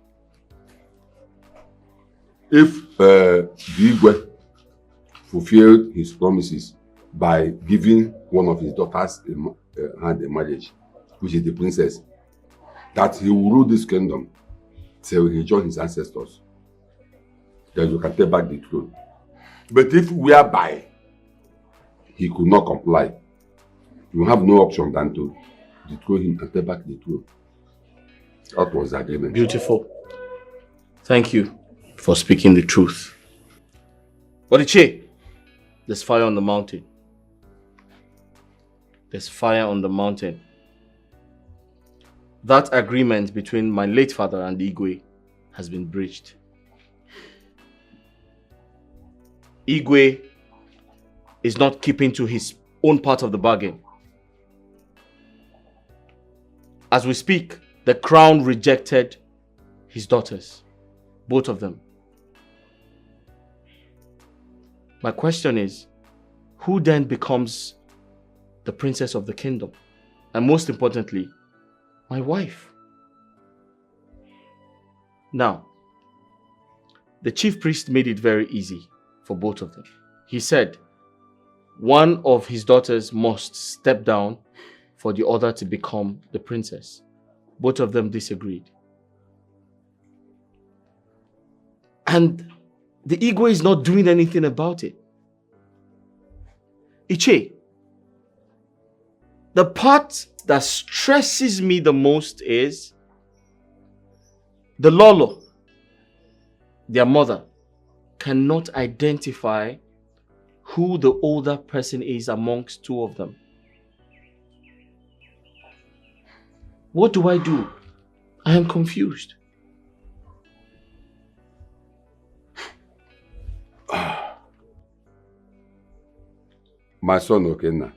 If the Igwe fulfilled his promises by giving one of his daughters hand in marriage, which is the princess, that he will rule this kingdom till he joins his ancestors, then you can take back the throne. But if whereby he could not comply, you have no option than to dethrone him and take back the throne. That was the agreement. Beautiful. Thank you for speaking the truth. But Iche, there's fire on the mountain. There's fire on the mountain. That agreement between my late father and the Igwe has been breached. Igwe is not keeping to his own part of the bargain. As we speak, the crown rejected his daughters, both of them. My question is, who then becomes the princess of the kingdom? And most importantly, my wife. Now, the chief priest made it very easy for both of them. He said, one of his daughters must step down for the other to become the princess. Both of them disagreed. And the Igwe is not doing anything about it. Iche, the part that stresses me the most is the Lolo, their mother, cannot identify who the older person is amongst two of them. What do I do? I am confused. My son Okenna,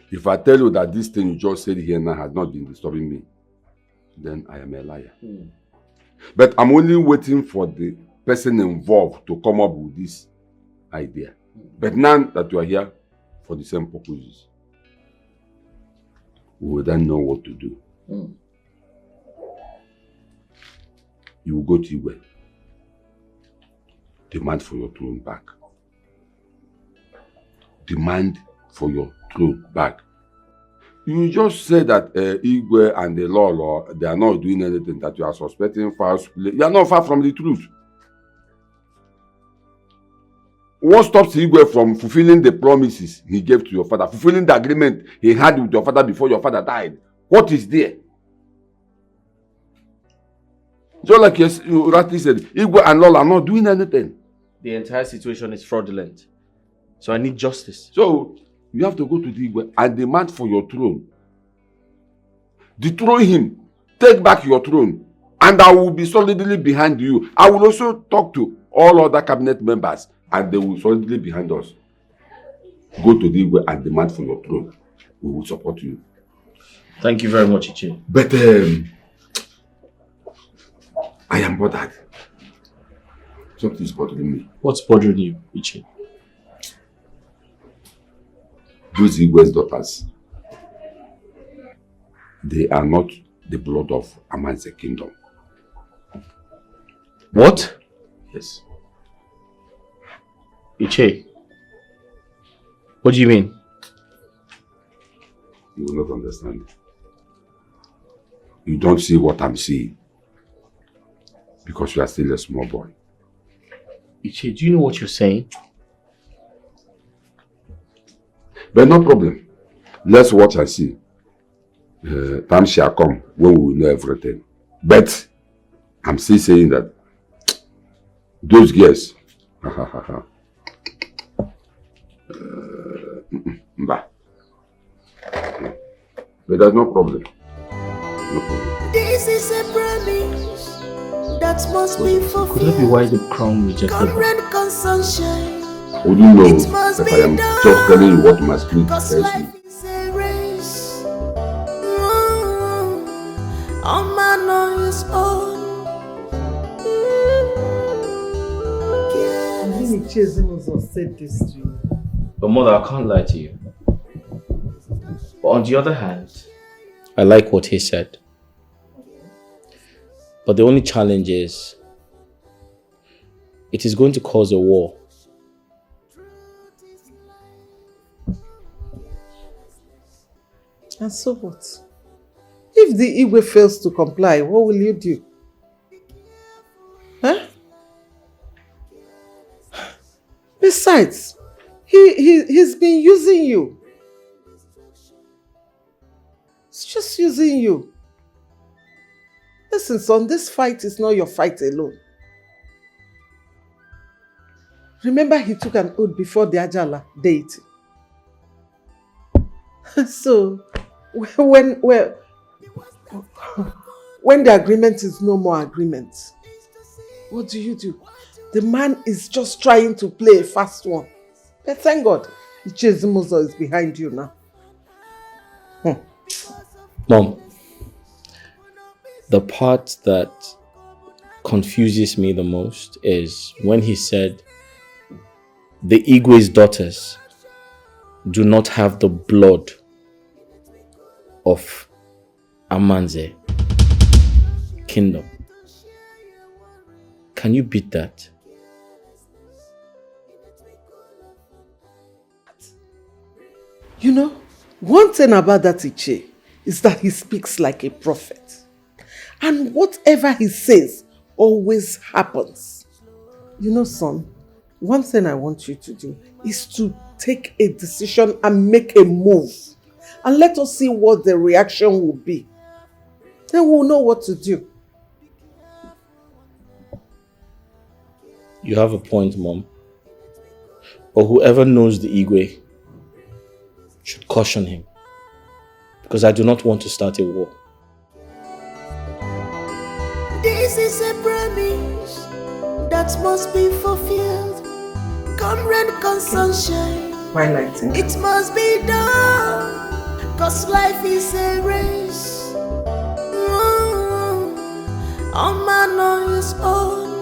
if I tell you that this thing you just said here now has not been disturbing me, then I am a liar. But I'm only waiting for the person involved to come up with this idea. But now that you are here for the same purposes, we will then know what to do. You will go to Igwe, demand for your throne back. Demand for your throne back. You just said that Igwe and the Lolo, they are not doing anything, that you are suspecting false play. You are not far from the truth. What stops Igwe from fulfilling the promises he gave to your father, fulfilling the agreement he had with your father before your father died? What is there? Just like you rightly said, Igwe and Lola are not doing anything. The entire situation is fraudulent. So I need justice. So you have to go to the Igwe and demand for your throne. Dethrone him. Take back your throne. And I will be solidly behind you. I will also talk to all other cabinet members and they will solidly behind us. Go to the Igwe and demand for your throne. We will support you. I am bothered. Something is bothering me. What's bothering you, Ichi? Those Igwe's daughters, they are not the blood of Amanze kingdom. What? Yes. Ichi, what do you mean? You will not understand. You don't see what I'm seeing because you are still a small boy. Ichi, do you know what you're saying? But no problem. Let's watch and see. Time shall come when we will know everything. But I'm still saying that those girls, but there's no problem. No problem. This is a promise that must be fulfilled. Could that be why the crown rejected her? Come sunshine. Would you know if I am just telling you what my spirit tells me? A man on his own. Said this to you. But mother, I can't lie to you. But on the other hand, I like what he said. But the only challenge is, it is going to cause a war. And so what? If the Igwe fails to comply, what will you do? Huh? Besides, he's been using you. He's just using you. Listen, son, this fight is not your fight alone. Remember, he took an oath before the Ajala deity. So, when the agreement is no more agreement, what do? The man is just trying to play a fast one. But thank God, Ichezimozo is behind you now. Mom, the part that confuses me the most is when he said the Igwe's daughters do not have the blood of Amanze kingdom. Can you beat that? You know, one thing about that Iche is that he speaks like a prophet. And whatever he says always happens. You know, son, one thing I want you to do is to take a decision and make a move. And let us see what the reaction will be. Then we'll know what to do. You have a point, Mom. But whoever knows the Igwe should caution him. Because I do not want to start a war. This is a promise that must be fulfilled. Come rain, come sunshine. Why lighting? It must be done. Cause life is a race. A man on his own.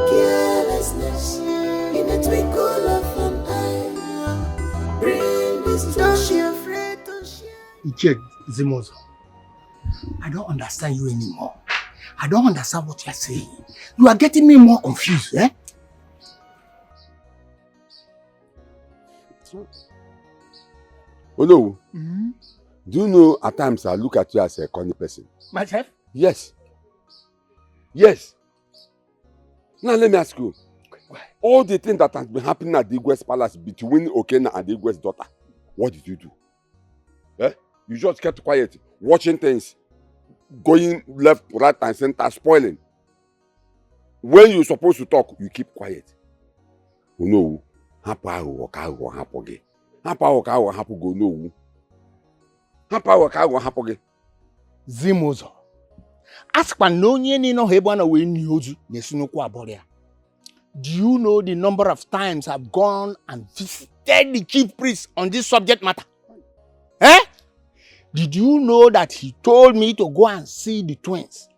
Carelessness in a twinkle of an eye. Bring destruction. Don't be afraid to share. Iche Zimozo, I don't understand you anymore. I don't understand what you are saying. You are getting me more confused, eh? Oh no. Do you know at times I look at you as a corny person? Myself? Yes. Yes. Now let me ask you. All the things that has been happening at the Igwe's palace between Okena and the Igwe's daughter, what did you do? Eh? You just kept quiet, watching things, going left, right, and center, spoiling. When you're supposed to talk, you keep quiet. Oh no. Hapa wakago hapoge. Hapa wakago hapogo no. Hapa wakago hapoge. Zimozo. Ask Panonye Nino Hebana when you Nesunuko Aboria. Do you know the number of times I've gone and visited the chief priest on this subject matter? Eh? Did you know that he told me to go and see the twins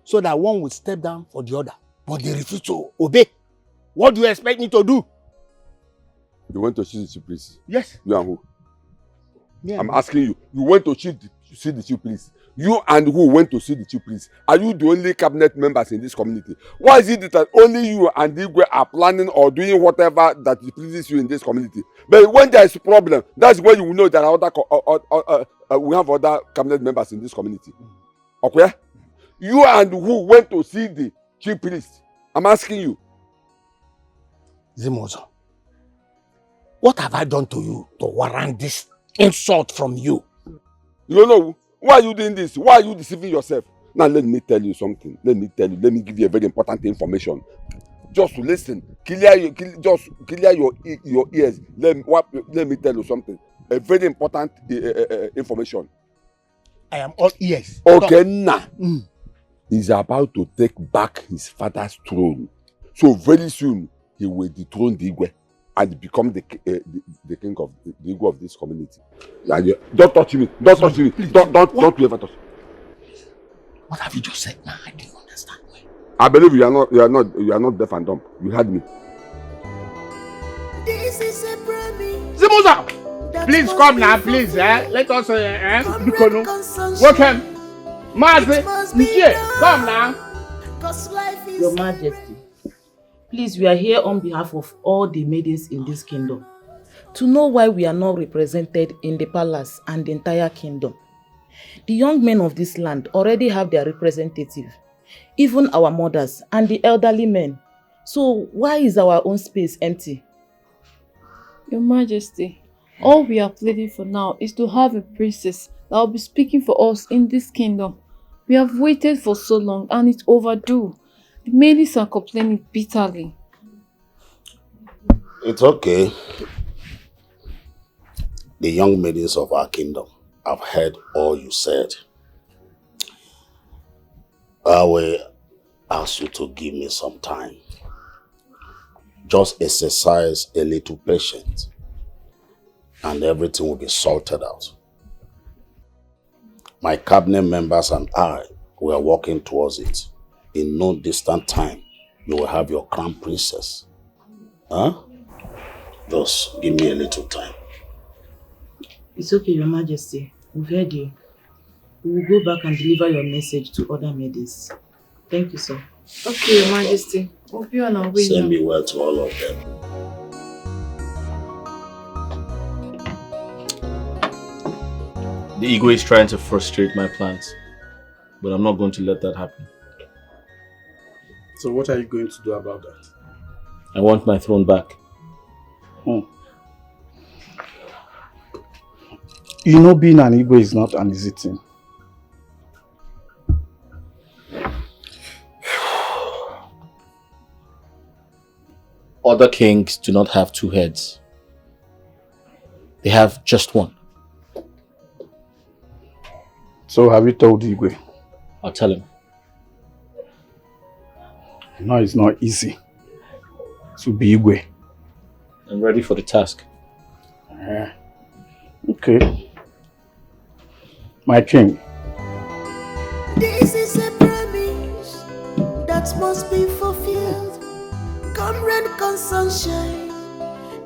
so that one would step down for the other? But they refused to obey. What do you expect me to do? You went to see the chief priest? Yes. You and who? Yeah, I'm asking you. You went to see the chief priest. You and who went to see the chief priest? Are you the only cabinet members in this community? Why is it that only you and Igwe are planning or doing whatever that pleases you in this community? But when there is a problem, that's when you will know that we have other cabinet members in this community. Okay? You and who went to see the chief priest? I'm asking you. Zimozo, what have I done to you to warrant this insult from you? You don't know. Why are you doing this? Why are you deceiving yourself? Now let me tell you something. Let me give you a very important information. Just to listen. Clear your ears. Let me tell you something. A very important information. I am all ears. Okay, now. He's about to take back his father's throne. So very soon, he will dethrone the Igwe and become the king of the Igwe of this community. Don't touch me. Don't touch me. Please. Don't you ever touch me. What have you just said now? I don't understand. I believe you are not deaf and dumb. You heard me. This is a promise. Zimoza! Please come now, please. Let us welcome. Mazi, come now. Your Majesty, please, we are here on behalf of all the maidens in this kingdom to know why we are not represented in the palace and the entire kingdom. The young men of this land already have their representative, even our mothers and the elderly men. So why is our own space empty? Your Majesty, all we are pleading for now is to have a princess that will be speaking for us in this kingdom. We have waited for so long and it's overdue. The maidens are complaining bitterly. It's okay. The young maidens of our kingdom have heard all you said. I will ask you to give me some time. Just exercise a little patience and everything will be sorted out. My cabinet members and I, we are working towards it. In no distant time, you will have your crown princess. Huh? Just give me a little time. It's okay, Your Majesty. We've heard you. We will go back and deliver your message to other maidens. Thank you, sir. Okay, Your Majesty. We'll be on our way now. Send me word to all of them. The ego is trying to frustrate my plans, but I'm not going to let that happen. So what are you going to do about that? I want my throne back. You know, being an Igbo is not an easy thing. Other kings do not have two heads. They have just one. So have you told Igwe? I'll tell him. No, it's not easy to be Igwe. I'm ready for the task. Okay. My king. This is a promise that must be fulfilled. Come rain, come sunshine,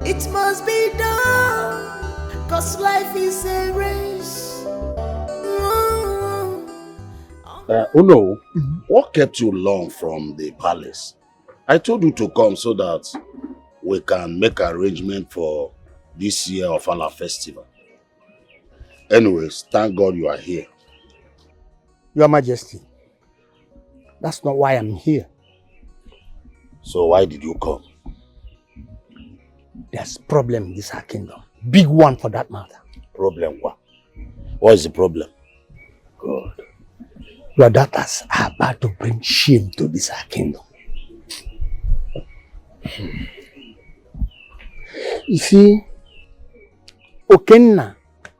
it must be done. Cause life is a race. Uno, what kept you long from the palace? I told you to come so that we can make arrangement for this year of our festival. Anyways, thank God you are here. Your Majesty, that's not why I'm here. So why did you come? There's a problem in this our kingdom. Big one for that matter. Problem what? What is the problem? God. Your daughters are about to bring shame to this our kingdom. You see, Okenna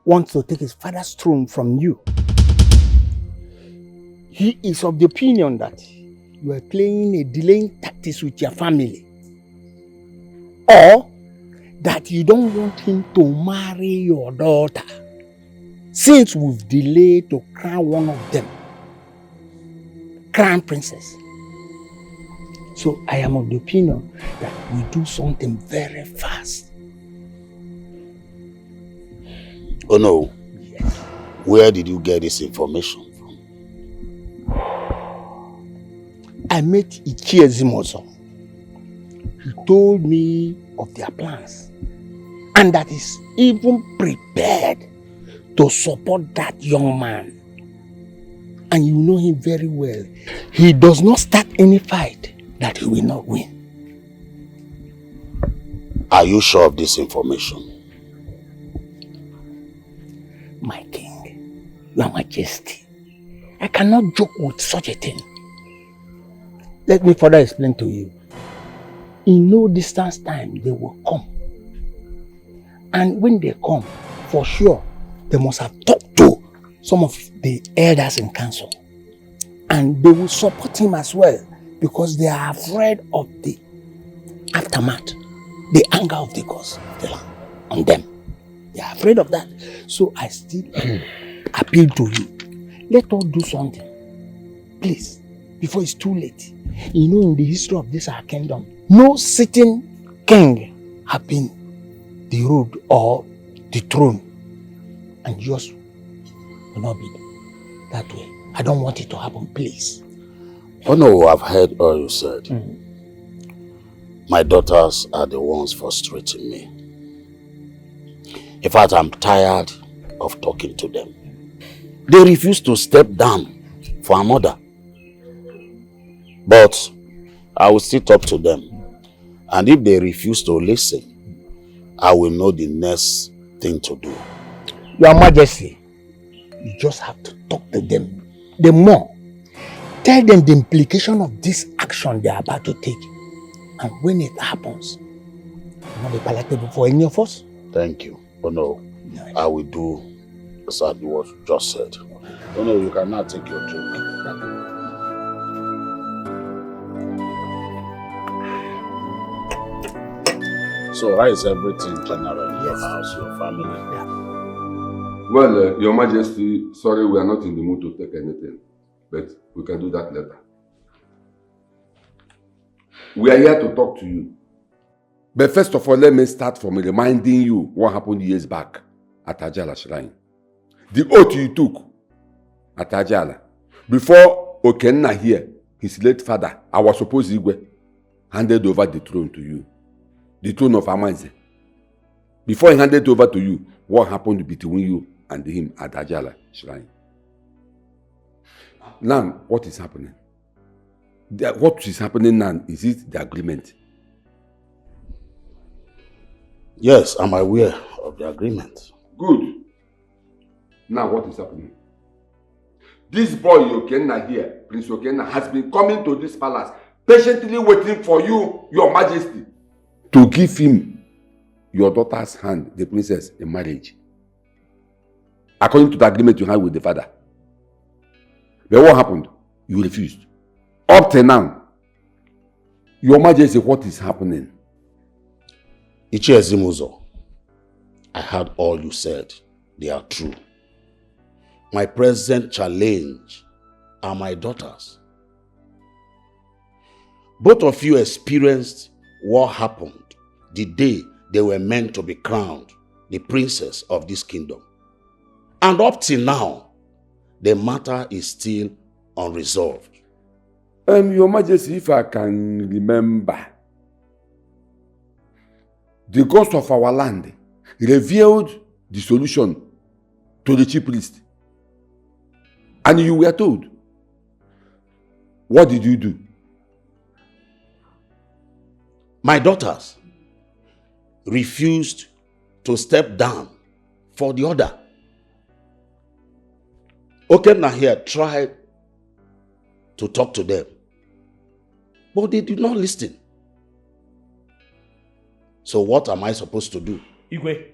wants to take his father's throne from you. He is of the opinion that you are playing a delaying tactics with your family. Or that you don't want him to marry your daughter. since we've delayed to crown one of them, crown princess. So I am of the opinion that we do something very fast. Oh no. Yes. Where did you get this information from? I met Ichiezimozo. He told me of their plans and that he's even prepared to support that young man. And you know him very well. He does not start any fight that he will not win. Are you sure of this information? My king, your majesty, I cannot joke with such a thing. Let me further explain to you. In no distance time, they will come. And when they come, for sure, they must have talked to some of the elders in council. And they will support him as well, because they are afraid of the aftermath, the anger of the gods of the land on them. They are afraid of that. So I still appeal to you. Let us do something. Please, before it's too late. You know, in the history of this our kingdom, no sitting king have been derobed or dethroned. And yours will not be that way. I don't want it to happen, please. Oh no, I've heard all you said. My daughters are the ones frustrating me. In fact, I'm tired of talking to them. They refuse to step down for a mother. But I will still talk to them. And if they refuse to listen, I will know the next thing to do. Your Majesty, you just have to talk to them. The more, tell them the implication of this action they are about to take. And when it happens, it will not be palatable for any of us. Thank you. Oh no, I will do exactly what you just said. Oh no, you cannot take your drink. So how is everything generally in your house, your family? Well, Your Majesty, sorry we are not in the mood to take anything, but we can do that later. We are here to talk to you. But first of all, let me start from reminding you what happened years back at Ajala Shrine. The oath you took at Ajala. Before Okenna here, his late father, our supposed Igwe, handed over the throne to you. The throne of Amanze. Before he handed over to you, what happened between you and him at Ajala Shrine? Now, what is happening? What is happening now, is it the agreement? Yes, I'm aware of the agreement. Good. Now what is happening? This boy Okenna here, Prince Okenna, has been coming to this palace, patiently waiting for you, Your Majesty, to give him your daughter's hand, the princess, in marriage. According to the agreement you had with the father. But what happened? You refused. Up to now, Your Majesty, what is happening? Ichiezimozo, I heard all you said. They are true. My present challenge are my daughters. Both of you experienced what happened the day they were meant to be crowned the princess of this kingdom. And up till now, the matter is still unresolved. Your Majesty, if I can remember, the gods of our land revealed the solution to the chief priest. And you were told. What did you do? My daughters refused to step down for the order. Okenna here tried to talk to them, but they did not listen. So what am I supposed to do? Igwe.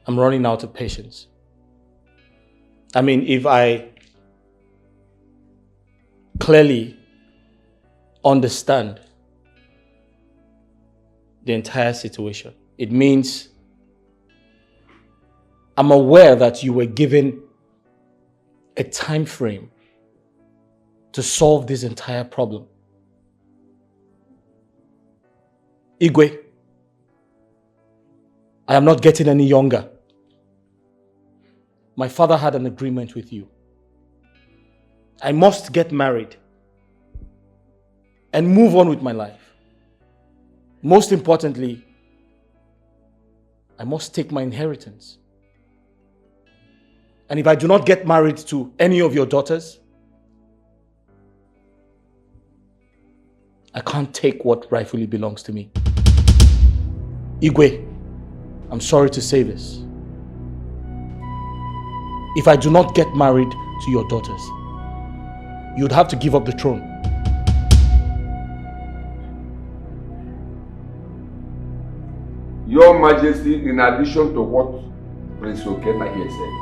I'm running out of patience. I mean, if I clearly understand the entire situation. It means I'm aware that you were given a time frame to solve this entire problem. Igwe, I am not getting any younger. My father had an agreement with you. I must get married and move on with my life. Most importantly, I must take my inheritance. And if I do not get married to any of your daughters, I can't take what rightfully belongs to me. Igwe, I'm sorry to say this. If I do not get married to your daughters, you'd have to give up the throne. Your Majesty, in addition to what Prince Okena here said,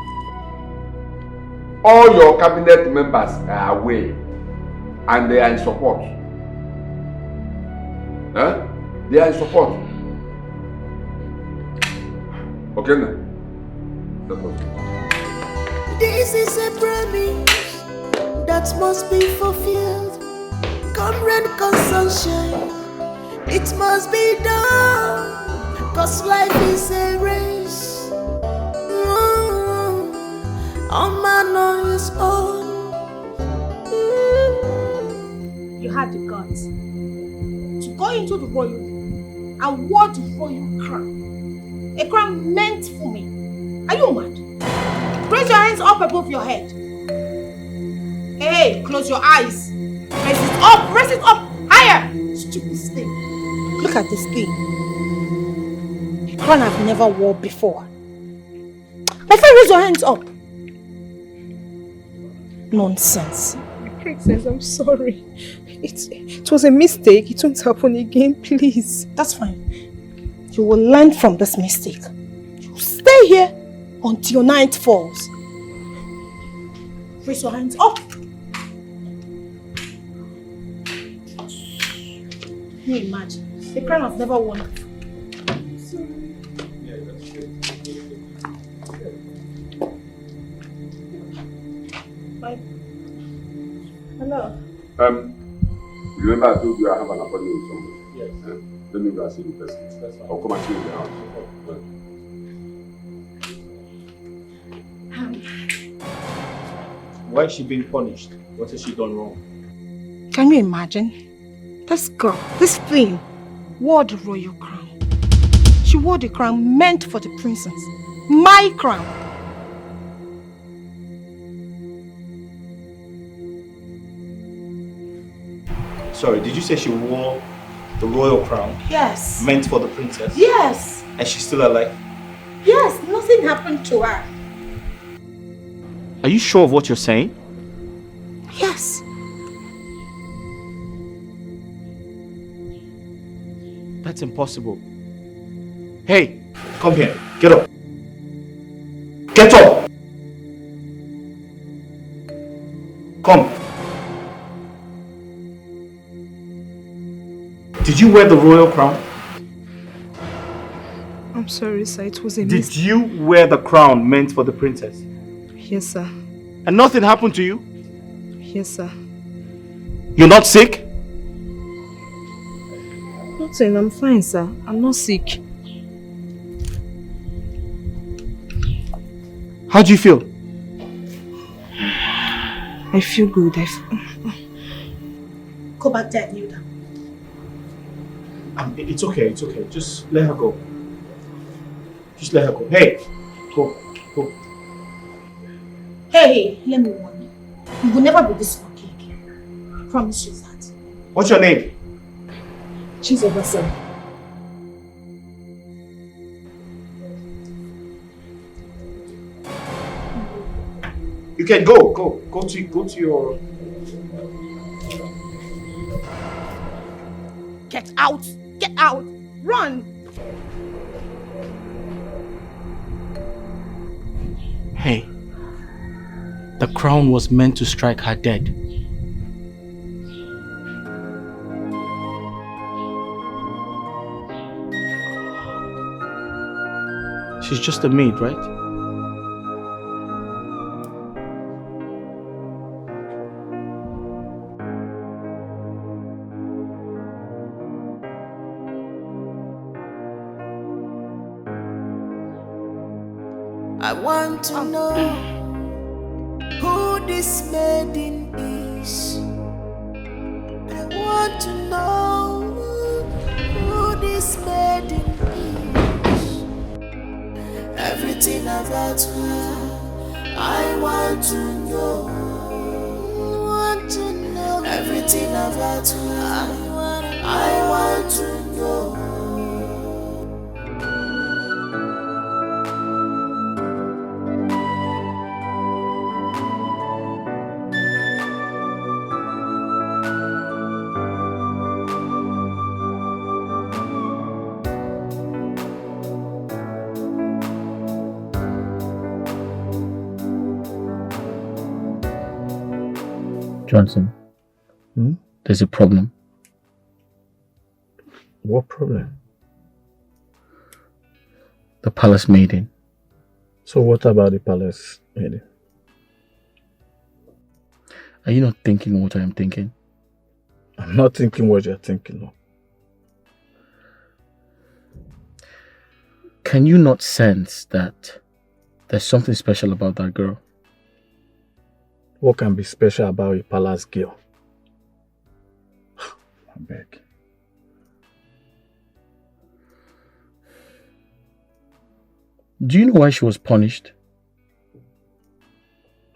all your cabinet members are away and they are in support. Huh? They are in support. Okay now. This is a promise that must be fulfilled. Come rain, come sunshine, it must be done. Cause life is a race. All man on his own. You had the guts to go into the royal and wore the royal crown. A crown meant for me. Are you mad? Raise your hands up above your head. Hey, close your eyes. Raise it up, higher. Stupid thing. Look at this thing. A crown I've never worn before. My friend, raise your hands up. Nonsense. Princess, I'm sorry. It was a mistake. It won't happen again, please. That's fine. You will learn from this mistake. You stay here until your night falls. Raise your hands up. Can you imagine? The crown I've never worn. Hello. Remember I told you I have an appointment with somebody? Yes. Let me go and see the person. I'll come and see you in the house. Why is she being punished? What has she done wrong? Can you imagine? This girl, this thing, wore the royal crown. She wore the crown meant for the princess. My crown. Sorry, did you say she wore the royal crown? Yes. Meant for the princess? Yes. And she's still alive? Yes, nothing happened to her. Are you sure of what you're saying? Yes. That's impossible. Hey, come here. Get up. Get up! Come. Did you wear the royal crown? I'm sorry, sir. It was a Did mistake. you wear the crown meant for the princess? Yes, sir. And nothing happened to you? Yes, sir. You're not sick? Nothing. I'm fine, sir. I'm not sick. How do you feel? I feel good. Go back there and kneel down. It's okay, it's okay. Just let her go. Just let her go. Hey, go. Hey, let me warn you. You will never be this lucky again. I promise you that. What's your name? She's over, sir. You can go to your... Get out! Get out! Run! Hey, the crown was meant to strike her dead. She's just a maid, right? I want to know who this maiden is. I want to know who this maiden is. Everything about her, I want to know. Want to know everything about her. I want to know. Johnson, there's a problem. What problem? The palace maiden. So what about the palace maiden? Are you not thinking what I am thinking? I'm not thinking what you're thinking, no. Can you not sense that there's something special about that girl? What can be special about a palace girl? I beg. Do you know why she was punished?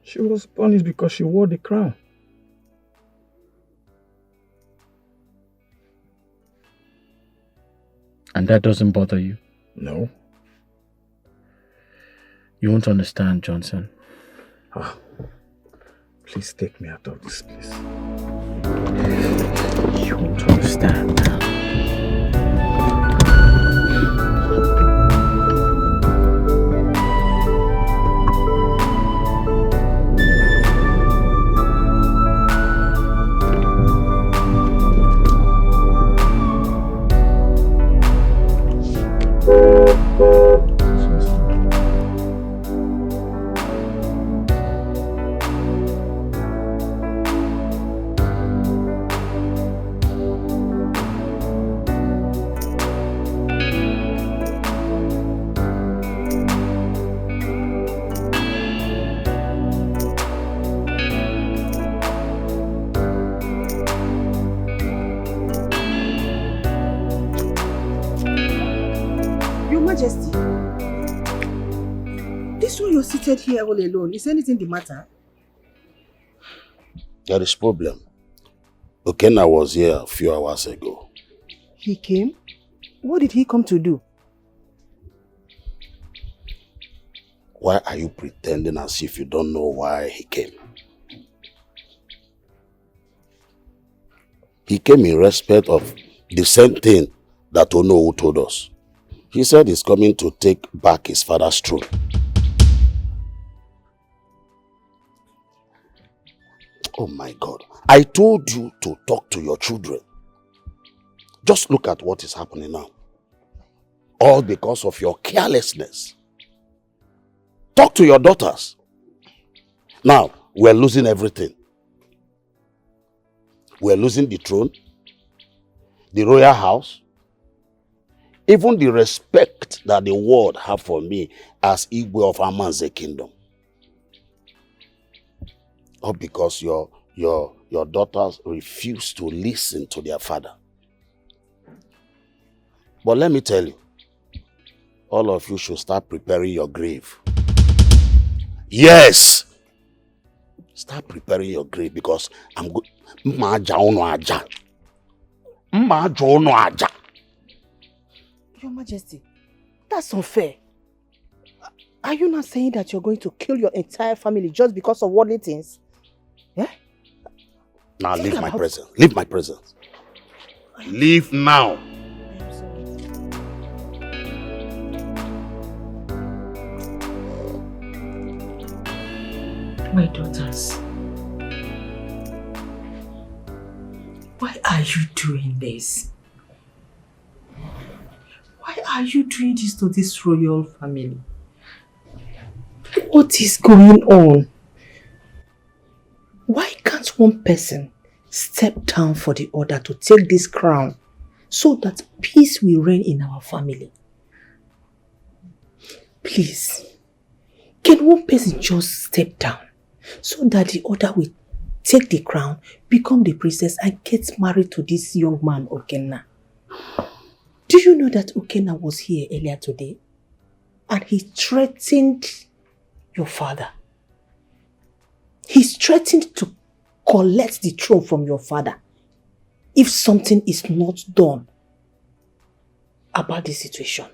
She was punished because she wore the crown. And that doesn't bother you? No. You won't understand, Johnson. Please take me out of this place. You won't understand now. Here all alone. Is anything the matter? There is problem. Okena was here a few hours ago. He came? What did he come to do? Why are you pretending as if you don't know why he came? He came in respect of the same thing that Onowu told us. He said he's coming to take back his father's throne. Oh my God. I told you to talk to your children. Just look at what is happening now. All because of your carelessness. Talk to your daughters. Now, we're losing everything. We're losing the throne, the royal house, even the respect that the world have for me as Igwe of Amanze kingdom. All because your daughters refuse to listen to their father. But let me tell you, all of you should start preparing your grave. Yes! Start preparing your grave because I'm good. Your Majesty, that's unfair. Are you not saying that you're going to kill your entire family just because of worldly things? Yeah? Now leave my presence. Leave my presence. Leave now. My daughters, why are you doing this? Why are you doing this to this royal family? What is going on? Why can't one person step down for the other to take this crown so that peace will reign in our family? Please, can one person just step down so that the other will take the crown, become the princess and get married to this young man, Okenna? Do you know that Okenna was here earlier today and he threatened your father? He's threatened to collect the throne from your father if something is not done about this situation.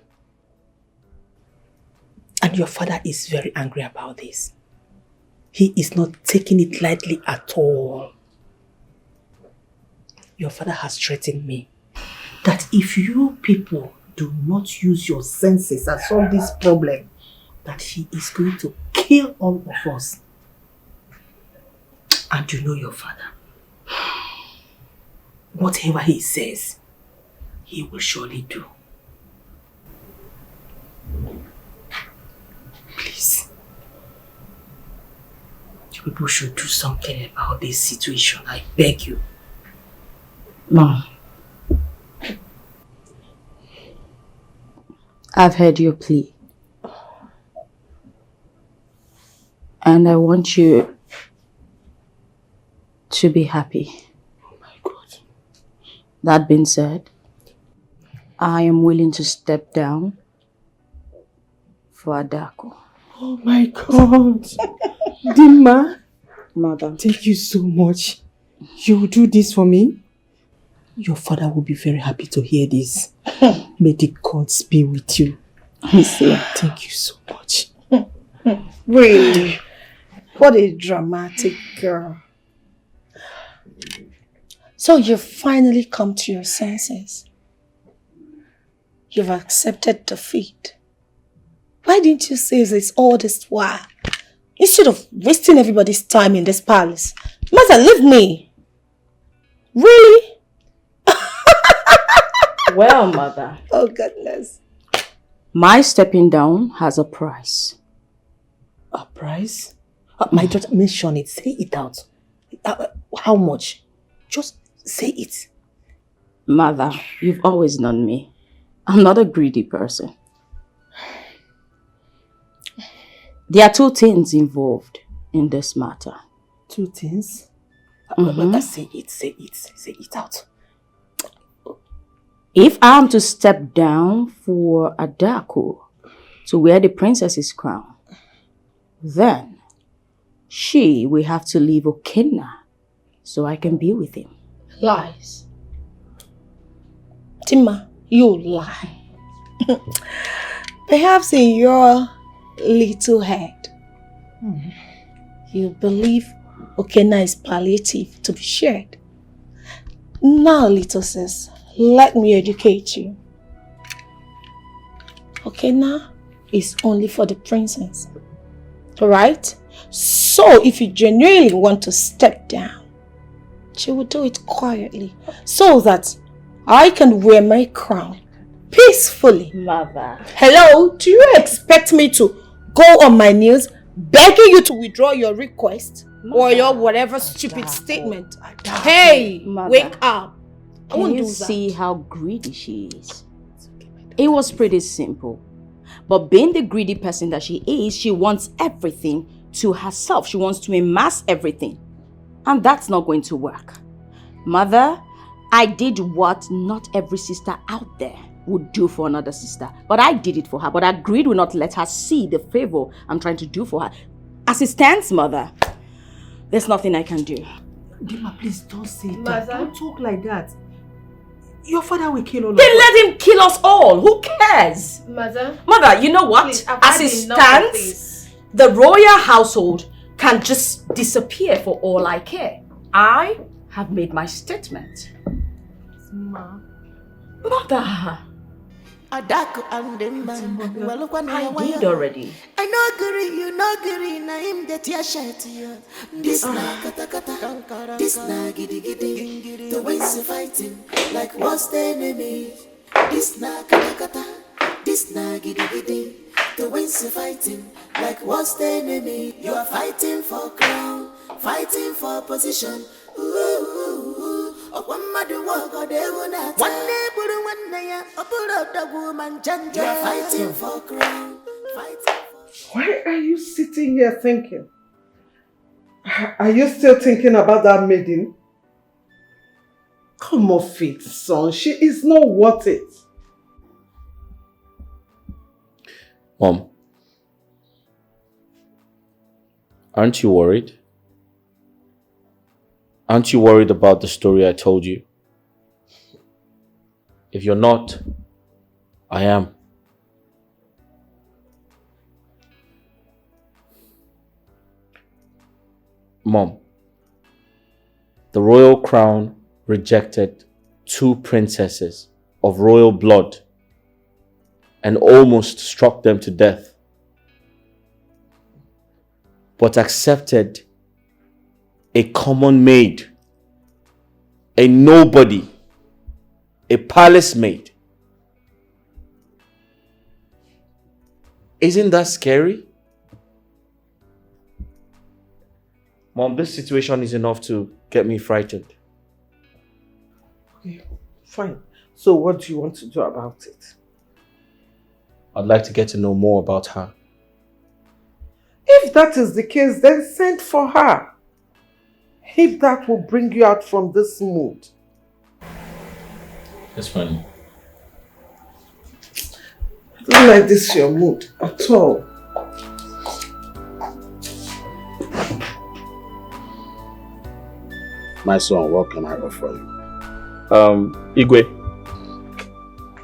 And your father is very angry about this. He is not taking it lightly at all. Your father has threatened me that if you people do not use your senses and solve this problem, that he is going to kill all of us. And you know your father. Whatever he says, he will surely do. Please. You people should do something about this situation. I beg you. Mom, I've heard your plea. And I want you to be happy. Oh my God. That being said, I am willing to step down for Adako. Oh my God. Dimma. Mother. Thank you so much. You will do this for me? Your father will be very happy to hear this. May the gods be with you. Thank you so much. Really? What a dramatic girl. So you've finally come to your senses. You've accepted defeat. Why didn't you say this all this while? Instead of wasting everybody's time in this palace. Mother, leave me. Really? Well, Mother. Oh, goodness. My stepping down has a price. A price? My daughter, mention it. Say it out. How much? Just say it. Mother, you've always known me. I'm not a greedy person. There are two things involved in this matter. Two things? Say it out. If I'm to step down for Adako to wear the princess's crown, then she will have to leave Okenna so I can be with him. Lies. Tima, you lie. Perhaps in your little head, you believe Okenna is palliative to be shared. Now, little sis, let me educate you. Okenna is only for the princess. Alright? So, if you genuinely want to step down, she will do it quietly so that I can wear my crown peacefully. Mother. Hello? Do you expect me to go on my knees begging you to withdraw your request? Mother. Or your whatever stupid statement? Hey, Mother. Wake up. I Can won't you do that. see how greedy she is? It was pretty simple. But being the greedy person that she is, she wants everything to herself. She wants to amass everything. And that's not going to work. Mother, I did what not every sister out there would do for another sister. But I did it for her. But I agreed will not let her see the favor I'm trying to do for her. As it stands, Mother, there's nothing I can do. Dima, please don't say that. Don't talk like that. Your father will kill all of Then us. let him kill us all. Who cares? Mother, You know what? please, I've As had it enough of stands, this. the royal household can just disappear for all I care. I have made my statement. Mother. I did already. I know agree, you know agree, na him that ya shirt you. This na kata kata, this na giddy giddy. The ways of fighting, like what's the enemy? This na kata kata, This na giddy giddy. The winds are fighting like what's the enemy? You are fighting for crown, fighting for position. One mother walk or they will not. One day, put one day, I put up the woman. You are fighting for crown, fighting. Why are you sitting here thinking? Are you still thinking about that maiden? Come off it, son. She is not worth it. Mom, aren't you worried? Aren't you worried about the story I told you? If you're not, I am. Mom, the royal crown rejected 2 princesses of royal blood and almost struck them to death, but accepted a common maid, a nobody, a palace maid. Isn't that scary? Mom, this situation is enough to get me frightened. Okay, fine. So what do you want to do about it? I'd like to get to know more about her. If that is the case, then send for her. If that will bring you out from this mood. That's fine. I don't like this your mood at all. My son, what can I offer you? Igwe,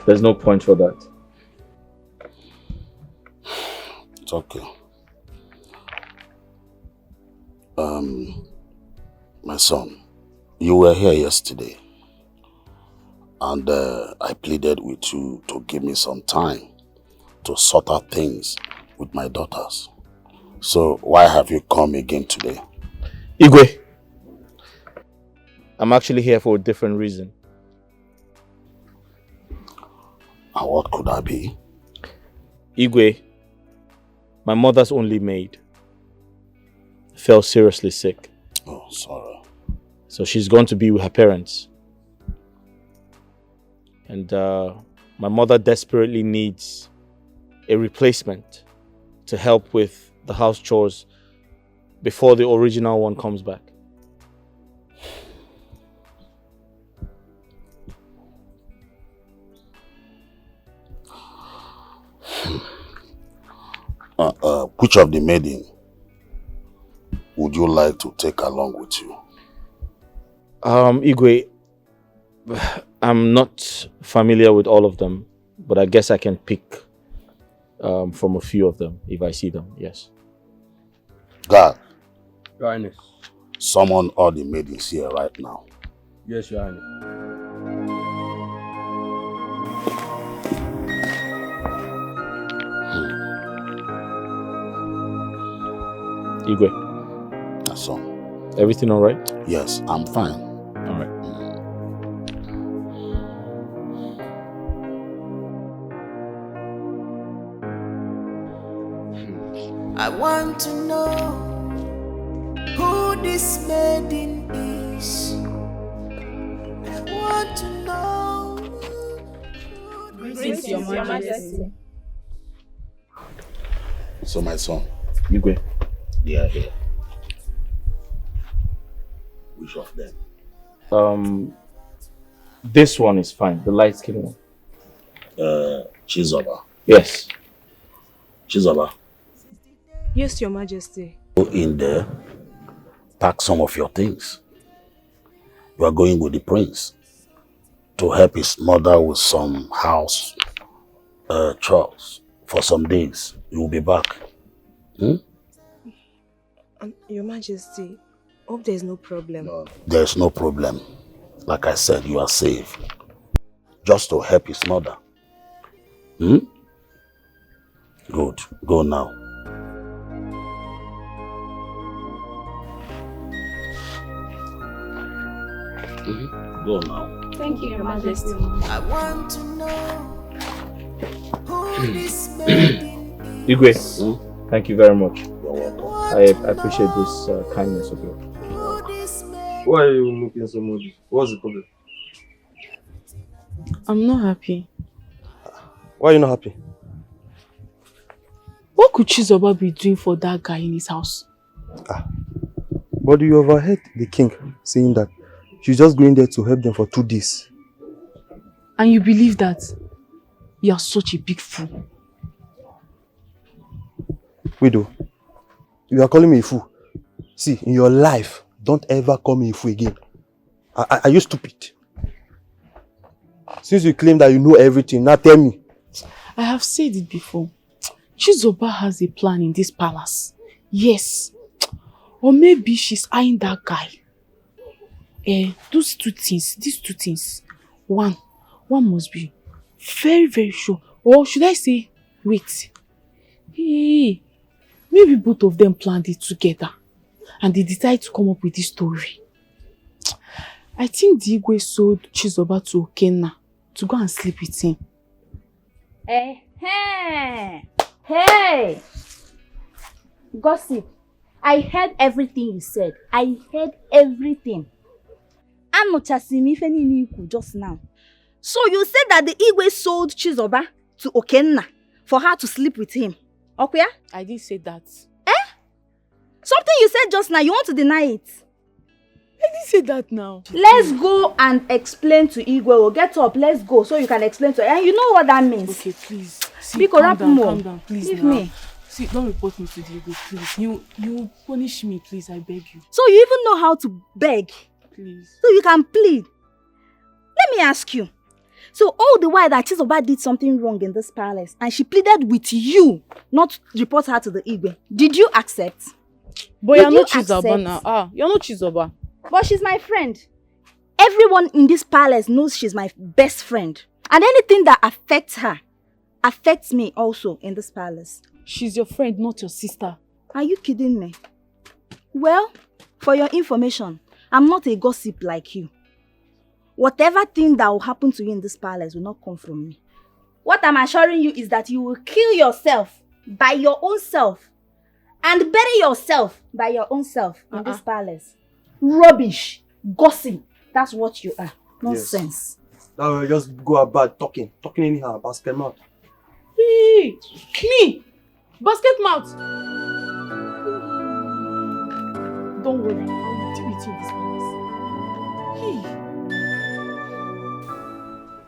there's no point for that. It's okay. My son, you were here yesterday and I pleaded with you to give me some time to sort out things with my daughters. So why have you come again today? Igwe, I'm actually here for a different reason. And what could that be? Igwe, my mother's only maid, fell seriously sick. Oh, sorry. So she's going to be with her parents. And my mother desperately needs a replacement to help with the house chores before the original one comes back. Which of the maiden would you like to take along with you? Igwe, I'm not familiar with all of them, but I guess I can pick from a few of them if I see them, yes. God, Your Highness. summon all the maidens here right now. Yes, Your Highness. Igwe. That's all. Everything all right? Yes, I'm fine. All right. I want to know who this maiden is. I want to know. Greetings, Your Majesty. So my son, Igwe, they are here. Which of them? This one is fine, the light skin one. Chizoba. Yes. Chizoba, Yes, Your Majesty. go in there, pack some of your things. You are going with the prince to help his mother with some house chores for some days. You will be back. Your Majesty, hope there's no problem. There is no problem. Like I said, you are safe. Just to help his mother. Good. Go now. Go now. Thank you, Your Majesty. I want to know who Igwe, thank you very much. I appreciate this kindness of yours. Why are you looking so much? What's the problem? I'm not happy. Why are you not happy? What could Chizoba be doing for that guy in his house? But you overheard the king saying that she's just going there to help them for 2 days. And you believe that? You are such a big fool. Widow, you are calling me a fool. See, in your life, don't ever call me a fool again. Are you stupid? Since you claim that you know everything, now tell me. I have said it before. Chizoba has a plan in this palace. Yes. Or maybe she's eyeing that guy. These two things. One must be very, very sure. Or should I say, wait. Hey, maybe both of them planned it together. And they decided to come up with this story. I think the Igwe sold Chizoba to Okenna to go and sleep with him. Hey! Gossip, I heard everything you said. I heard everything. Just now. So you said that the Igwe sold Chizoba to Okenna for her to sleep with him. Okay? I didn't say that. Something you said just now, you want to deny it? I didn't say that now. Let's go and explain to Igwe. Get up, let's go so you can explain to her. And you know what that means. Okay, please. See, calm down, please. Leave now. me. See, don't report me to the Igwe, please. You punish me, please, I beg you. So you even know how to beg? Please. So you can plead. Let me ask you. So all the while that Chizoba did something wrong in this palace and she pleaded with you not to report her to the Igwe, did you accept? But you're not Chizoba now. You're not Chizoba. But she's my friend. Everyone in this palace knows she's my best friend. And anything that affects her affects me also in this palace. She's your friend, not your sister. Are you kidding me? Well, for your information, I'm not a gossip like you. Whatever thing that will happen to you in this palace will not come from me. What I'm assuring you is that you will kill yourself by your own self and bury yourself by your own self in this palace. Rubbish, gossip, that's what you are. Nonsense. Yes. Now you just go about talking anyhow, basket mouth. Hey, me, basket mouth. Don't worry, I will deal with you in this palace. Hey.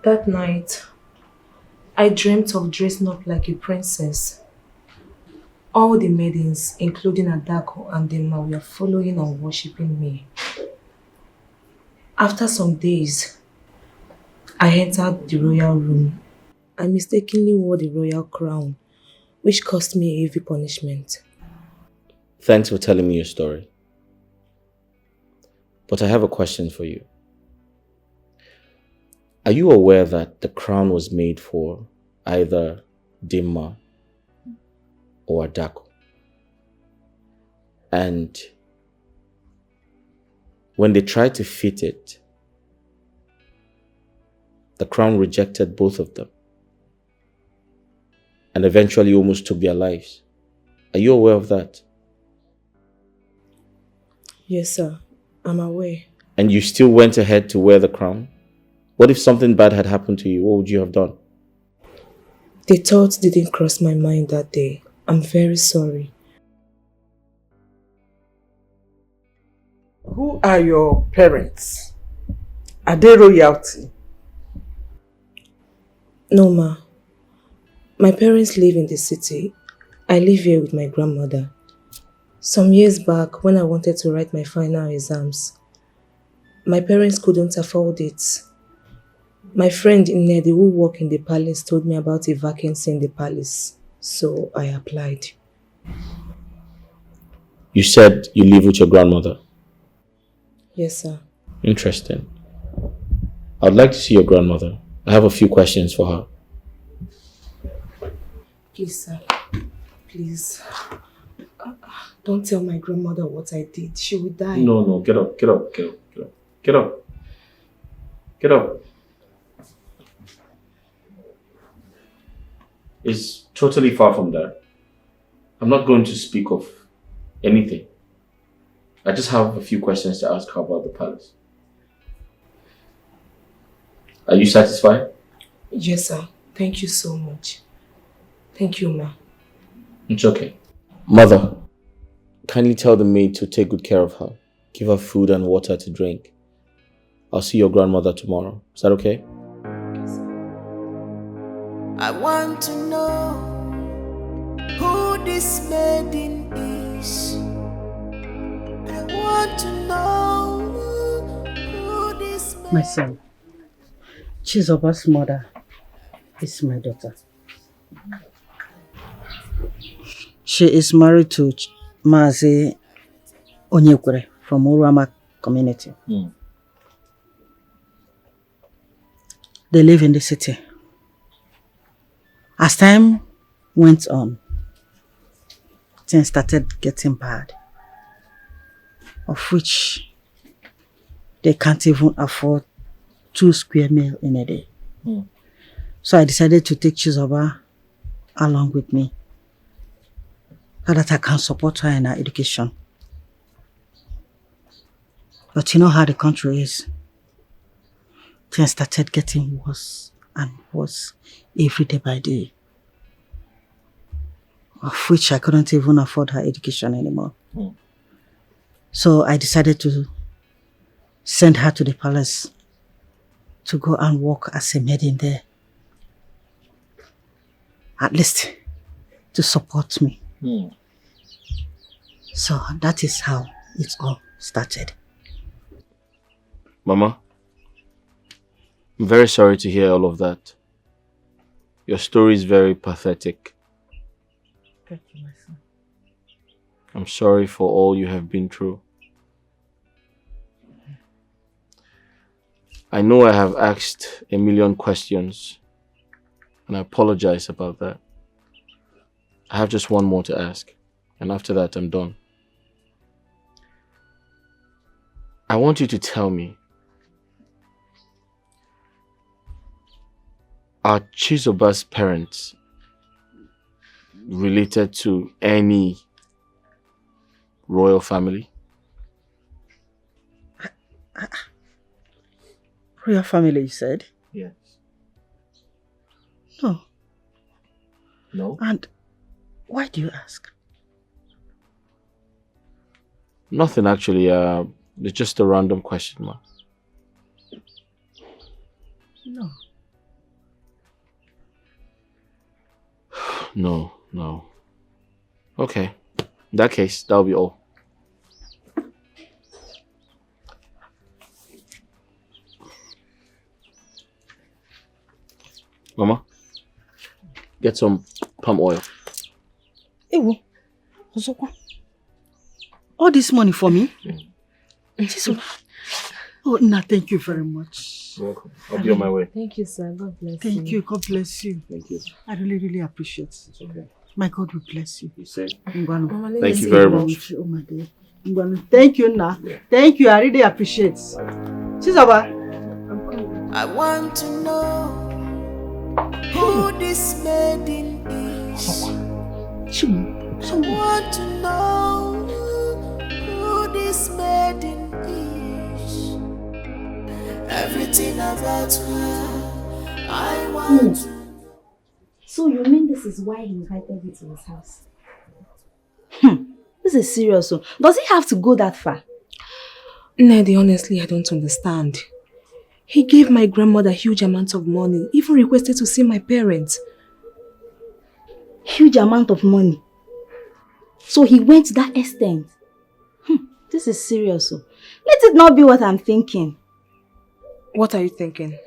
That night, I dreamt of dressing up like a princess. All the maidens, including Adako and Dema, were following and worshipping me. After some days, I entered the royal room. I mistakenly wore the royal crown, which cost me a heavy punishment. Thanks for telling me your story. But I have a question for you. Are you aware that the crown was made for either Dimma or Adako? And when they tried to fit it, the crown rejected both of them and eventually almost took their lives. Are you aware of that? Yes, sir. I'm aware. And you still went ahead to wear the crown? What if something bad had happened to you? What would you have done? The thought didn't cross my mind that day. I'm very sorry. Who are your parents? Are they royalty? No, ma. My parents live in the city. I live here with my grandmother. Some years back, when I wanted to write my final exams, my parents couldn't afford it. My friend Nedi, who works in the palace, told me about a vacancy in the palace, so I applied. You said you live with your grandmother? Yes, sir. Interesting. I'd like to see your grandmother. I have a few questions for her. Please, sir. Please. Don't tell my grandmother what I did. She will die. No, get up. Get up. It's totally far from that. I'm not going to speak of anything. I just have a few questions to ask her about the palace. Are you satisfied? Yes, sir. Thank you so much. Thank you, ma. It's okay. Mother, kindly tell the maid to take good care of her. Give her food and water to drink. I'll see your grandmother tomorrow. Is that okay? I want to know who this maiden is. I want to know who this maiden is. My son, Chizoba's mother is my daughter. She is married to Mazi Onyekwere from Urama community. They live in the city. As time went on, things started getting bad, of which they can't even afford 2 square meals in a day. So I decided to take Chizoba along with me so that I can support her in her education. But you know how the country is. Things started getting worse and worse every day by day, of which I couldn't even afford her education anymore. So I decided to send her to the palace to go and work as a maid in there. At least to support me. So that is how it all started. Mama, I'm very sorry to hear all of that. Your story is very pathetic. Thank you, my son. I'm sorry for all you have been through. I know I have asked a million questions, and I apologize about that. I have just one more to ask, and after that I'm done. I want you to tell me, are Chizoba's parents related to any royal family? Royal family, you said? Yes. No. No? And why do you ask? Nothing actually. It's just a random question, ma. No. No. Okay. In that case, that'll be all. Mama, get some palm oil. Ewo, Ozokwa. All this money for me? Oh, no, thank you very much. You're welcome. I'll be on my way. Thank you, sir. God bless you. Thank you. God bless you. Thank you. I really, really appreciate it. It's okay. My God will bless you. You say? Ngwanu. Thank you very much. Oh, my dear. Ngwanu. Thank you, Na. Yeah. Thank you. I really appreciate it. Chizoba. I want to know who this maiden is. I want to know who this maiden is. Everything about her, I want to. So you mean this is why he invited you to his house? This is serious. So does he have to go that far? Nedi, honestly, I don't understand. He gave my grandmother huge amounts of money, even requested to see my parents. Huge amount of money. So he went to that extent. This is serious. So let it not be what I'm thinking. What are you thinking?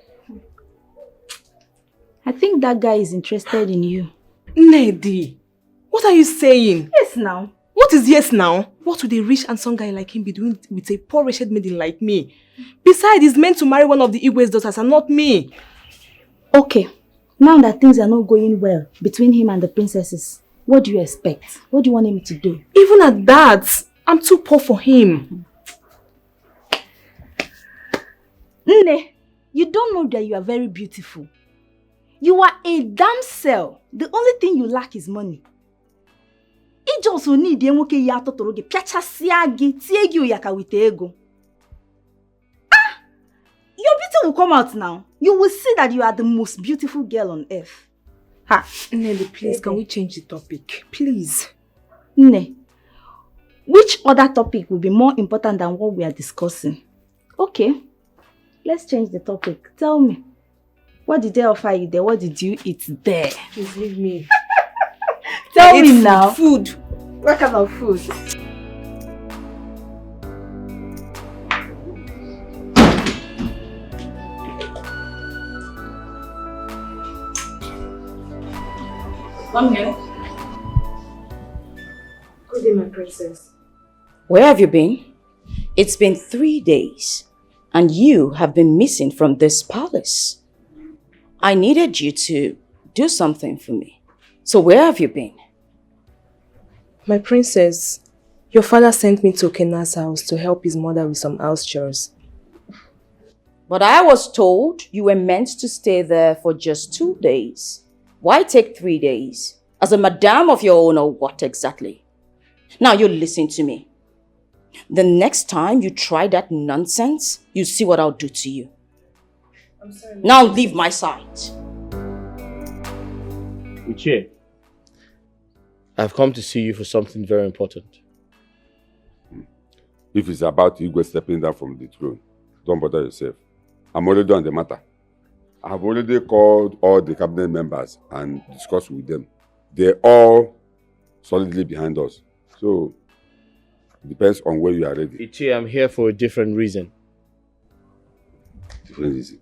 I think that guy is interested in you. Nedi, what are you saying? Yes, now. What is yes now? What would a rich handsome guy like him be doing with a poor wretched maiden like me? Besides, he's meant to marry one of the Igwe's daughters and not me. Okay, now that things are not going well between him and the princesses, what do you expect? What do you want him to do? Even at that, I'm too poor for him. Nne, you don't know that you are very beautiful. You are a damsel. The only thing you lack is money. It just need nwoke ya totoro gi piachasia gi tie gi oyaka with ego. Your beauty will come out now. You will see that you are the most beautiful girl on earth. Ha. Nelly, please, can we change the topic? Please. Ne. Which other topic will be more important than what we are discussing? Okay. Let's change the topic. Tell me. What did they offer you there? What did you eat there? Please leave me. Tell me food, now. Food. What kind of food? Come here. Good day, my princess. Where have you been? It's been 3 days, and you have been missing from this palace. I needed you to do something for me. So where have you been? My princess, your father sent me to Kena's house to help his mother with some house chores. But I was told you were meant to stay there for just 2 days. Why take 3 days? As a madam of your own or what exactly? Now you listen to me. The next time you try that nonsense, you see what I'll do to you. I'm sorry. Now leave my sight. Uche, I've come to see you for something very important. If it's about Igwe stepping down from the throne, don't bother yourself. I'm already on the matter. I've already called all the cabinet members and discussed with them. They're all solidly behind us. So, it depends on where you are ready. Uche, I'm here for a different reason. Different reason?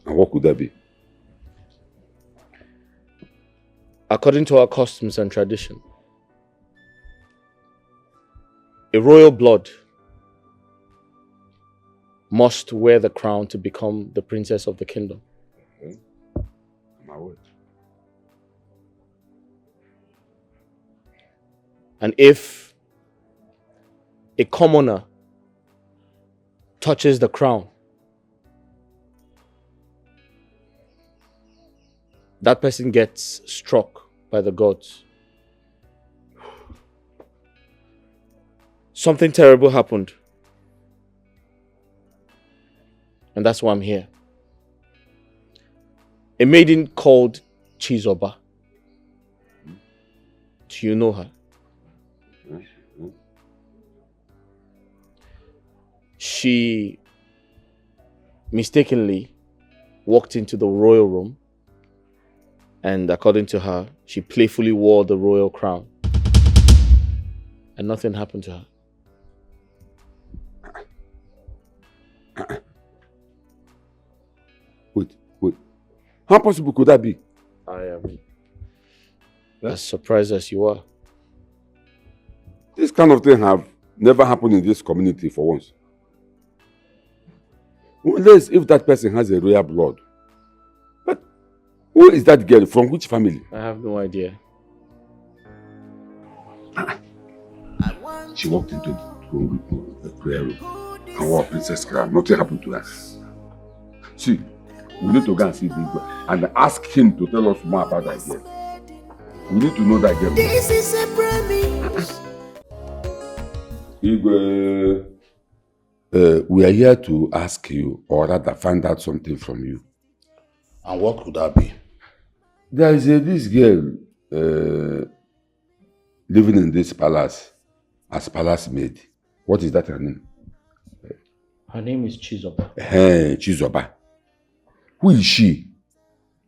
And what could that be? According to our customs and tradition, a royal blood must wear the crown to become the princess of the kingdom. Okay. My word. And if a commoner touches the crown, that person gets struck by the gods. Something terrible happened. And that's why I'm here. A maiden called Chizoba. Do you know her? She mistakenly walked into the royal room, and according to her, she playfully wore the royal crown. And nothing happened to her. Wait. How possible could that be? I am as surprised as you are. This kind of thing have never happened in this community for once. Unless if that person has a royal blood. But who is that girl? From which family? I have no idea. She walked into the prayer room and wore a princess crown. Nothing happened to her. See, we need to go and see Igwe and ask him to tell us more about that girl. We need to know that girl. This is a promise. Igwe, we are here to ask you, or rather find out something from you. And what could that be? There is this girl living in this palace as palace maid. What is that her name? Her name is Chizoba. Chizoba. Who is she?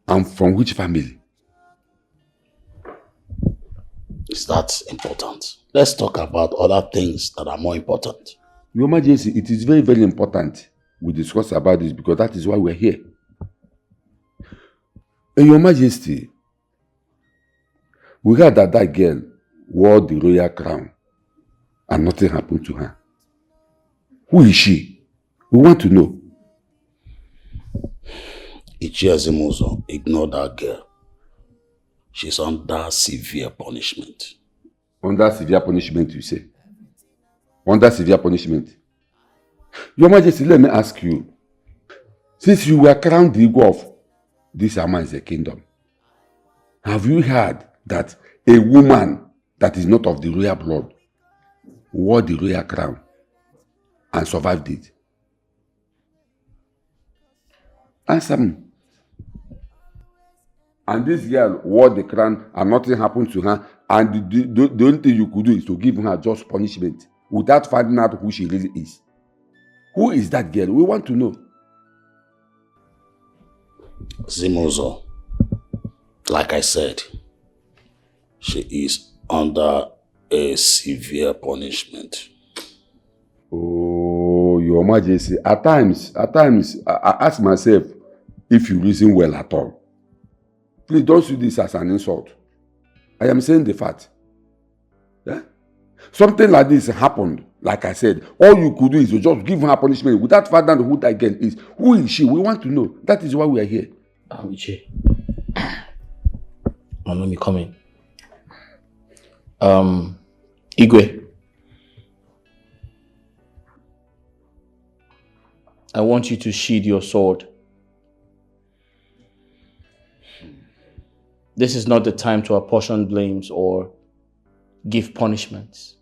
And from which family? Is that important? Let's talk about other things that are more important. Your Majesty, it is very, very important we discuss about this because that is why we are here. Your Majesty, we heard that that girl wore the royal crown and nothing happened to her. Who is she? We want to know. Ichiazimuzo, ignore that girl. She's under severe punishment. Under severe punishment, you say? Under severe punishment? Your Majesty, let me ask you. Since you were crowned the Igwe of this Ama is a kingdom, Have you heard that a woman that is not of the royal blood wore the royal crown and survived it? Answer me. And this girl wore the crown and nothing happened to her, and the only thing you could do is to give her just punishment without finding out who she really is. Who is that girl? We want to know. Zimozo, like I said, she is under a severe punishment. Oh, Your Majesty, at times, I ask myself if you reason well at all. Please don't see this as an insult. I am saying the fact. Yeah? Something like this happened, like I said. All you could do is to just give her punishment without finding out who that girl is. Who is she? We want to know. That is why we are here. Uche. Let me come in. Igwe. I want you to sheathe your sword. This is not the time to apportion blames or give punishments.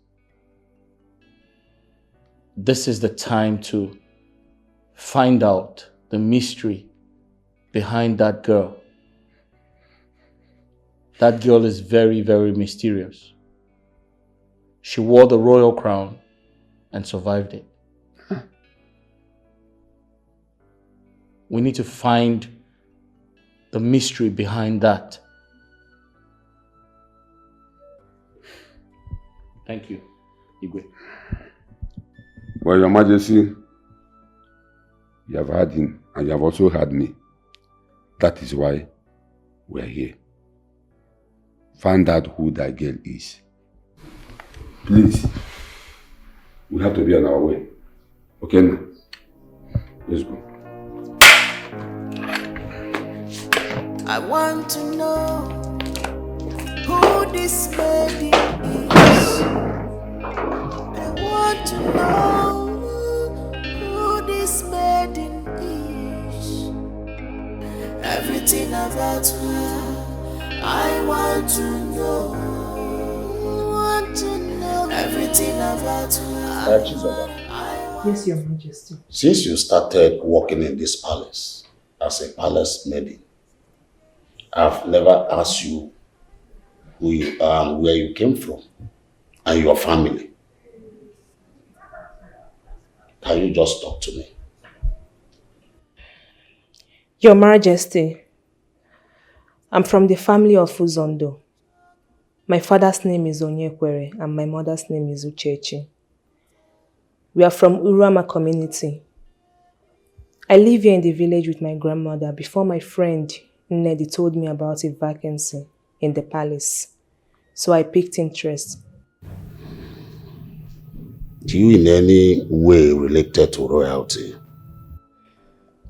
This is the time to find out the mystery behind that girl. That girl is very, very mysterious. She wore the royal crown and survived it. We need to find the mystery behind that. Thank you, Igwe. Well, Your Majesty, you have heard him and you have also heard me. That is why we are here. Find out who that girl is. Please, we have to be on our way. Okay, now? Let's go. I want to know who this lady is. I want to know who this maiden is. Everything about her, I want to know. Everything about her. Yes, Your Majesty. Since you started working in this palace as a palace maiden, I've never asked you who you are and where you came from and your family. Can you just talk to me? Your Majesty, I'm from the family of Uzondo. My father's name is Onyekwere and my mother's name is Uchechi. We are from Urama community. I live here in the village with my grandmother before my friend Nnedi told me about a vacancy in the palace. So I picked interest. Do you in any way related to royalty?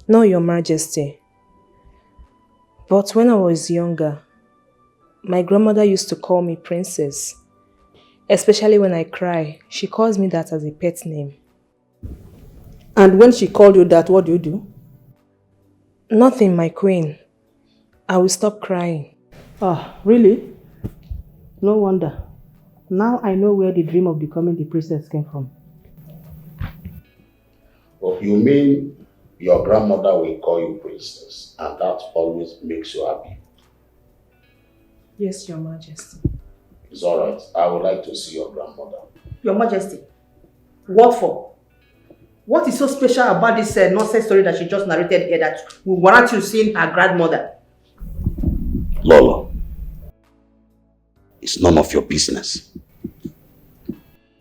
No, Your Majesty. But when I was younger, my grandmother used to call me Princess. Especially when I cry, she calls me that as a pet name. And when she called you that, what do you do? Nothing, my queen. I will stop crying. Oh, really? No wonder. Now I know where the dream of becoming the princess came from. Well, you mean your grandmother will call you princess and that always makes you happy? Yes, Your Majesty. It's alright. I would like to see your grandmother. Your Majesty, what for? What is so special about this nonsense story that she just narrated here that will warrant you seeing her grandmother? Lolo, it's none of your business.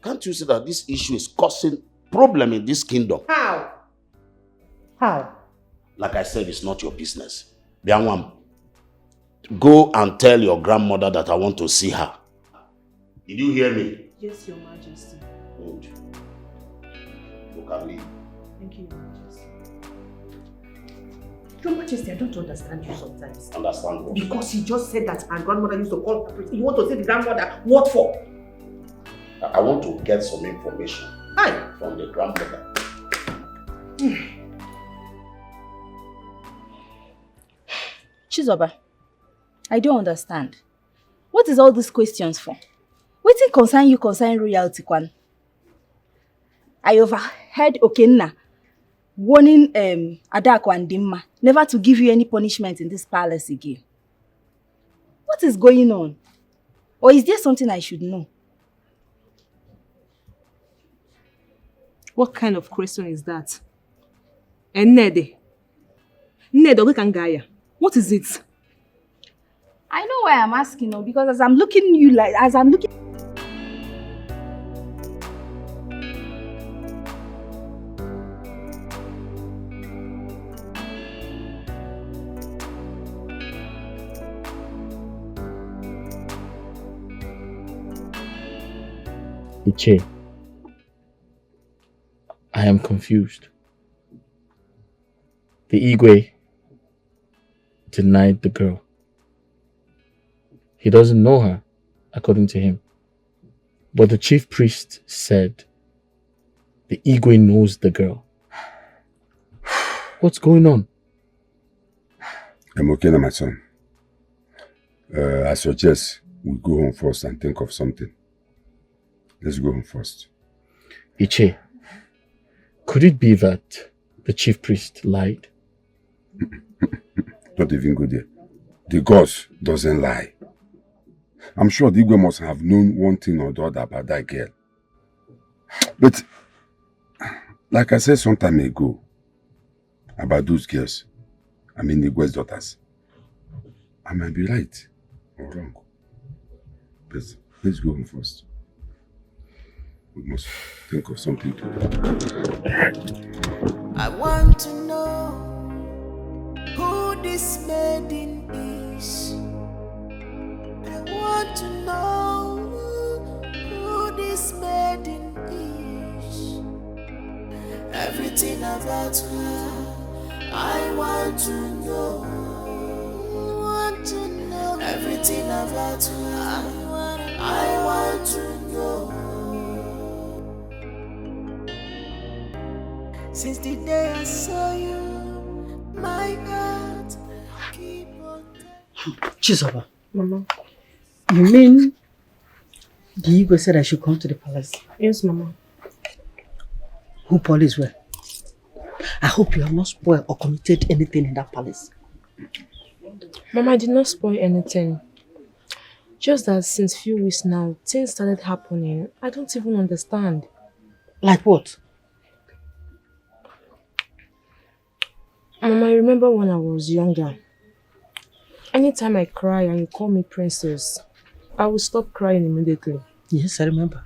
Can't you see that this issue is causing problem in this kingdom? How? How? Like I said, it's not your business. Bianwam, go and tell your grandmother that I want to see her. Did you hear me? Yes, Your Majesty. Good. You can leave. Thank you, Your Majesty. Your Majesty, I don't understand you sometimes. Understand what? Because you just said that her grandmother used to call her princess. You want to say the grandmother, what for? I want to get some information from the grandmother. Chizoba, I don't understand. What is all these questions for? Wetin concern you concern royalty, Kwan? I overheard Okenna warning Adako and Dimma never to give you any punishment in this palace again. What is going on? Or is there something I should know? What kind of question is that? Nnede. Nnede, Okekangaya. What is it? I know why I'm asking, no, because as I'm looking Iche, I am confused. The Igwe denied the girl. He doesn't know her, according to him. But the chief priest said the Igwe knows the girl. What's going on? I'm okay now, my son. I suggest we go home first and think of something. Let's go home first. Iche, could it be that the chief priest lied? Don't even go there. The gods doesn't lie. I'm sure the Igwe must have known one thing or the other about that girl. But, like I said some time ago, about those girls, I mean the Igwe's daughters, I might be right or wrong. But let's go home first. We must think of something to do. I want to know who this maiden is. I want to know who this maiden is. Everything about her, I want to know. Everything about her, I want to know. Since the day I saw you, my heart keep on. Chizoba, Mama. you mean the Igwe said I should come to the palace? Yes, Mama. Who police were? I hope you have not spoiled or committed anything in that palace. Mama, I did not spoil anything. Just that since few weeks now, things started happening. I don't even understand. Like what? Mama, I remember when I was younger. Anytime I cry and you call me princess, I will stop crying immediately. Yes, I remember.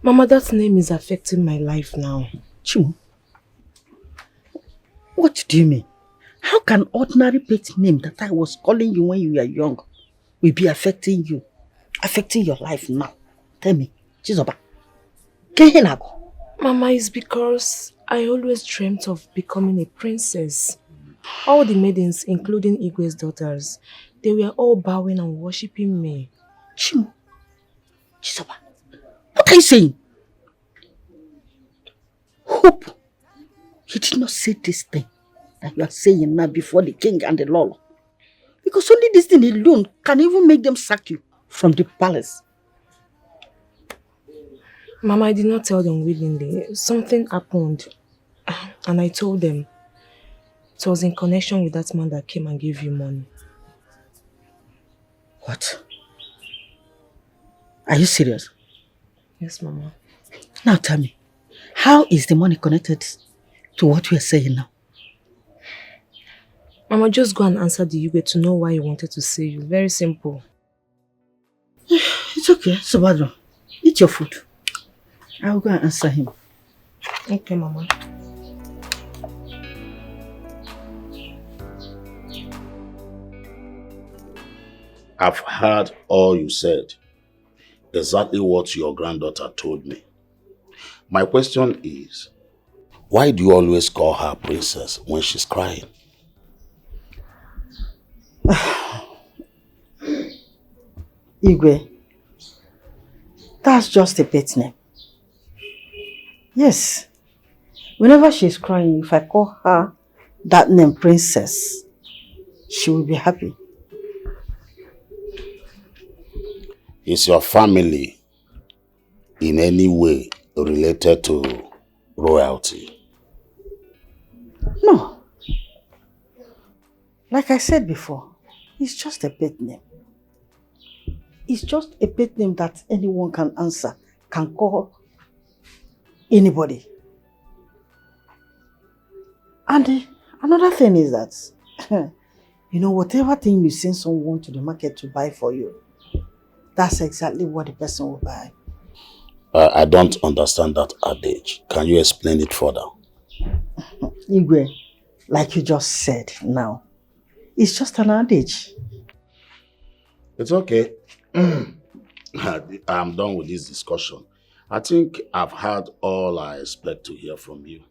Mama, that name is affecting my life now. Chimu, what do you mean? How can ordinary pet name that I was calling you when you were young will be affecting you? Affecting your life now? Tell me, Chizoba. Mama, it's because I always dreamt of becoming a princess. All the maidens, including Igwe's daughters, they were all bowing and worshipping me. Chimu, Chizoba, what are you saying? Hope you did not say this thing that you are saying now before the king and the Lolo. Because only this thing alone can even make them sack you from the palace. Mama, I did not tell them willingly. Something happened. And I told them it was in connection with that man that came and gave you money. What? Are you serious? Yes, Mama. Now tell me, how is the money connected to what we are saying now? Mama, just go and answer the Igwe to know why he wanted to see you. Very simple. It's okay, Subadro. Eat your food. I will go and answer him. Okay, Mama. I've heard all you said. Exactly what your granddaughter told me. My question is, why do you always call her princess when she's crying? Igwe, that's just a pet name. Yes, whenever she's crying, if I call her that name princess, she will be happy. Is your family in any way related to royalty? No. Like I said before, it's just a pet name. It's just a pet name that anyone can answer, can call anybody. And another thing is that, you know, whatever thing you send someone to the market to buy for you, that's exactly what the person will buy. I don't understand that adage. Can you explain it further? Igwe, like you just said now, it's just an adage. It's okay. I'm done with this discussion. I think I've heard all I expect to hear from you.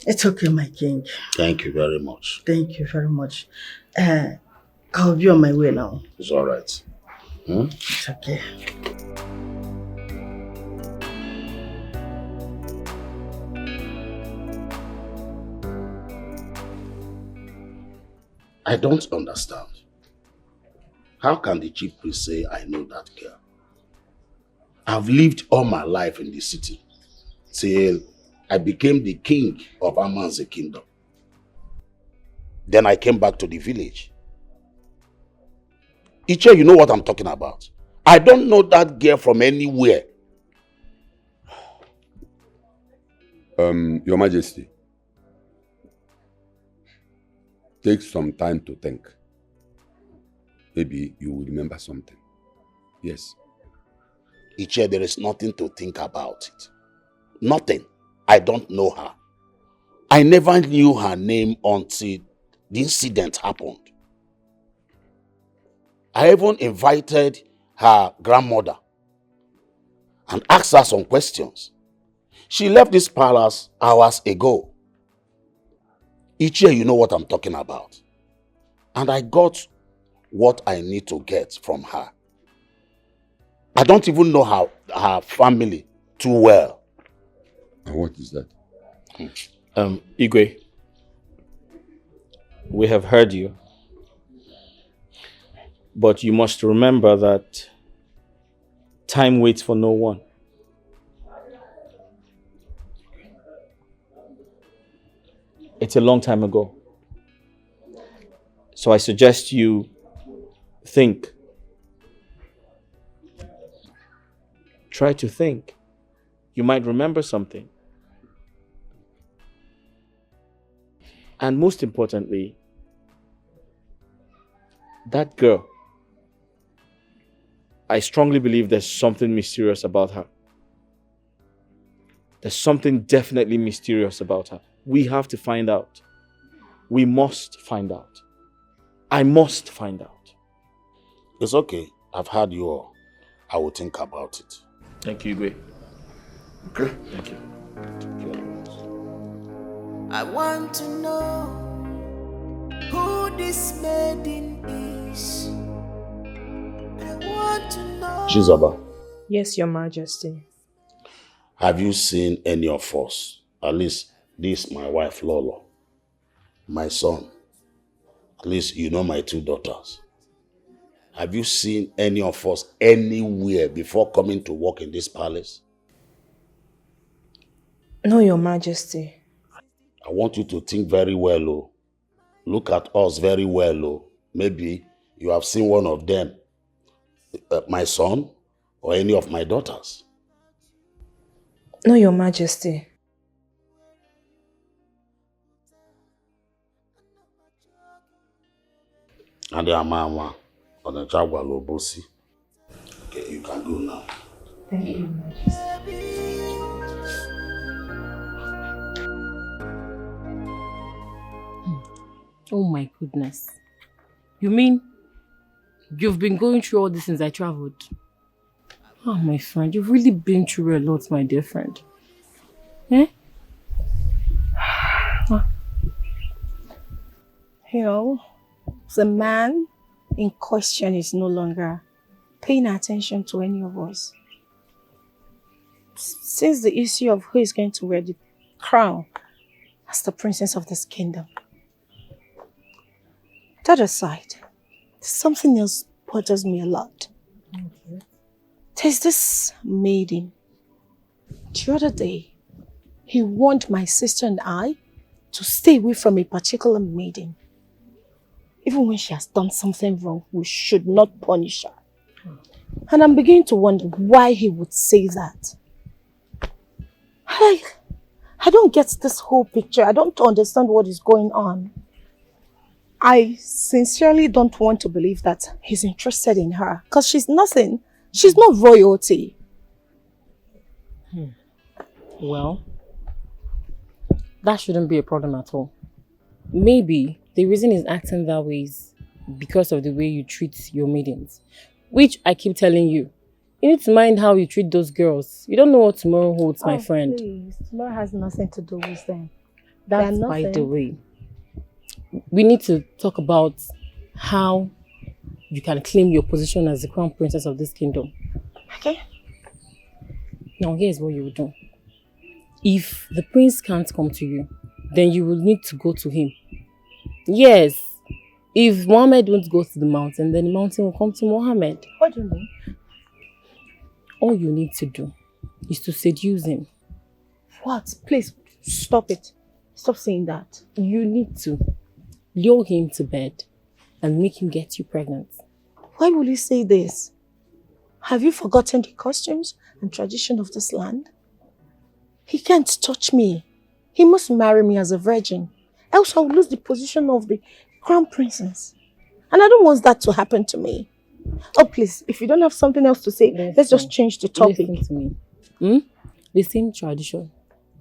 It's okay, my king. Thank you very much. Thank you very much. I'll be on my way now. It's all right. It's okay. I don't understand. How can the chief priest say I know that girl? I've lived all my life in the city till I became the king of Aman's kingdom. Then I came back to the village. Iche, you know what I'm talking about. I don't know that girl from anywhere. Your Majesty, take some time to think. Maybe you will remember something. Yes. Iche, there is nothing to think about it. Nothing. I don't know her. I never knew her name until the incident happened. I even invited her grandmother and asked her some questions. She left this palace hours ago. Ichie, you know what I'm talking about. And I got what I need to get from her. I don't even know her family too well. And what is that? Igwe, we have heard you. But you must remember that time waits for no one. It's a long time ago. So I suggest you think. Try to think. You might remember something. And most importantly, that girl, I strongly believe there's something mysterious about her. There's something definitely mysterious about her. We have to find out. We must find out. I must find out. It's okay. I've heard you all. I will think about it. Thank you, Igwe. Okay. Thank you. I want to know who this maiden is. I want to know. Shizaba, Yes, Your Majesty. have you seen any of us? At least this, my wife Lolo, my son. At least you know my two daughters. Have you seen any of us anywhere before coming to work in this palace? No, Your Majesty. I want you to think very well, oh. Look at us very well, oh. Maybe you have seen one of them, my son, or any of my daughters. No, Your Majesty. And the Amawa on the Chagwa Lobosi. Okay, you can go now. Thank you, Your Majesty. Oh my goodness. You mean you've been going through all this since I traveled? Oh, my friend, you've really been through a lot, my dear friend. Eh? You know, the man in question is no longer paying attention to any of us. Since the issue of who is going to wear the crown as the princess of this kingdom. That aside, something else bothers me a lot. There's this maiden. The other day, he warned my sister and I to stay away from a particular maiden. Even when she has done something wrong, we should not punish her. And I'm beginning to wonder why he would say that. I don't get this whole picture. I don't understand what is going on. I sincerely don't want to believe that he's interested in her. Because she's nothing. She's not royalty. Well, that shouldn't be a problem at all. Maybe the reason he's acting that way is because of the way you treat your maidens. Which I keep telling you. You need to mind how you treat those girls. You don't know what tomorrow holds, my friend. Please. Tomorrow has nothing to do with them. That's by the way. We need to talk about how you can claim your position as the crown princess of this kingdom. Okay. Now here's what you will do. If the prince can't come to you, then you will need to go to him. Yes. If Mohammed won't go to the mountain, then the mountain will come to Mohammed. What do you mean? All you need to do is to seduce him. What? Please, stop it. Stop saying that. You need to lure him to bed and make him get you pregnant. Why will you say this? Have you forgotten the costumes and tradition of this land? He can't touch me. He must marry me as a virgin. Else I'll lose the position of the crown princess. And I don't want that to happen to me. Oh, please, if you don't have something else to say, let's just change the topic. Listen to me. The same tradition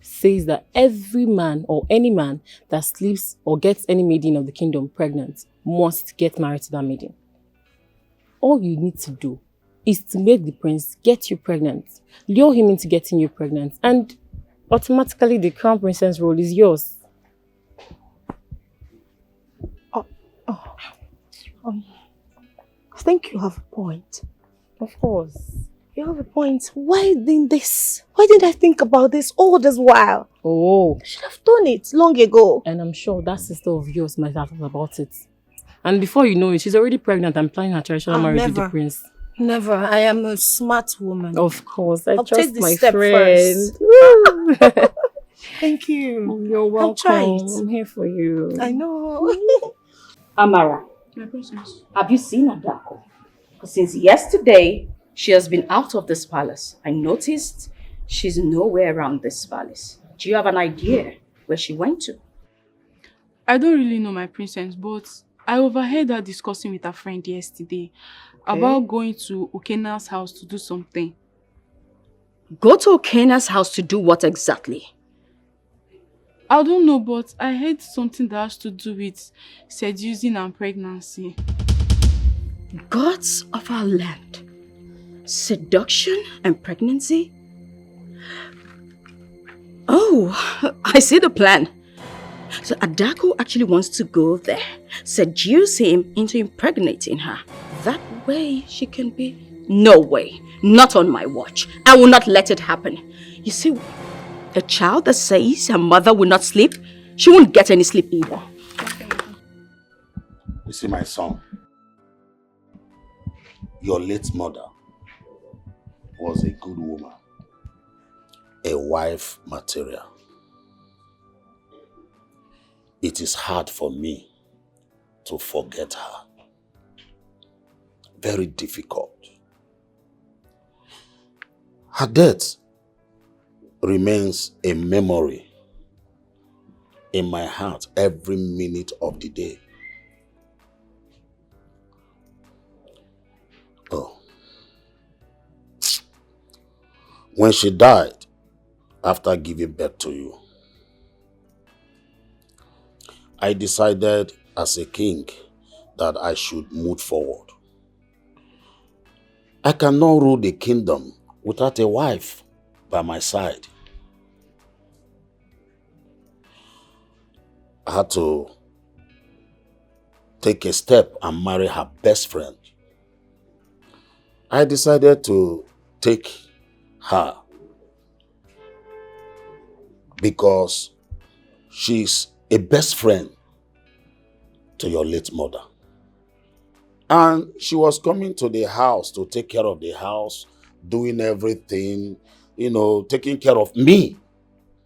says that every man or any man that sleeps or gets any maiden of the kingdom pregnant must get married to that maiden. All you need to do is to make the prince get you pregnant, lure him into getting you pregnant, and automatically the crown princess role is yours. I think you have a point. Of course. You have a point. Why didn't I think about this all this while? Oh. I should have done it long ago. And I'm sure that sister of yours might have thought about it. And before you know it, she's already pregnant and planning her traditional marriage with the prince. Never. I am a smart woman. Of course. I'll take trust this my step friend. first. Thank you. You're welcome. I'll try it. I'm here for you. I know. Amara, My princess. have you seen Adako? Since yesterday, she has been out of this palace. I noticed she's nowhere around this palace. Do you have an idea where she went to? I don't really know, my princess, but I overheard her discussing with her friend yesterday about going to Okena's house to do something. Go to Okena's house to do what exactly? I don't know, but I heard something that has to do with seducing and pregnancy. Gods of our land. Seduction and pregnancy? Oh, I see the plan. So Adako actually wants to go there, seduce him into impregnating her. That way she can be... No way. Not on my watch. I will not let it happen. You see, a child that says her mother will not sleep, she won't get any sleep either. You see, my son, your late mother was a good woman, a wife material. It is hard for me to forget her. Very difficult. Her death remains a memory in my heart every minute of the day. Oh. When she died, after giving birth to you, I decided as a king that I should move forward. I cannot rule the kingdom without a wife by my side. I had to take a step and marry her best friend. I decided to take her because she's a best friend to your late mother. And she was coming to the house to take care of the house, doing everything, taking care of me.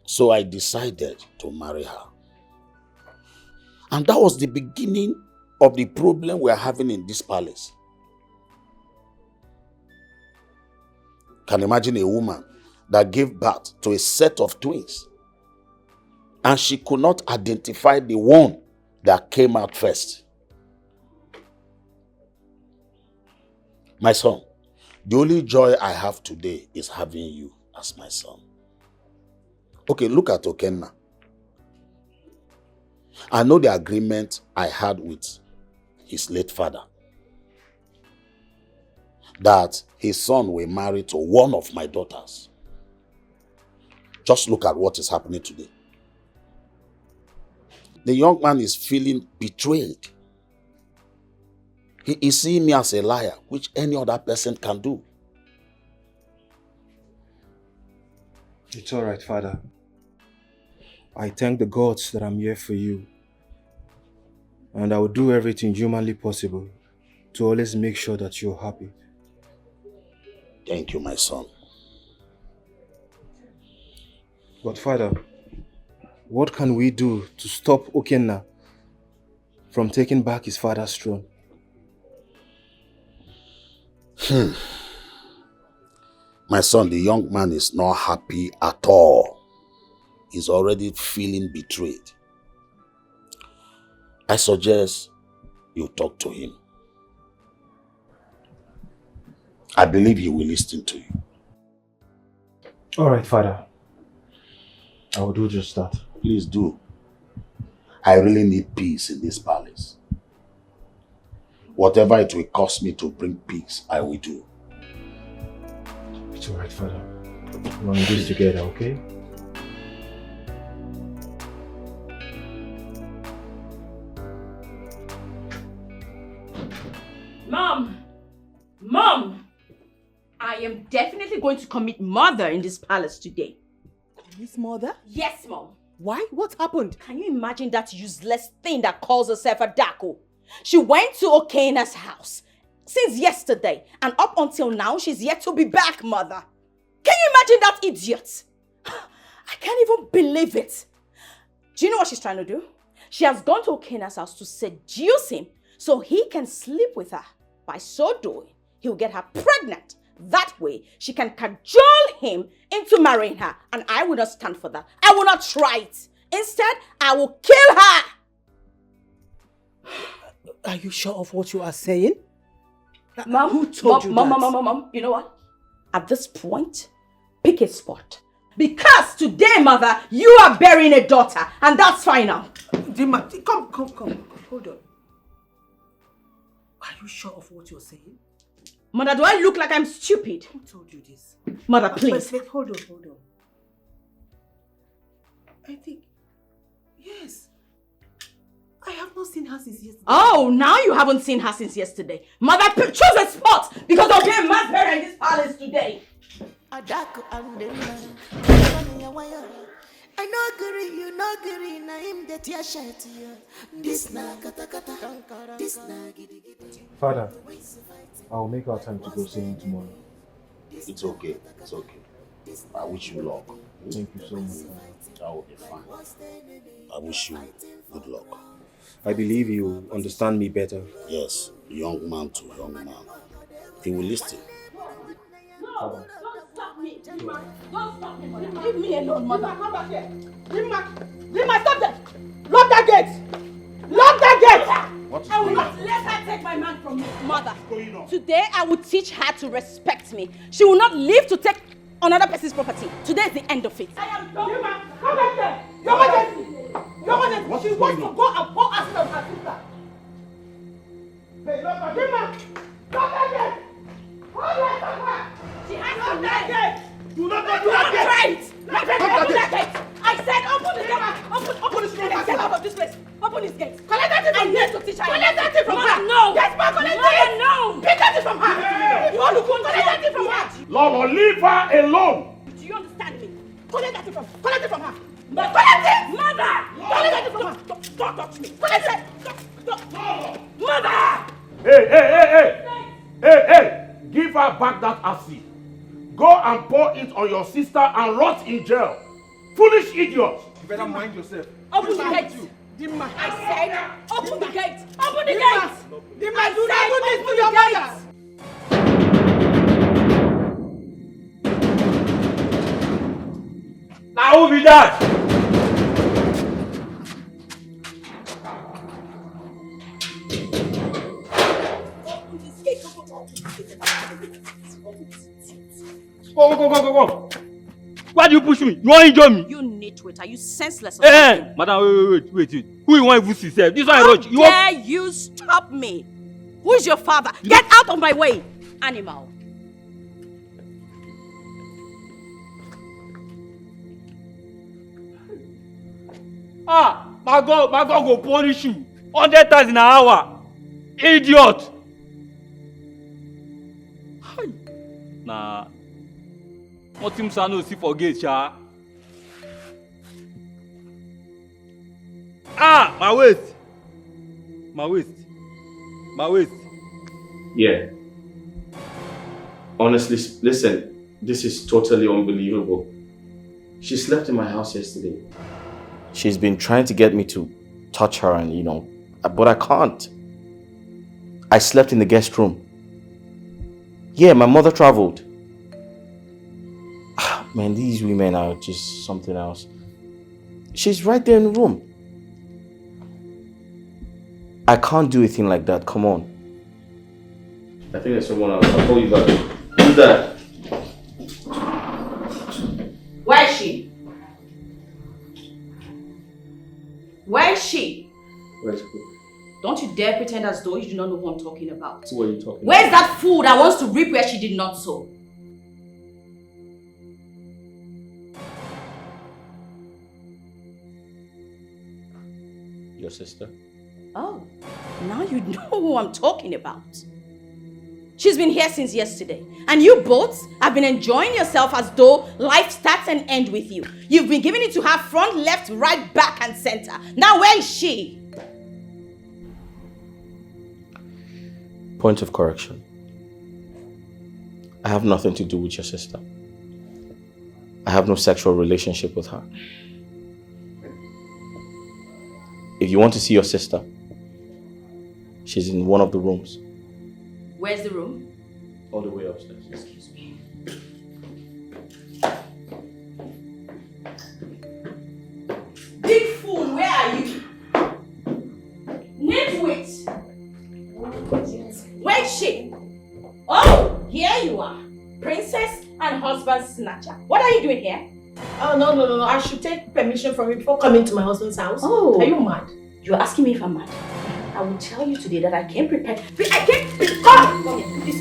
So I decided to marry her. And that was the beginning of the problem we are having in this palace. Can you imagine a woman that gave birth to a set of twins and she could not identify the one that came out first? My son, the only joy I have today is having you as my son. Okay, look at Okenna. I know the agreement I had with his late father, that his son will marry to one of my daughters. Just look at what is happening today. The young man is feeling betrayed. He is seeing me as a liar, which any other person can do. It's all right, Father. I thank the gods that I'm here for you. And I will do everything humanly possible to always make sure that you're happy. Thank you, my son. But Father, what can we do to stop Okenna from taking back his father's throne? My son, the young man is not happy at all. He's already feeling betrayed. I suggest you talk to him. I believe he will listen to you. All right, Father. I will do just that. Please do. I really need peace in this palace. Whatever it will cost me to bring peace, I will do. It's all right, Father. We're in this together, okay? Mom! I am definitely going to commit murder in this palace today. His mother? Yes, Mom. Why? What happened? Can you imagine that useless thing that calls herself a Dako? She went to Okena's house since yesterday, and up until now, she's yet to be back, Mother. Can you imagine that idiot? I can't even believe it. Do you know what she's trying to do? She has gone to Okena's house to seduce him so he can sleep with her. By so doing, he'll get her pregnant. That way, she can cajole him into marrying her. And I will not stand for that. I will not try it. Instead, I will kill her. Are you sure of what you are saying? Mom, who told you that? Mom, you know what? At this point, pick a spot. Because today, Mother, you are burying a daughter. And that's final. Dima, come. Hold on. Are you sure of what you're saying? Mother, do I look like I'm stupid? Who told you this? Mother, please. Wait, hold on. I think, yes. I have not seen her since yesterday. Oh, now you haven't seen her since yesterday. Mother, choose a spot because I'll be a mass burial in this palace today. I know agree, you know agree, na him that ya shet ya. This na kata kata, this na gidi gidi. Father, I will make our time to go see him tomorrow. It's okay. I wish you luck. Thank you so much. That will be fine. I wish you good luck. I believe you will understand me better. Yes, young man to young man. He will listen. No, don't stop me. Don't stop me. Leave me alone, Mother. Come back here. Lima, stop that. Lock that gate. Lock that gate. I will not let her take my man from me, Mother. Today, I will teach her to respect me. She will not live to take another person's property. Today is the end of it. I am done. Lima, come back here. Your Majesty. She wants to go and pour acid on her sister. Hey, Lima, stop that gate. She has to that gate! Do not do that gate! Right! Open that gate! I said open the gate! Open this gate! Get out of this place! Open this gate! Collect that from her! I need to teach her! Collect that from her! No! Yes, ma! Collect it! No! Pick that from her! You want to collect that from her! Lolo, leave her alone! Do you understand me? Collect it from her! Collect it! Mother! Collect it from her! Don't touch me! Collect it! Mother! Hey! Give her back that acid. Go and pour it on your sister and rot in jail. Foolish idiot. You better mind yourself. Open the gate. Dimma. I said, open the gate. Open the Dimma. gate. Dimma, do not do this to your mother. Now who be that? Go. Why do you push me? You want to injure me? You nitwit, are you senseless or Eh, something? madam, wait. Who you want to see self? This one I How rush. dare you stop me? Who's your father? Get out of my way, animal. My God go punish you. 100,000 an hour. Idiot. Nah. What team say no see for gate, cha? My waist. Yeah. Honestly, listen, this is totally unbelievable. She slept in my house yesterday. She's been trying to get me to touch her and, but I can't. I slept in the guest room. Yeah, my mother traveled. Man, these women are just something else. She's right there in the room. I can't do a thing like that. Come on. I think there's someone else. I'll call you back. Who's that? Where is she? Where is she? Where's she? Don't you dare pretend as though you do not know who I'm talking about. What are you talking Where's about? that fool that wants to reap where she did not sow? Your sister? Oh, now you know who I'm talking about. She's been here since yesterday. And you both have been enjoying yourself as though life starts and ends with you. You've been giving it to her front, left, right, back, and center. Now where is she? Point of correction. I have nothing to do with your sister. I have no sexual relationship with her. If you want to see your sister, she's in one of the rooms. Where's the room? All the way upstairs. Excuse me. Big fool, where are you? Nitwit! Where is she? Oh, here you are. Princess and husband snatcher. What are you doing here? Oh, no. I should take permission from you before coming to my husband's house. Oh. Are you mad? You're asking me if I'm mad. I will tell you today that I came prepared. I came prepared. Come here.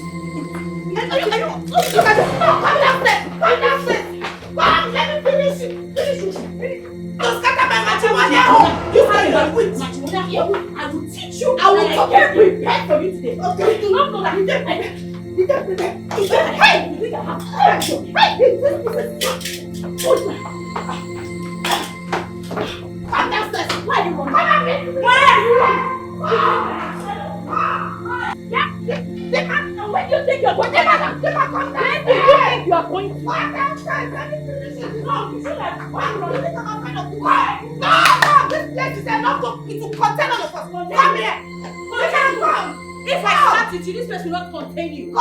Look at this. Come downstairs. Come, let me finish it. Don't scatter my matrimonial home. You have your wit. Matrimonial home. I will teach you. I will come here prepared for you today. Okay. You do not know that you get prepared. You get prepared. Hey! Come downstairs. Why are you running? Why are you running? When you think you're going to come down, when do you think you are going to? Why downstairs? Let me finish it. No, you should have. Why are you running? No, this place is enough to contain all of us. Come here. Come. If I start with you, this place will not contain you. I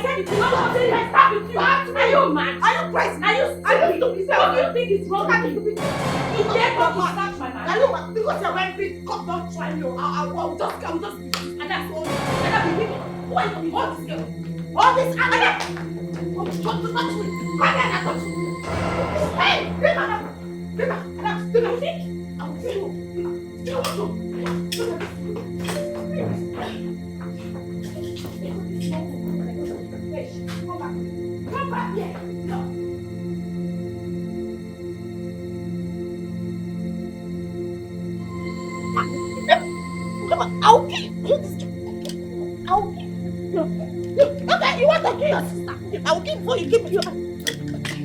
said it will not contain you. I start with you. Are you mad? Are you crazy? Are you stupid? What do you think is wrong with you? You dare not to snatch my man. Are you mad? Because you're wearing big cup, don't try me. I'll just and that's all. And I'll be leaving. Who are you going to be? All this girl. All this animal. What do you want to touch me? Why did I touch you? Hey, leave her. Leave her. I will kill you. You want to? Come back here. No. Come on, I'll kill you. I'll kill you. No. Okay, you want to kill your sister? I will kill before you kill you.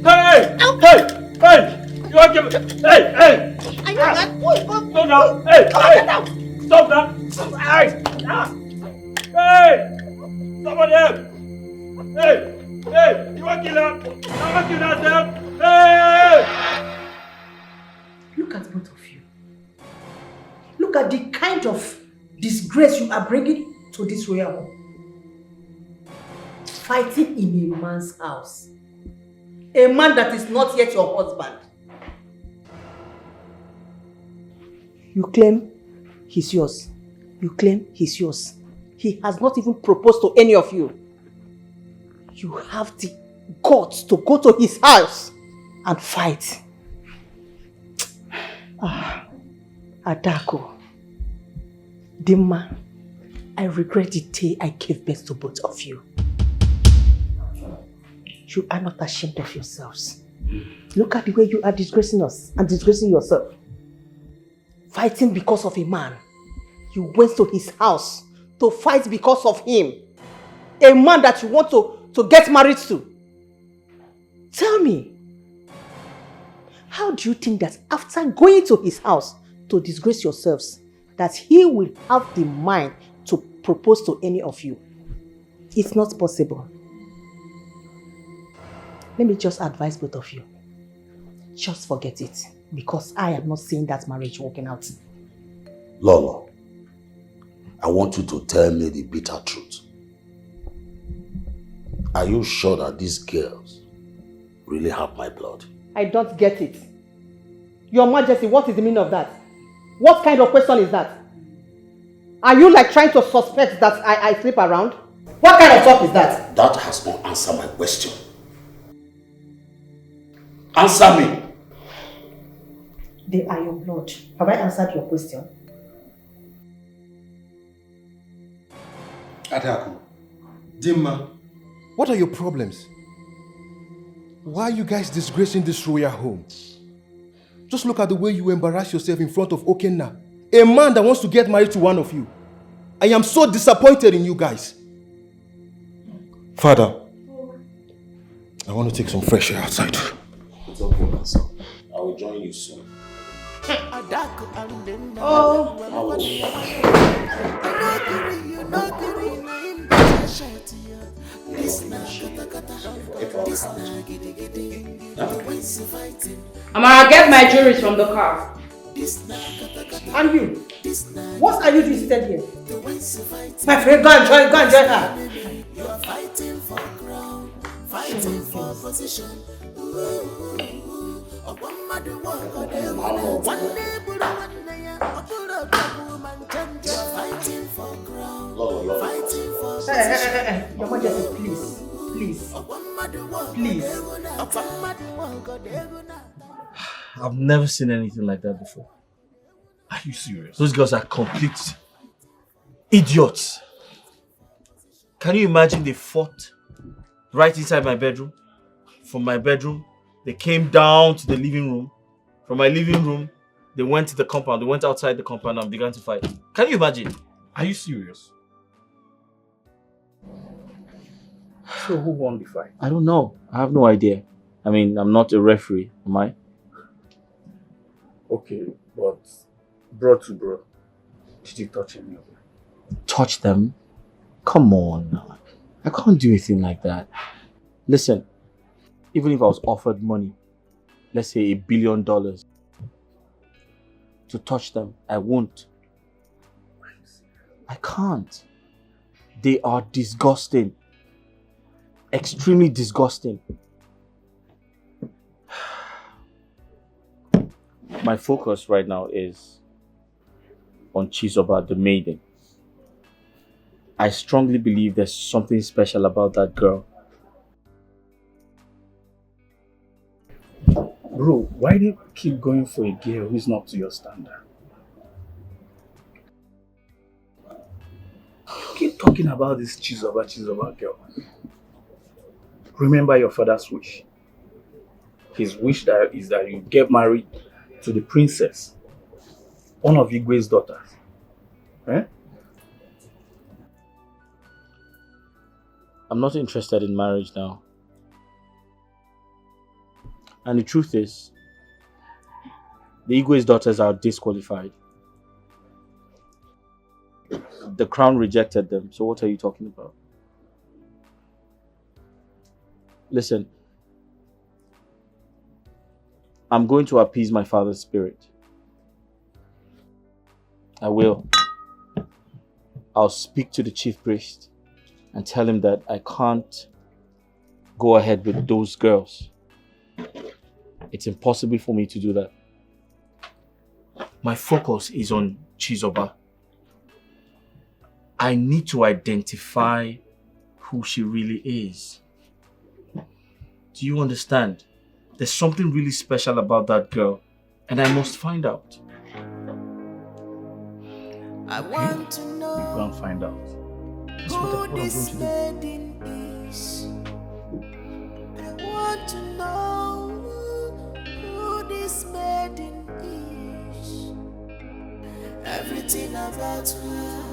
Hey! You want to give me? Hey! Are you mad? Who is going? Stop now! Hey! Stop now! Hey! Somebody help! Hey! Hey, you want to kill her? I want to kill herself. Hey! Look at both of you. Look at the kind of disgrace you are bringing to this royal home. Fighting in a man's house. A man that is not yet your husband. You claim he's yours. You claim he's yours. He has not even proposed to any of you. You have the guts to go to his house and fight. Adako, Dimma, I regret the day I gave birth to both of you. You are not ashamed of yourselves. Look at the way you are disgracing us and disgracing yourself. Fighting because of a man. You went to his house to fight because of him. A man that you want to get married to. Tell me, how do you think that after going to his house to disgrace yourselves, that he will have the mind to propose to any of you? It's not possible. Let me just advise both of you. Just forget it, because I am not seeing that marriage working out. Lolo, I want you to tell me the bitter truth. Are you sure that these girls really have my blood? I don't get it. Your Majesty, what is the meaning of that? What kind of question is that? Are you like trying to suspect that I sleep around? What kind of talk is that? That has not answered my question. Answer me. They are your blood. Have I answered your question? Adaku, Dimma, what are your problems? Why are you guys disgracing this royal home? Just look at the way you embarrass yourself in front of Okenna, a man that wants to get married to one of you. I am so disappointed in you guys. Father, I want to take some fresh air outside. It's okay, my son. I will join you soon. Amara, get my jewelry from the car. And you? What are you doing instead here? My friend, go and join her. You are fighting for crown, fighting for position. Your Majesty, please. I've never seen anything like that before. Are you serious? Those girls are complete idiots. Can you imagine they fought right inside my bedroom? From my bedroom, they came down to the living room. From my living room, they went to the compound. They went outside the compound and began to fight. Can you imagine? Are you serious? So who won the fight? I don't know. I have no idea. I mean, I'm not a referee, am I? Okay, but bro to bro, did you touch any of them? Touch them? Come on. I can't do anything like that. Listen, even if I was offered money, let's say $1 billion, to touch them, I won't. I can't. They are disgusting. Extremely disgusting. My focus right now is on Chizoba, the maiden. I strongly believe there's something special about that girl. Bro, why do you keep going for a girl who's not to your standard? You keep talking about this Chizoba girl. Remember your father's wish. His wish is that you get married to the princess, one of Igwe's daughters. Eh? I'm not interested in marriage now. And the truth is, the Igwe's daughters are disqualified. The crown rejected them, so what are you talking about? Listen, I'm going to appease my father's spirit. I will. I'll speak to the chief priest and tell him that I can't go ahead with those girls. It's impossible for me to do that. My focus is on Chizoba. I need to identify who she really is. Do you understand? There's something really special about that girl, and I must find out. I want to know. You go and find out. That's what I'm going to do. I want to know who this maiden is. Everything about her,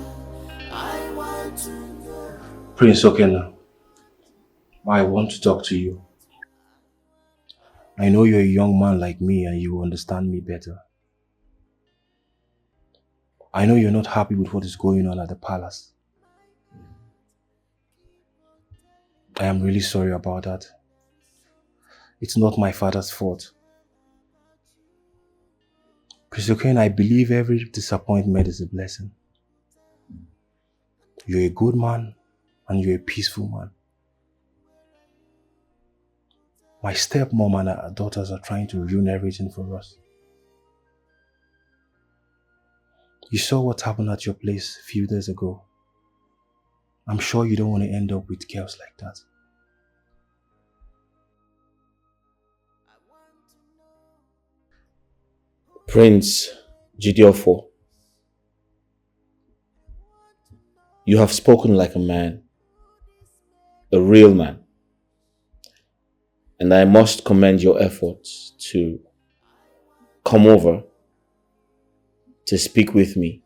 I want to know. Prince Okena, I want to talk to you. I know you're a young man like me and you will understand me better. I know you're not happy with what is going on at the palace. I am really sorry about that. It's not my father's fault. Prince Okena, I believe every disappointment is a blessing. You're a good man and you're a peaceful man. My stepmom and her daughters are trying to ruin everything for us. You saw what happened at your place a few days ago. I'm sure you don't want to end up with girls like that. Prince Gideofo, you have spoken like a man, a real man. And I must commend your efforts to come over to speak with me.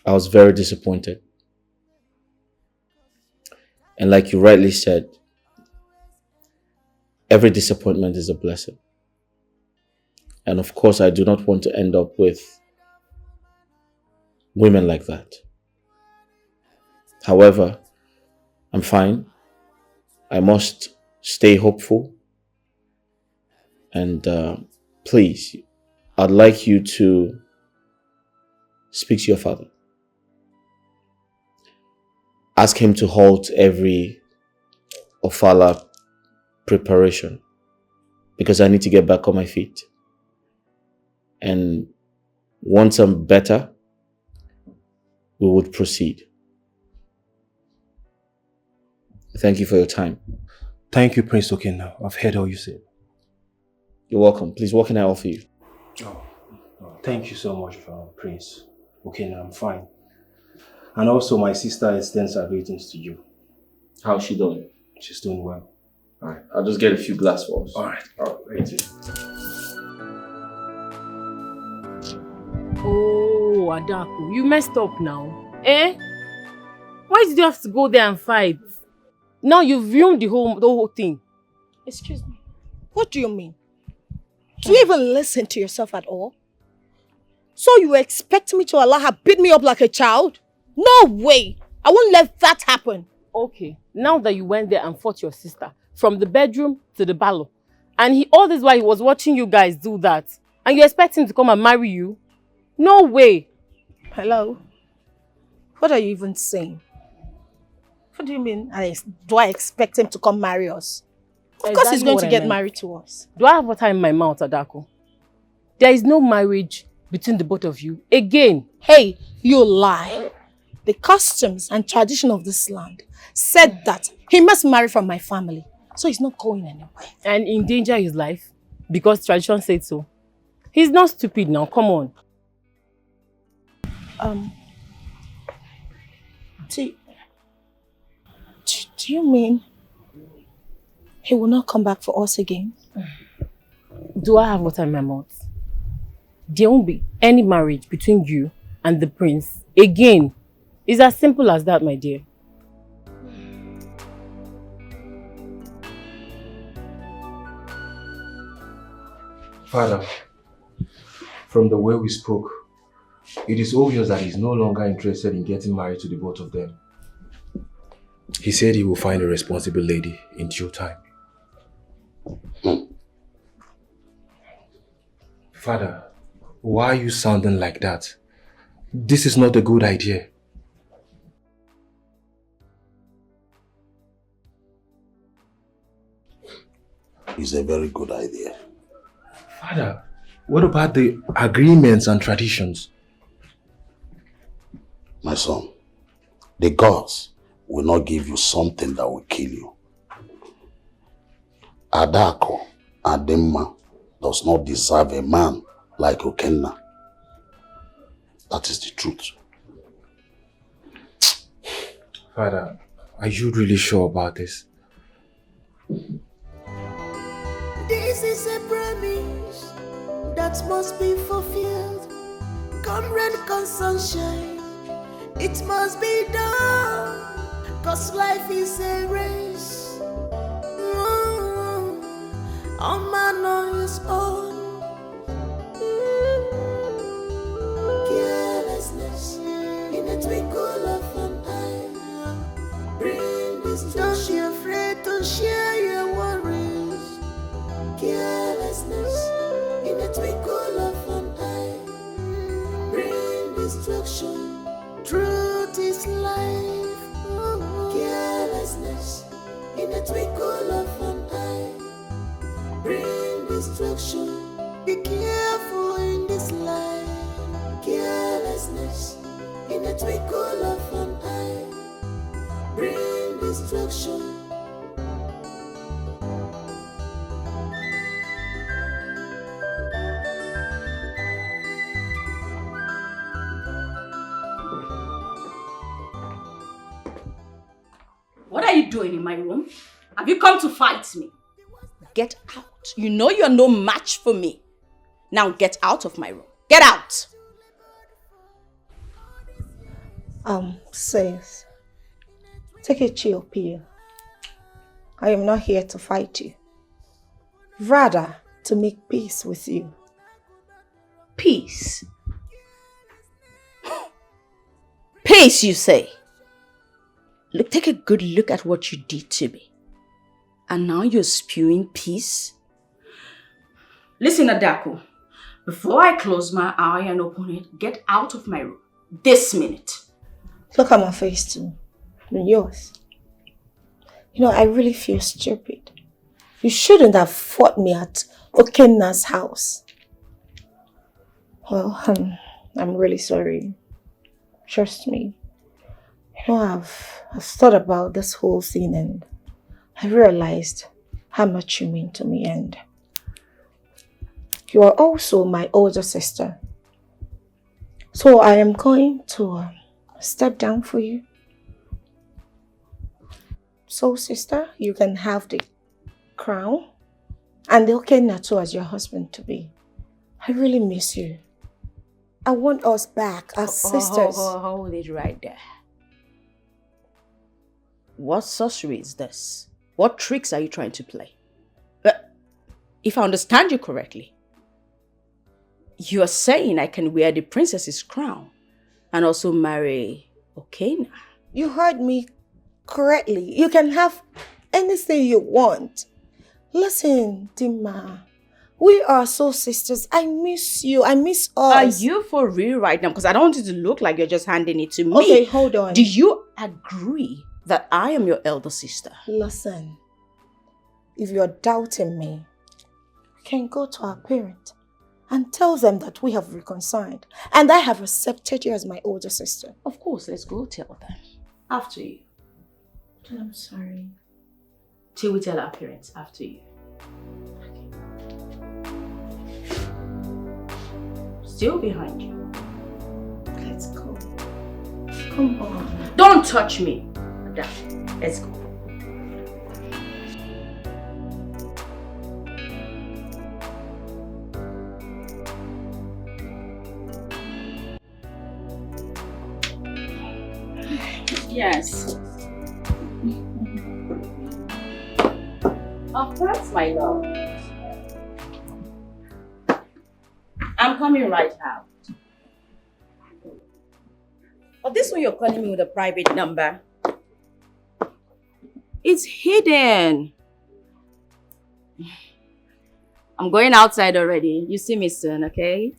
I was very disappointed. And like you rightly said, every disappointment is a blessing. And of course, I do not want to end up with women like that. However, I'm fine. I must stay hopeful. And please, I'd like you to speak to your father. Ask him to halt every Ofala preparation because I need to get back on my feet. And once I'm better, we would proceed. Thank you for your time. Thank you, Prince Okena. I've heard all you said. You're welcome. Please, what can I offer you? Thank you so much, Prince Okena. I'm fine. And also, my sister extends her greetings to you. How's she doing? She's doing well. Alright, I'll just get a few glass for us. Alright, thank you. Oh, Adaku, you messed up now. Eh? Why did you have to go there and fight? Now you've ruined the whole thing. Excuse me. What do you mean? Do you even listen to yourself at all? So you expect me to allow her beat me up like a child? No way! I won't let that happen. Okay, now that you went there and fought your sister, from the bedroom to the ballo, and all this while he was watching you guys do that, and you expect him to come and marry you? No way! Hello? What are you even saying? What do you mean? Do I expect him to come marry us? Of course he's going to get married to us. Do I have water in my mouth, Adako? There is no marriage between the both of you. Again. Hey, you lie. The customs and tradition of this land said that he must marry from my family. So he's not going anywhere. And endanger his life? Because tradition said so. He's not stupid now, come on. Do you mean he will not come back for us again? Do I have water in my mouth? There won't be any marriage between you and the prince again. It's as simple as that, my dear. Father, From the way we spoke, it is obvious that he's no longer interested in getting married to the both of them. He said he will find a responsible lady in due time. Father, why are you sounding like that? This is not a good idea. It's a very good idea. Father, what about the agreements and traditions? My son, the gods will not give you something that will kill you. Adako Ademma does not deserve a man like Okenna. That is the truth. Father, are you really sure about this? This is a promise that must be fulfilled. Come rain, come sunshine, it must be done. Cause life is a race. A man on his own. Carelessness in a twinkle of an eye. Bring this. Don't be afraid to share your worries. Carelessness in a twinkle of an eye. Bring destruction. Truth is life. Carelessness in a twinkle of an eye. Bring destruction. Be careful in this life. Carelessness in a twinkle of an eye. Bring destruction. What are you doing in my room? Have you come to fight me? Get out. You know you're no match for me. Now get out of my room. Get out! Sis, take a chill pill. I am not here to fight you. Rather, to make peace with you. Peace? Peace, you say? Look, take a good look at what you did to me. And now you're spewing peace? Listen, Adako. Before I close my eye and open it, get out of my room. This minute. Look at my face too. And yours. You know, I really feel stupid. You shouldn't have fought me at Okenna's house. Well, I'm really sorry. Trust me. You know, I've thought about this whole thing and I realized how much you mean to me, and you are also my older sister. So I am going to step down for you. So sister, you can have the crown and the Okenna too as your husband to be. I really miss you. I want us back as sisters. Hold it right there. What sorcery is this? What tricks are you trying to play? If I understand you correctly, you are saying I can wear the princess's crown and also marry Okenna. You heard me correctly. You can have anything you want. Listen, Dimma, we are so sisters. I miss you. I miss us. Are you for real right now? Because I don't want it to look like you're just handing it to me. Okay, hold on. Do you agree that I am your elder sister? Listen, if you're doubting me, you can go to our parents and tell them that we have reconciled and I have accepted you as my older sister. Of course, let's go tell them. After you. I'm sorry. Till we tell our parents after you. Still behind you. Let's go. Come on. Don't touch me. Let's go. Yes. Of course, my love. I'm coming right out. But this one you're calling me with a private number. It's hidden. I'm going outside already. You see me soon, okay?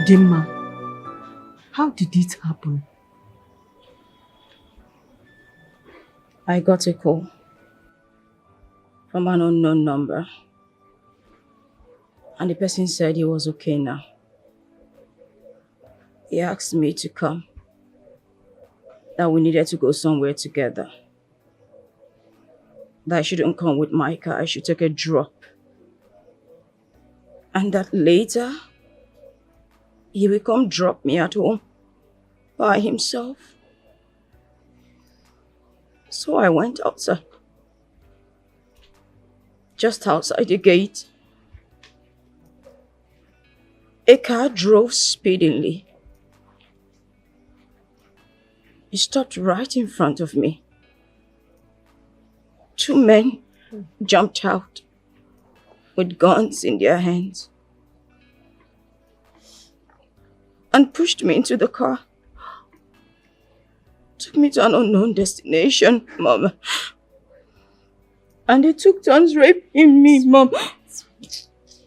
Dimma, how did it happen? I got a call from an unknown number. And the person said he was okay now. He asked me to come. That we needed to go somewhere together. That I shouldn't come with my car, I should take a drop. And that later, he will come drop me at home by himself. So I went outside. Just outside the gate, a car drove speedily. It stopped right in front of me. Two men jumped out with guns in their hands and pushed me into the car. Took me to an unknown destination, Mom. And they took turns raping me, Mom.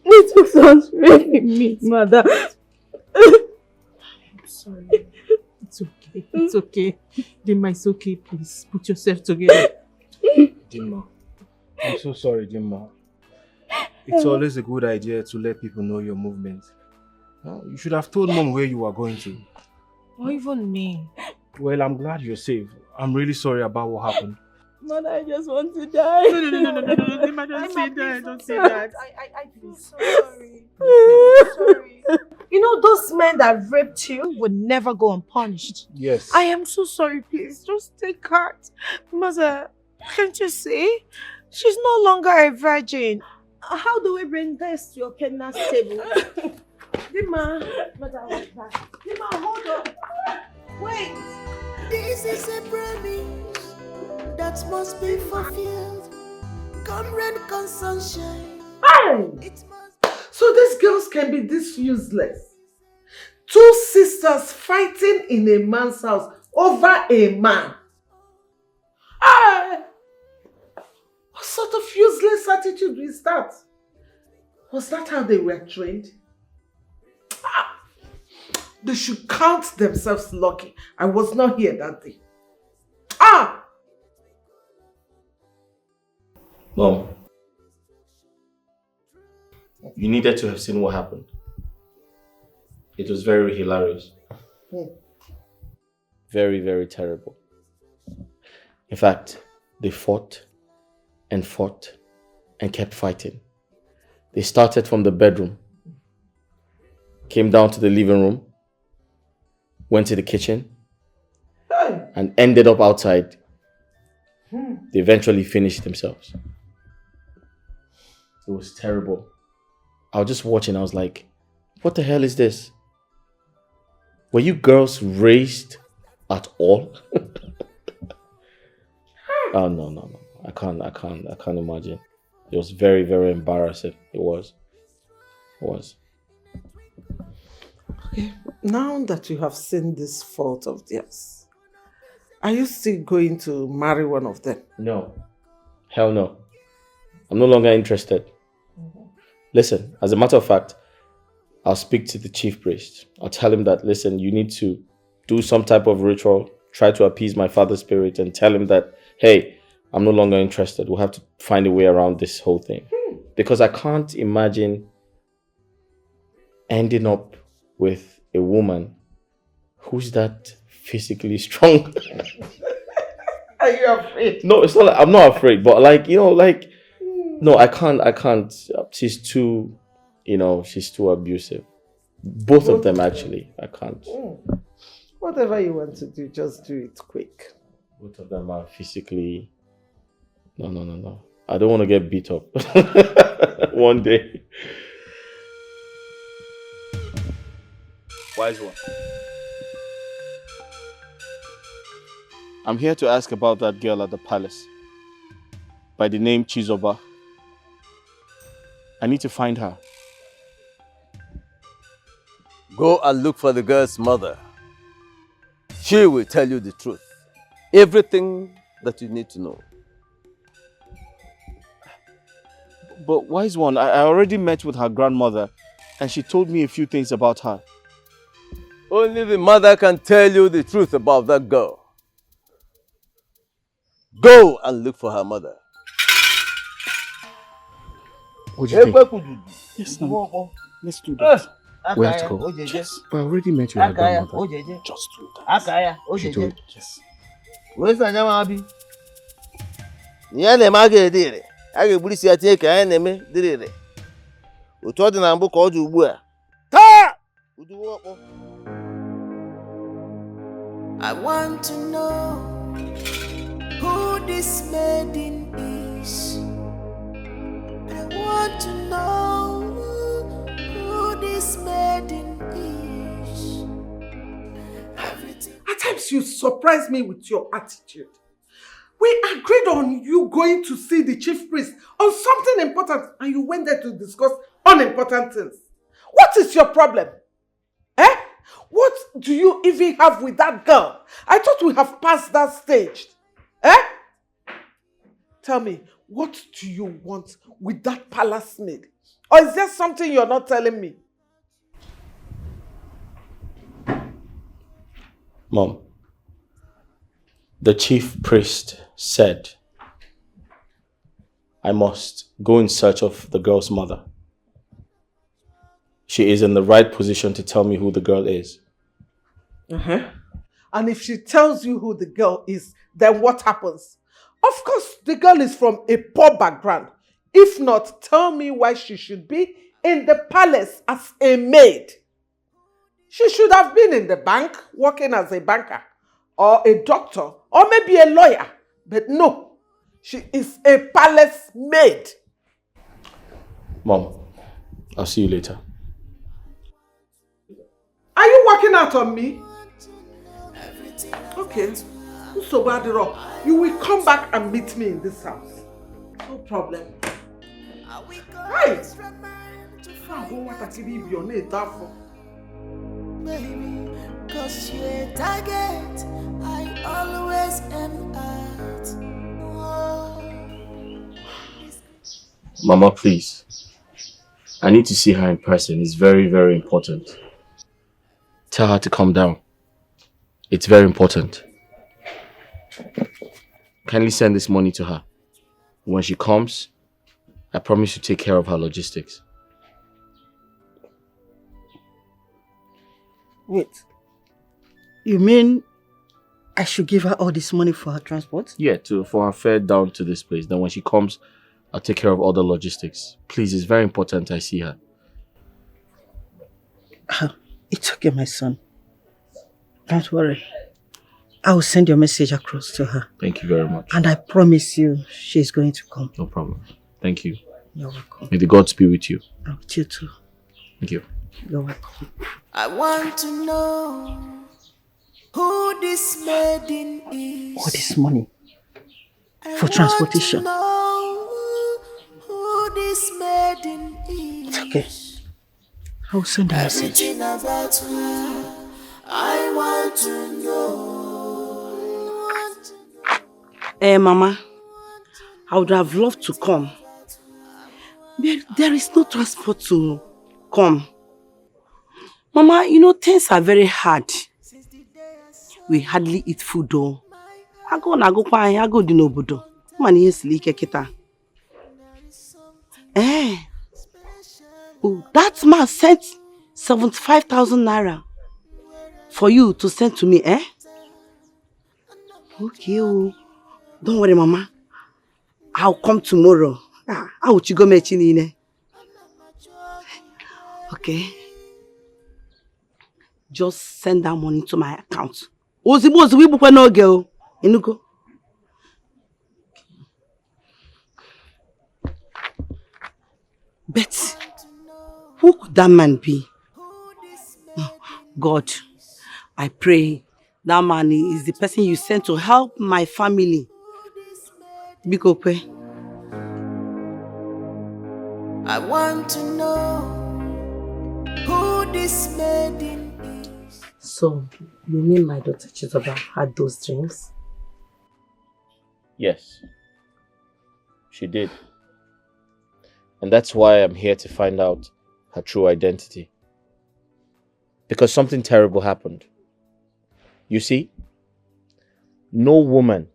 They took turns raping me, Mother. I'm sorry. It's okay. It's okay. Dimma, it's okay. Please put yourself together. Dimma, I'm so sorry, Dimma. It's always a good idea to let people know your movements. You should have told Mom where you were going to. Or even me. Well, I'm glad you're safe. I'm really sorry about what happened. Mother, I just want to die. No. Dimma, don't say that. Don't say that. I feel so sorry. Sorry. You know, those men that raped you would never go unpunished. Yes. I am so sorry, please. Just take heart. Mother, can't you see? She's no longer a virgin. How do we bring this to your kidnap table? Dimma, Mother, wait back. Dimma, hold on. Wait. This is a promise that must be fulfilled. Come rain, come sunshine. Hey! So these girls can be this useless. Two sisters fighting in a man's house over a man. Hey! What sort of useless attitude is that? Was that how they were trained? They should count themselves lucky. I was not here that day. Mom, you needed to have seen what happened. It was very hilarious. Very, very terrible. In fact, they fought and fought and kept fighting. They started from the bedroom, came down to the living room, went to the kitchen, and ended up outside. They eventually finished themselves. It was terrible. I was just watching, I was like, what the hell is this? Were you girls raised at all? Oh, no. I can't imagine. It was very, very embarrassing. It was. Okay, now that you have seen this fault of theirs, are you still going to marry one of them? No. Hell no. I'm no longer interested. Listen, as a matter of fact, I'll speak to the chief priest. I'll tell him that, listen, you need to do some type of ritual, try to appease my father's spirit and tell him that, hey, I'm no longer interested. We'll have to find a way around this whole thing. Because I can't imagine ending up with a woman who's that physically strong. Are you afraid? No, it's not like, I'm not afraid, but like, no, I can't. She's too, she's too abusive. Both of them, actually. I can't. Whatever you want to do, just do it quick. Both of them are physically... No. I don't want to get beat up one day. Wise one. I'm here to ask about that girl at the palace by the name Chizoba. I need to find her. Go and look for the girl's mother. She will tell you the truth. Everything that you need to know. But Wise One, I already met with her grandmother and she told me a few things about her. Only the mother can tell you the truth about that girl. Go and look for her mother. What do you think? Yes, no. Let's do that. We have to go. Yes, but I already met with her grandmother. Just do that. She told yes. Where's the Namabi? Niane Magedire. I get Bulisi take an enemy, did it? We told the number called you where. Ta! I want to know who this maiden is. I want to know who this maiden is. At times you surprise me with your attitude. We agreed on you going to see the chief priest on something important and you went there to discuss unimportant things. What is your problem? What do you even have with that girl? I thought we have passed that stage. Tell me, what do you want with that palace maid? Or is there something you're not telling me? Mom, the chief priest said I must go in search of the girl's mother. She is in the right position to tell me who the girl is. And if she tells you who the girl is, then what happens? Of course, the girl is from a poor background. If not, tell me why she should be in the palace as a maid. She should have been in the bank, working as a banker, or a doctor, or maybe a lawyer. But no, she is a palace maid. Mom, I'll see you later. Are you working out on me? Okay. So bad rock. You will come back and meet me in this house. No problem. Hey! Baby, cause you're a target I always am at. Mama, please. I need to see her in person. It's very, very important. Tell her to calm down. It's very important. Kindly send this money to her. When she comes, I promise to take care of her logistics. Wait. You mean I should give her all this money for her transport? Yeah, for her fare down to this place. Then when she comes, I'll take care of all the logistics. Please, it's very important I see her. It's okay, my son. Don't worry. I will send your message across to her. Thank you very much. And I promise you, she's going to come. No problem. Thank you. You're welcome. May the gods be with you. And with you too. Thank you. You're welcome. I want to know who this maiden is. All this money for transportation. Know who this maiden is. It's okay. I'll send a message. Everything about her, I want to know. Mama, I would have loved to come. But there is no transport to come. Mama, you know, things are very hard. We hardly eat food though. I go dinobudo. Money is leak kita. Oh, that man sent 75,000 naira for you to send to me, eh? Okay, oh. Don't worry, Mama. I'll come tomorrow. How would you go in? Okay. Just send that money to my account. Ozibo bukwe no girl. Inugo. But who could that man be? God, I pray that man is the person you sent to help my family. Bikope. I want to know who this maiden is. So, you mean my daughter Chizoba had those dreams? Yes, she did. And that's why I'm here to find out her true identity. Because something terrible happened. You see, no woman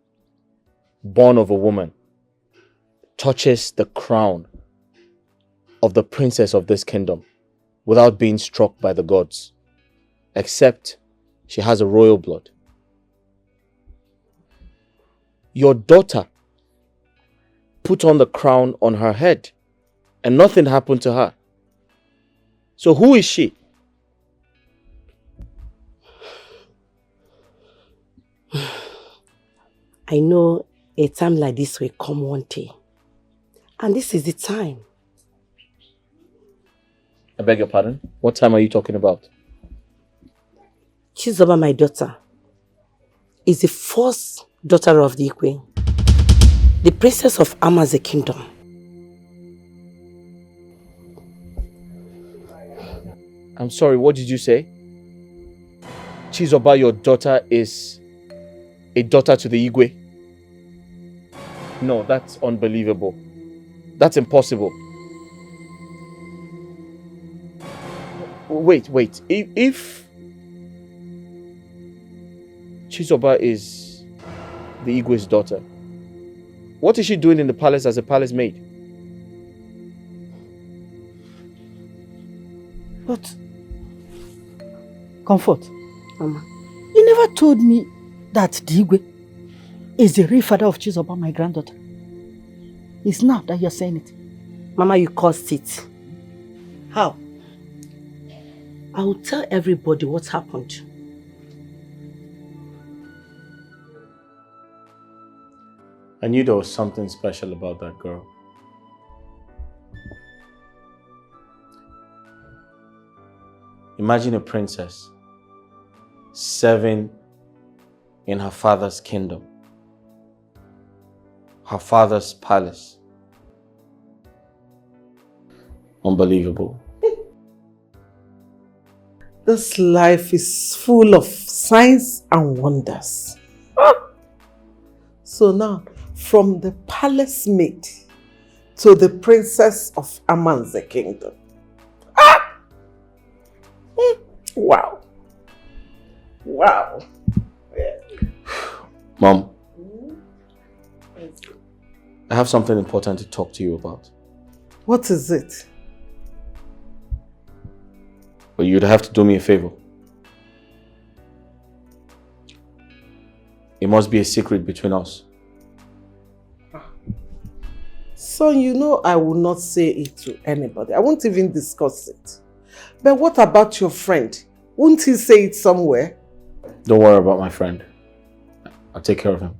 born of a woman touches the crown of the princess of this kingdom without being struck by the gods, except she has a royal blood. Your daughter put on the crown on her head and nothing happened to her. So who is she? I know a time like this will come one day. And this is the time. I beg your pardon? What time are you talking about? Chizoba, my daughter, is the first daughter of the Ikwe, the princess of Amaze kingdom. I'm sorry, what did you say? Chizoba, your daughter is a daughter to the Igwe? No, that's unbelievable. That's impossible. Wait. If Chizoba is the Igwe's daughter, what is she doing in the palace as a palace maid? What? Comfort. Mama. You never told me that the Igwe is the real father of Chizoba, my granddaughter. It's now that you're saying it. Mama, you caused it. How? I will tell everybody what happened. I knew there was something special about that girl. Imagine a princess serving in her father's kingdom, her father's palace. Unbelievable. This life is full of signs and wonders. So now, from the palace maid to the princess of Amanze kingdom. Wow. Wow. Mom, I have something important to talk to you about. What is it? But you'd have to do me a favor. It must be a secret between us. Son, you know I will not say it to anybody. I won't even discuss it. But what about your friend? Won't he say it somewhere? Don't worry about my friend. I'll take care of him.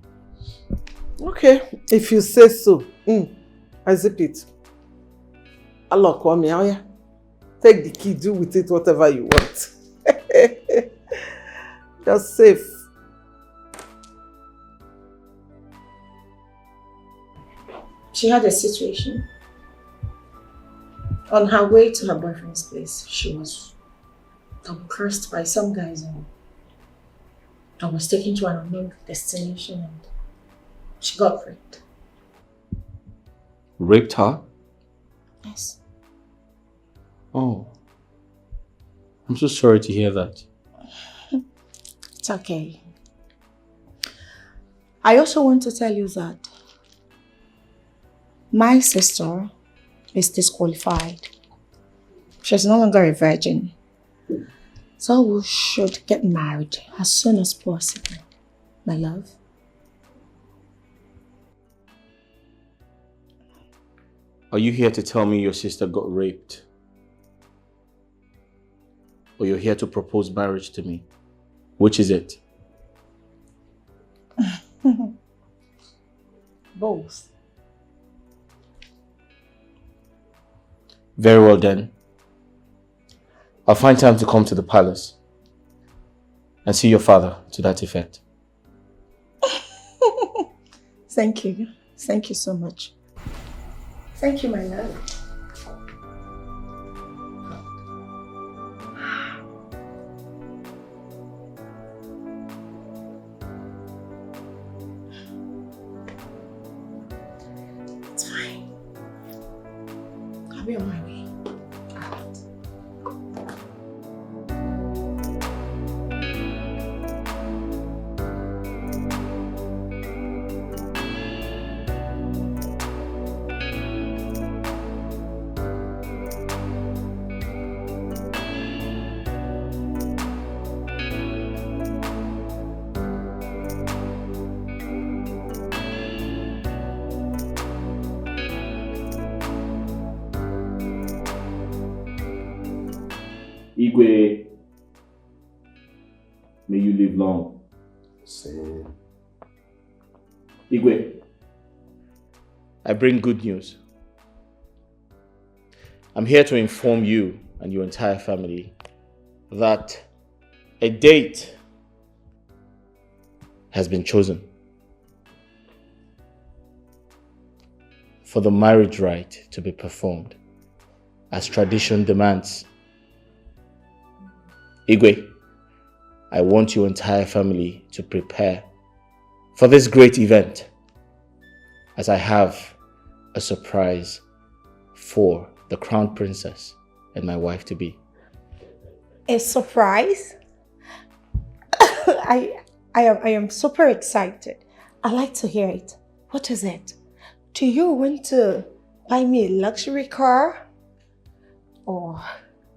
Okay, if you say so. I zip it. Allah, call me out here. Take the key, do with it whatever you want. You're safe. She had a situation. On her way to her boyfriend's place, she was cursed by some guys and was taken to an unknown destination and she got raped. Raped her? Yes. Oh. I'm so sorry to hear that. It's okay. I also want to tell you that My sister is disqualified. She's no longer a virgin. So we should get married as soon as possible, my love. Are you here to tell me your sister got raped? Or you're here to propose marriage to me? Which is it? Both. Very well then. I'll find time to come to the palace and see your father to that effect. Thank you. Thank you so much. Thank you, my love. It's fine. I'll be on my way. Igwe, may you live long. Same. Igwe, I bring good news. I'm here to inform you and your entire family that a date has been chosen for the marriage rite to be performed as tradition demands. Igwe, I want your entire family to prepare for this great event, as I have a surprise for the crown princess and my wife-to-be. A surprise? I am super excited. I like to hear it. What is it? Do you want to buy me a luxury car? Or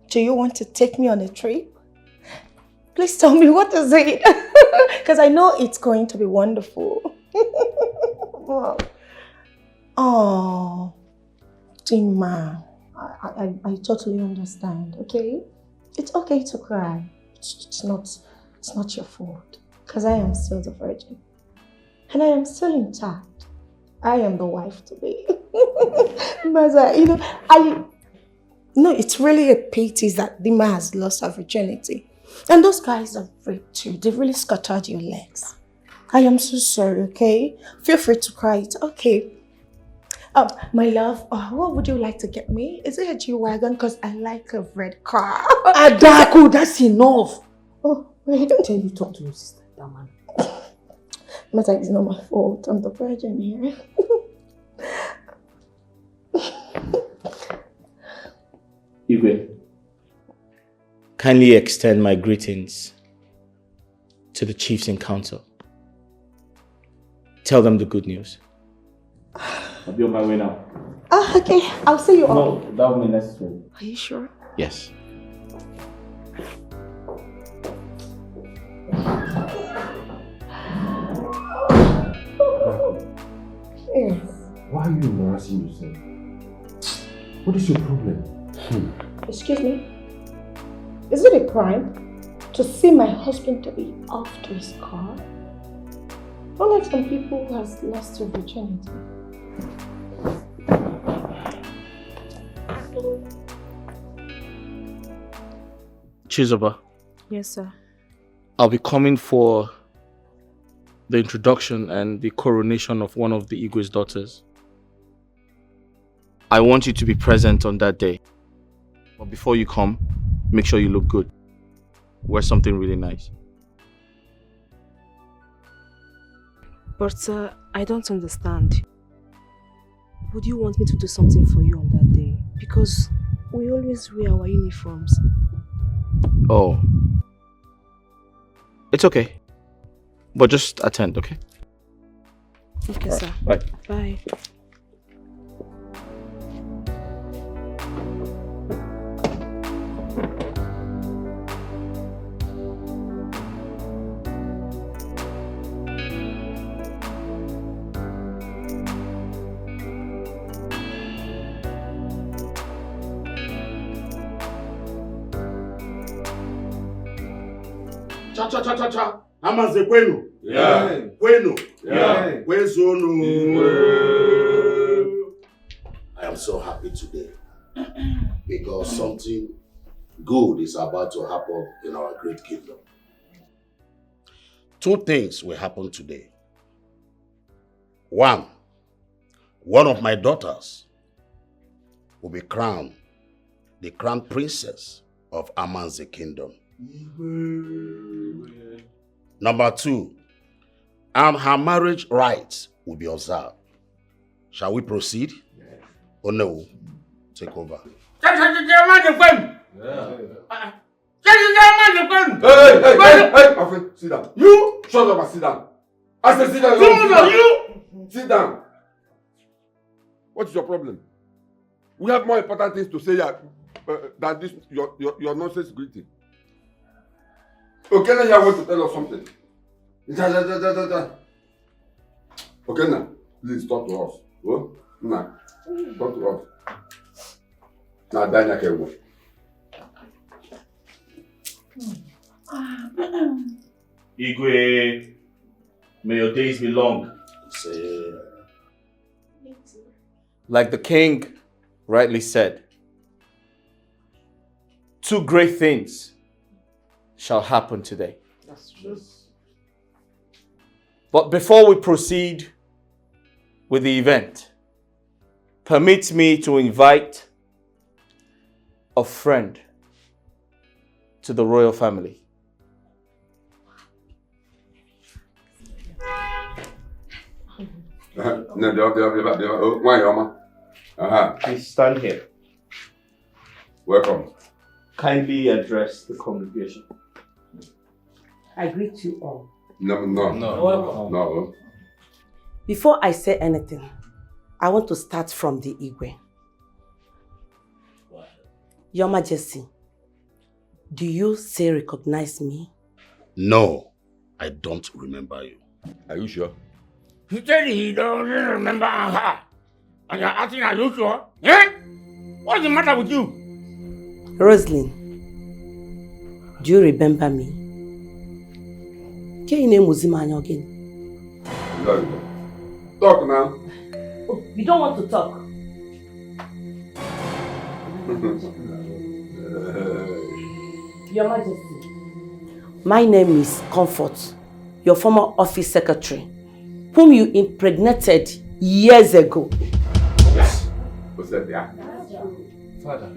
do you want to take me on a trip? Please tell me, what is it? Because I know it's going to be wonderful. Wow. Oh, Dima, I totally understand, okay? It's okay to cry. It's not your fault. Because I am still the virgin. And I am still intact. I am the wife to be. Maza, it's really a pity that Dima has lost her virginity. And those guys have raped you. They've really scattered your legs. I am so sorry, okay? Feel free to cry. It's okay. My love, what would you like to get me? Is it a G-Wagon? Because I like a red car. Adaku, that's enough. Oh, wait. Tell you talk to your sister, that man. But it's not my fault. I'm the virgin here. Igwe, kindly extend my greetings to the chiefs in council. Tell them the good news. I'll be on my way now. Okay. I'll see you all. No, that will be necessary. Are you sure? Yes. Yes. Why are you embarrassing yourself? What is your problem? Excuse me? Is it a crime to see my husband to be off to his car? Unlike some people who has lost their virginity. Chizoba, Yes, sir. I'll be coming for the introduction and the coronation of one of the Igwe's daughters. I want you to be present on that day. But before you come, make sure you look good. Wear something really nice. But sir, I don't understand. Would you want me to do something for you on that day? Because we always wear our uniforms. Oh. It's okay. But just attend, okay? Okay, All right, sir. bye. Bye. Cha. Amaze kwenu. Yeah. Kwenu. Yeah. Kwezono. I am so happy today because something good is about to happen in our great kingdom. 2 things will happen today. One of my daughters will be crowned the crown princess of Amanze kingdom. Number 2, and her marriage rights will be observed. Shall we proceed? Or no? Take over. Hey, sit down. You shut up and sit down. I said sit down. Sit down. What is your problem? We have more important things to say than this your nonsense greeting. Okay, now you want to tell us something. Okay, now please talk to us. Oh, now talk to us. Now, Danya can go. Igwe, may your days be long. Like the king rightly said, 2 great things shall happen today. That's true. But before we proceed with the event, permit me to invite a friend to the royal family. Please stand here. Welcome. Kindly address the congregation. I greet you all. No. Before I say anything, I want to start from the Igwe. Your Majesty, do you still recognize me? No, I don't remember you. Are you sure? He said he doesn't remember her. And you're asking, are you sure? Eh? What's the matter with you? Rosalind, do you remember me? Can you name Muzimanya again? Talk now. Oh, you don't want to talk. Your Majesty, my name is Comfort, your former office secretary, whom you impregnated years ago. What's that there? Father,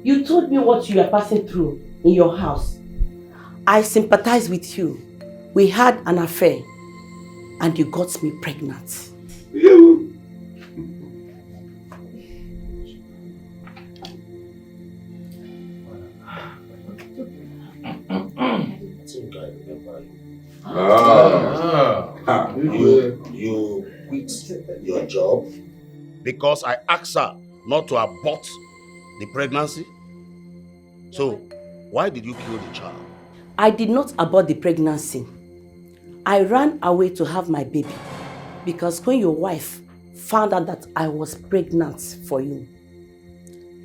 you told me what you are passing through in your house. I sympathize with you. We had an affair and you got me pregnant. You? You quit your job because I asked her not to abort the pregnancy. So, why did you kill the child? I did not abort the pregnancy. I ran away to have my baby because when your wife found out that I was pregnant for you,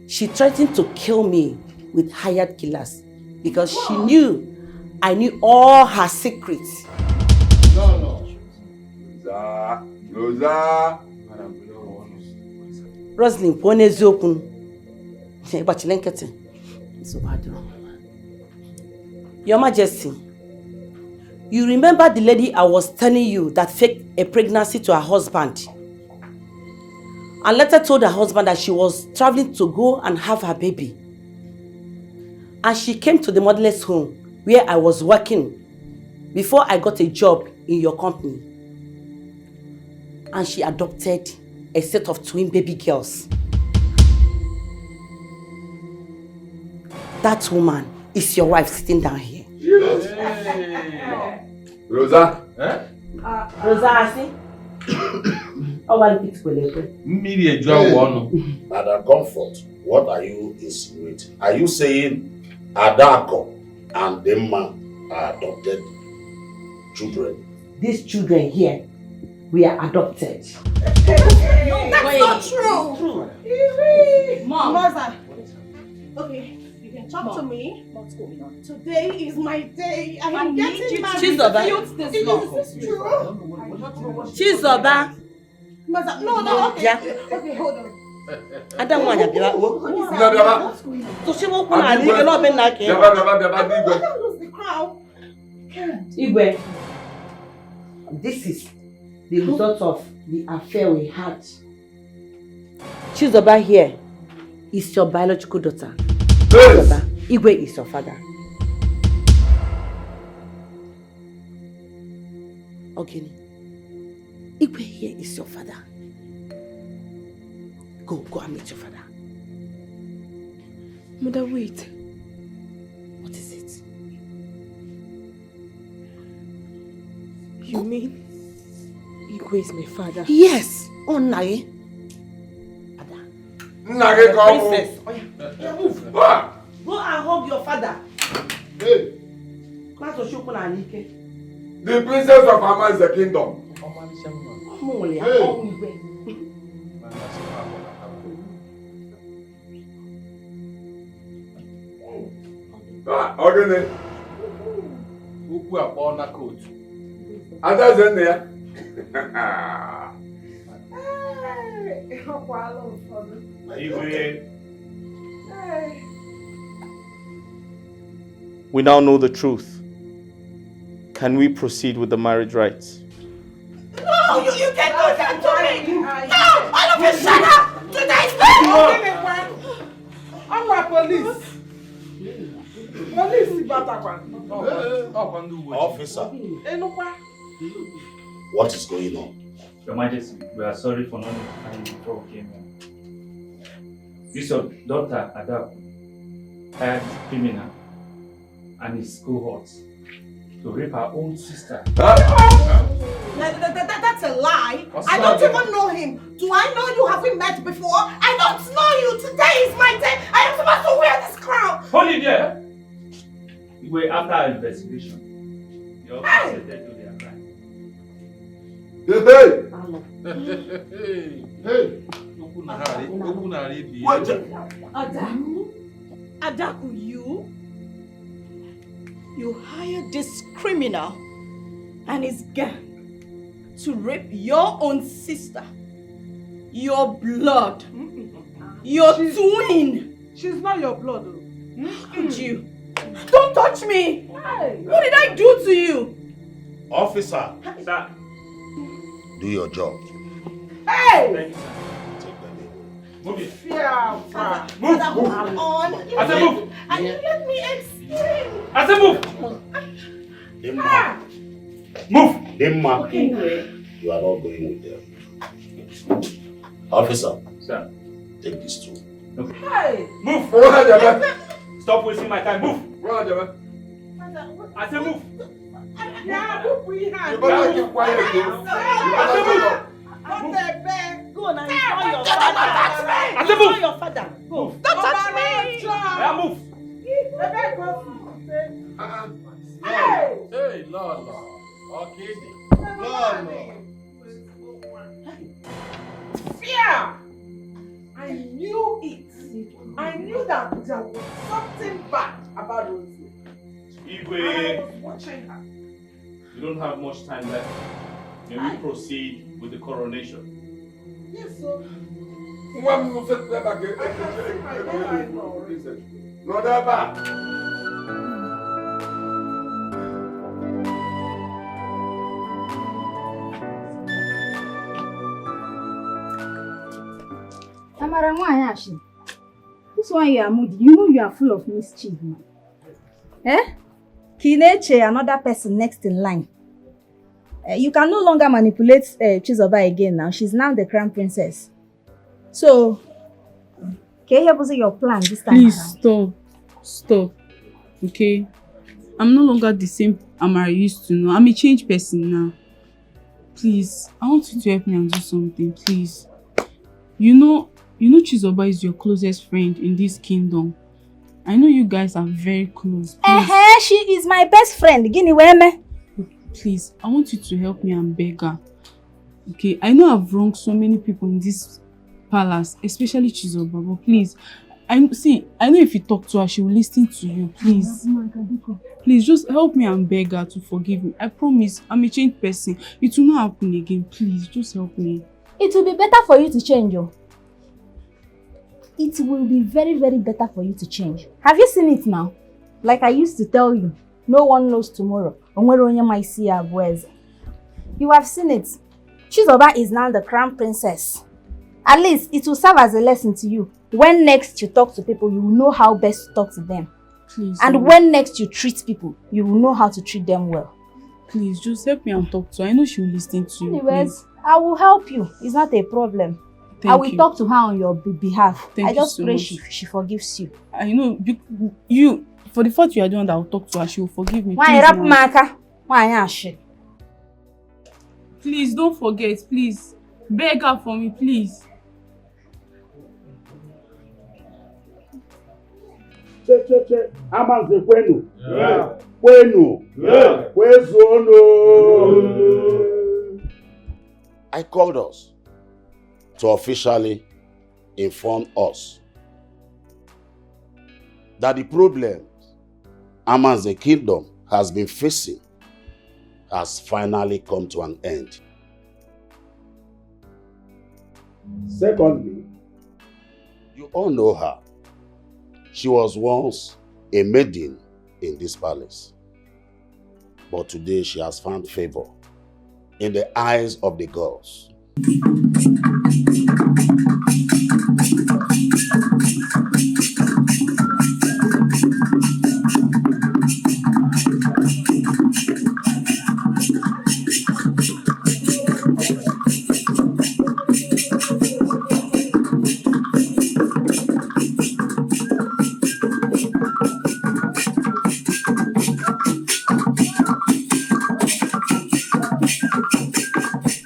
she threatened to kill me with hired killers because she knew I knew all her secrets. No. Rosalind, Your Majesty, you remember the lady I was telling you that faked a pregnancy to her husband and later told her husband that she was traveling to go and have her baby. And she came to the motherless home where I was working before I got a job in your company. And she adopted a set of twin baby girls. That woman is your wife sitting down here. Rosa? Rosa, I see. Madam Comfort, what are you insinuating? Are you saying Adako and Demma are adopted children? These children here, we are adopted. No, that's not true. Mom. Mother. Okay. Okay, talk to me. What's going on? Today is my day. I am need getting you married. to Chizoba. Is this true? Chizoba. No, okay. Yeah. Okay, hold on. I don't want to be like, What's going on? so she won't come and leave a lot of like What was the crown? Igwe, this is the result of the affair we had. Chizoba here is your biological daughter. Chizoba, Igwe is your father. Okay. Igwe here is your father. Go and meet your father. Mother, wait. What is it? You mean Igwe is my father? Yes. Oh, Nai. Princess. Move. Go and hug your father. Hey. The princess of Amma is the kingdom. Hey. Okay. Ukwu akpọ na coat. Ada in there. We now know the truth. Can we proceed with the marriage rites? No, you can't do that to me. No, all of you shut up. Today's my I'm police. Police Officer, what is going on? Your Majesty, we are sorry for not notifying you before we came here. This your daughter, Adaku, hired this criminal and his cohorts to rape her own sister. That's a lie. I don't even know him. Do I know you? Have we met before? I don't know you. Today is my day. I am supposed to wear this crown. Hold it there. Wait, after our investigation, the officer said to their crime. Hey. Adaku, you hired this criminal and his gang to rape your own sister, your blood, your twin. She's not your blood. Could you? Don't touch me! What did I do to you? Officer, sir, do your job. Hey! Move it. Yeah, move. On. I said move. And you let me explain. I said move. Move. You are not going with them. Officer, sir, take these two. Okay. Hey! Move. Stop wasting my time. Move. I said move. You better keep quiet, though. I said move. Go and enjoy your father. I said move. Enjoy your father. Go. Don't touch me. Yeah, move. Hey, Lord. Okay. Lord. Fear! I knew it. I knew that there was something bad about Rosie. Igwe, I was watching her. you don't have much time left. May we proceed with the coronation? Yes, sir. Amara, why Ashi? This one you are moody. You know you are full of mischief, man. Eh? Kineche, another person next in line. You can no longer manipulate Chizoba again now. She's now the crown princess. So, can you help us with your plan this time? Please stop. Okay? I'm no longer the same Amara used to know. I'm a changed person now. Please, I want you to help me and do something, please. You know Chizoba is your closest friend in this kingdom. I know you guys are very close. She is my best friend. Guinea Weme. Please, I want you to help me and beg her. Okay, I know I've wronged so many people in this palace, especially Chizoba, but please, I know if you talk to her, she will listen to you. Please. Please, just help me and beg her to forgive me. I promise, I'm a changed person. It will not happen again. Please, just help me. It will be better for you to change, oh. It will be very, very better for you to change. Have you seen it now? Like I used to tell you, no one knows tomorrow. You have seen it. Chizoba is now the crown princess. At least it will serve as a lesson to you. When next you talk to people, you will know how best to talk to them. Please. And when next you treat people, you will know how to treat them well. Please, just help me and talk to her. I know she will listen to you. Anyways, I will help you. It's not a problem. I will talk to her on your behalf. I just pray she forgives you. I know you for the fact you are the one that will talk to her, she will forgive me. Please don't forget, please. Beg her for me, please. Che. Amanze kwenu. Yeah. Kwenu. Yeah. Kwezono. I called us to officially inform us that the problem Amanze Kingdom has been facing has finally come to an end. Secondly, you all know her. She was once a maiden in this palace, but today she has found favor in the eyes of the gods.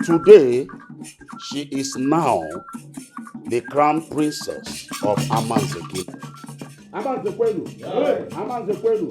Today, she is now the crown princess of Amanze Kingdom. Amanze kwenu. Amanze kwenu.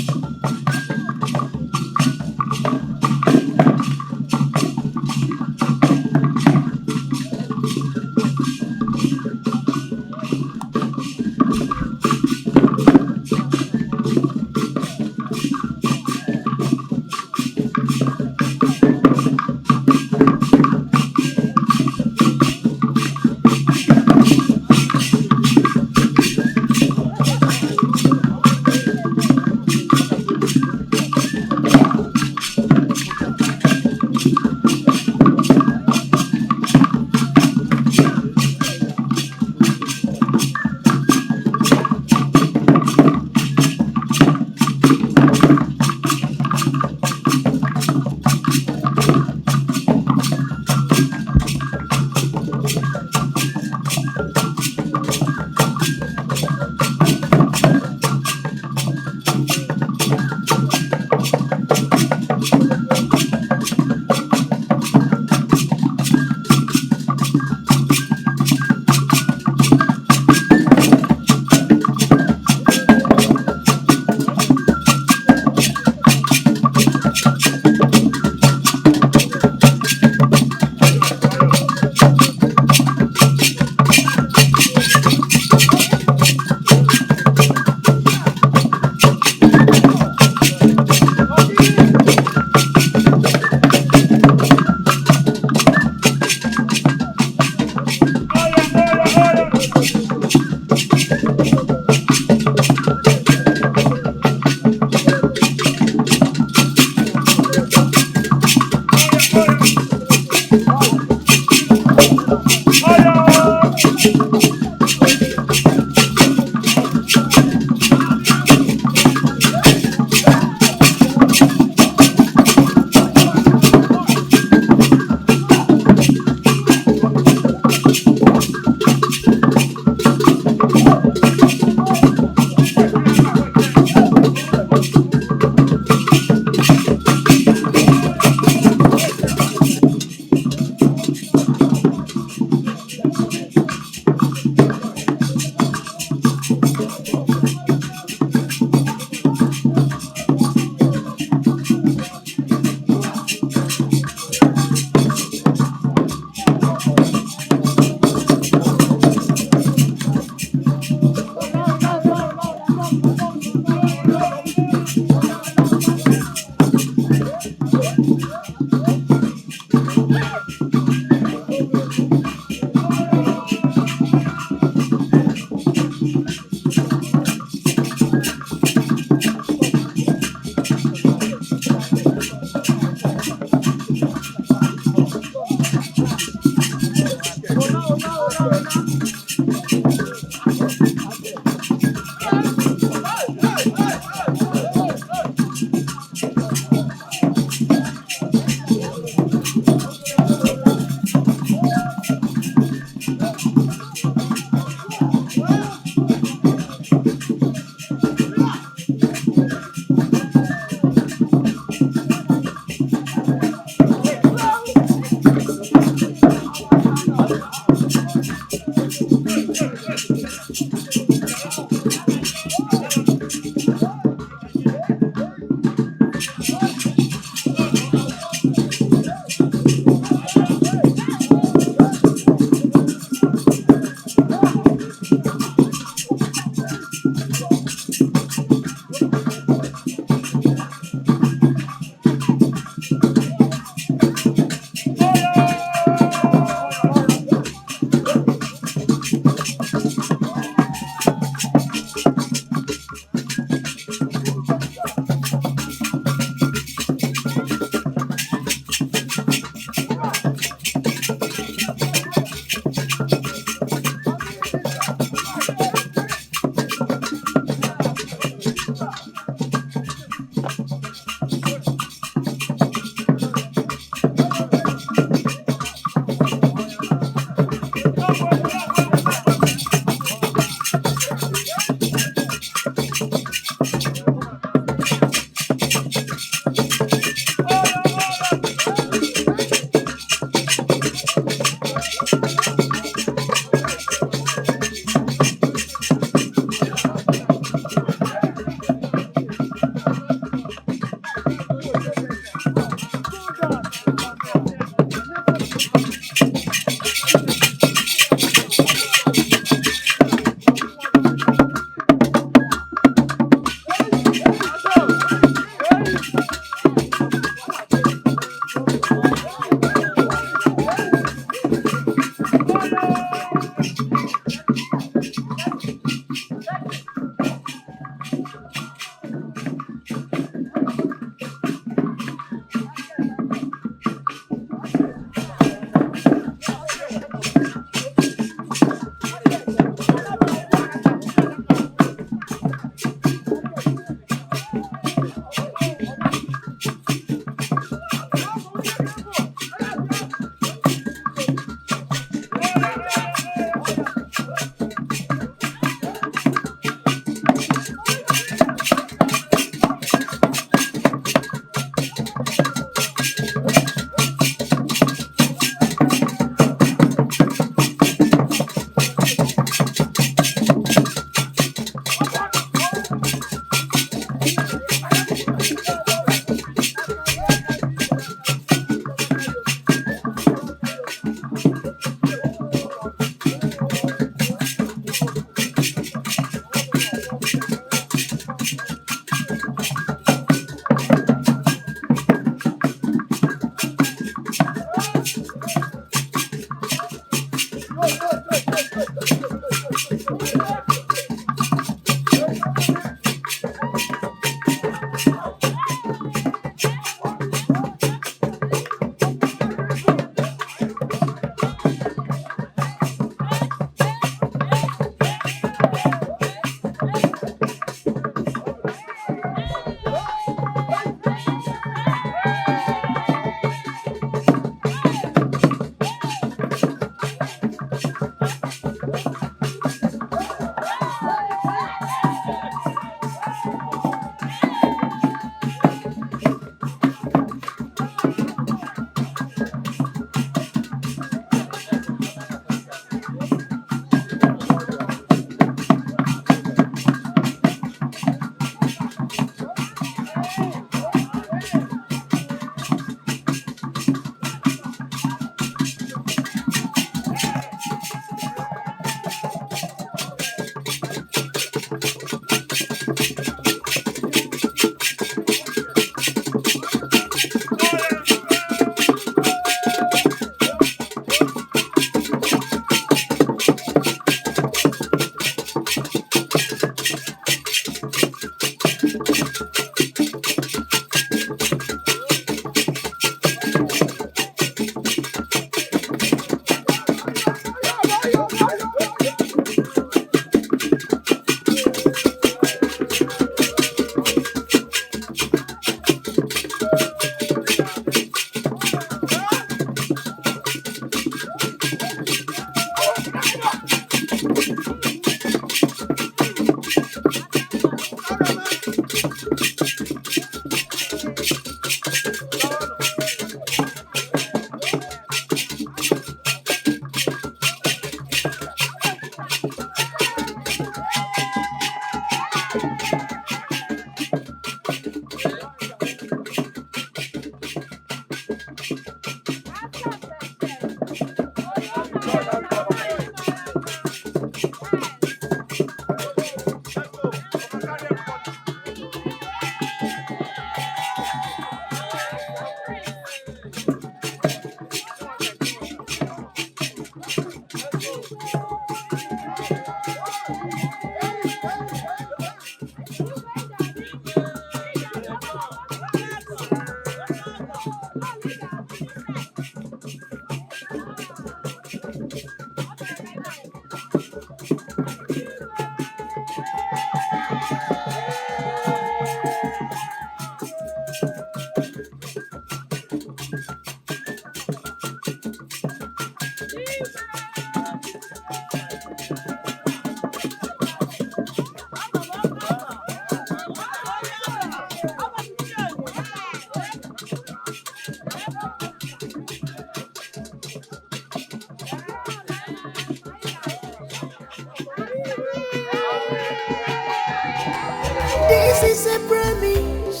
This is a promise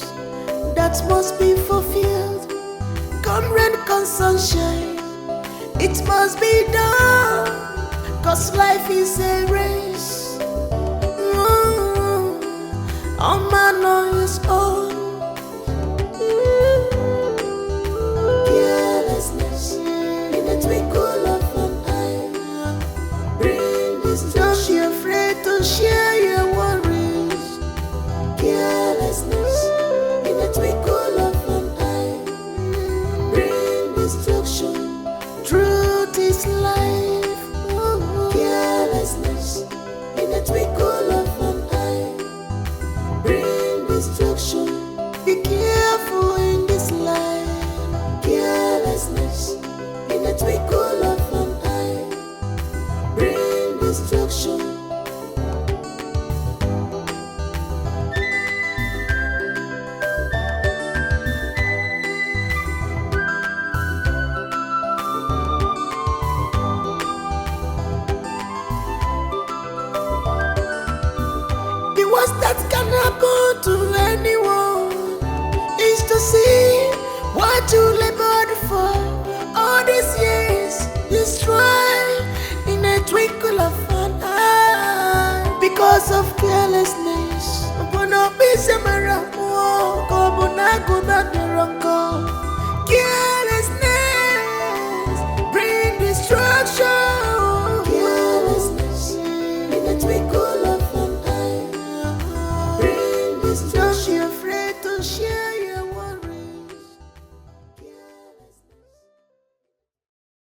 that must be fulfilled. Come rain, come sunshine, it must be done. Cause life is a race. All man on his own. Carelessness in the twinkle of an eye. Bring destruction. Don't be afraid to share your worries. Carelessness in the twinkle of an eye. Bring destruction. Truth is life. Carelessness in the twinkle of an eye. Bring destruction. Be careful in this life. Carelessness in the twinkle of an eye. Bring destruction. The worst that can happen to anyone is to see what you labored for all these years destroyed in a twinkle of an eye because of carelessness. Carelessness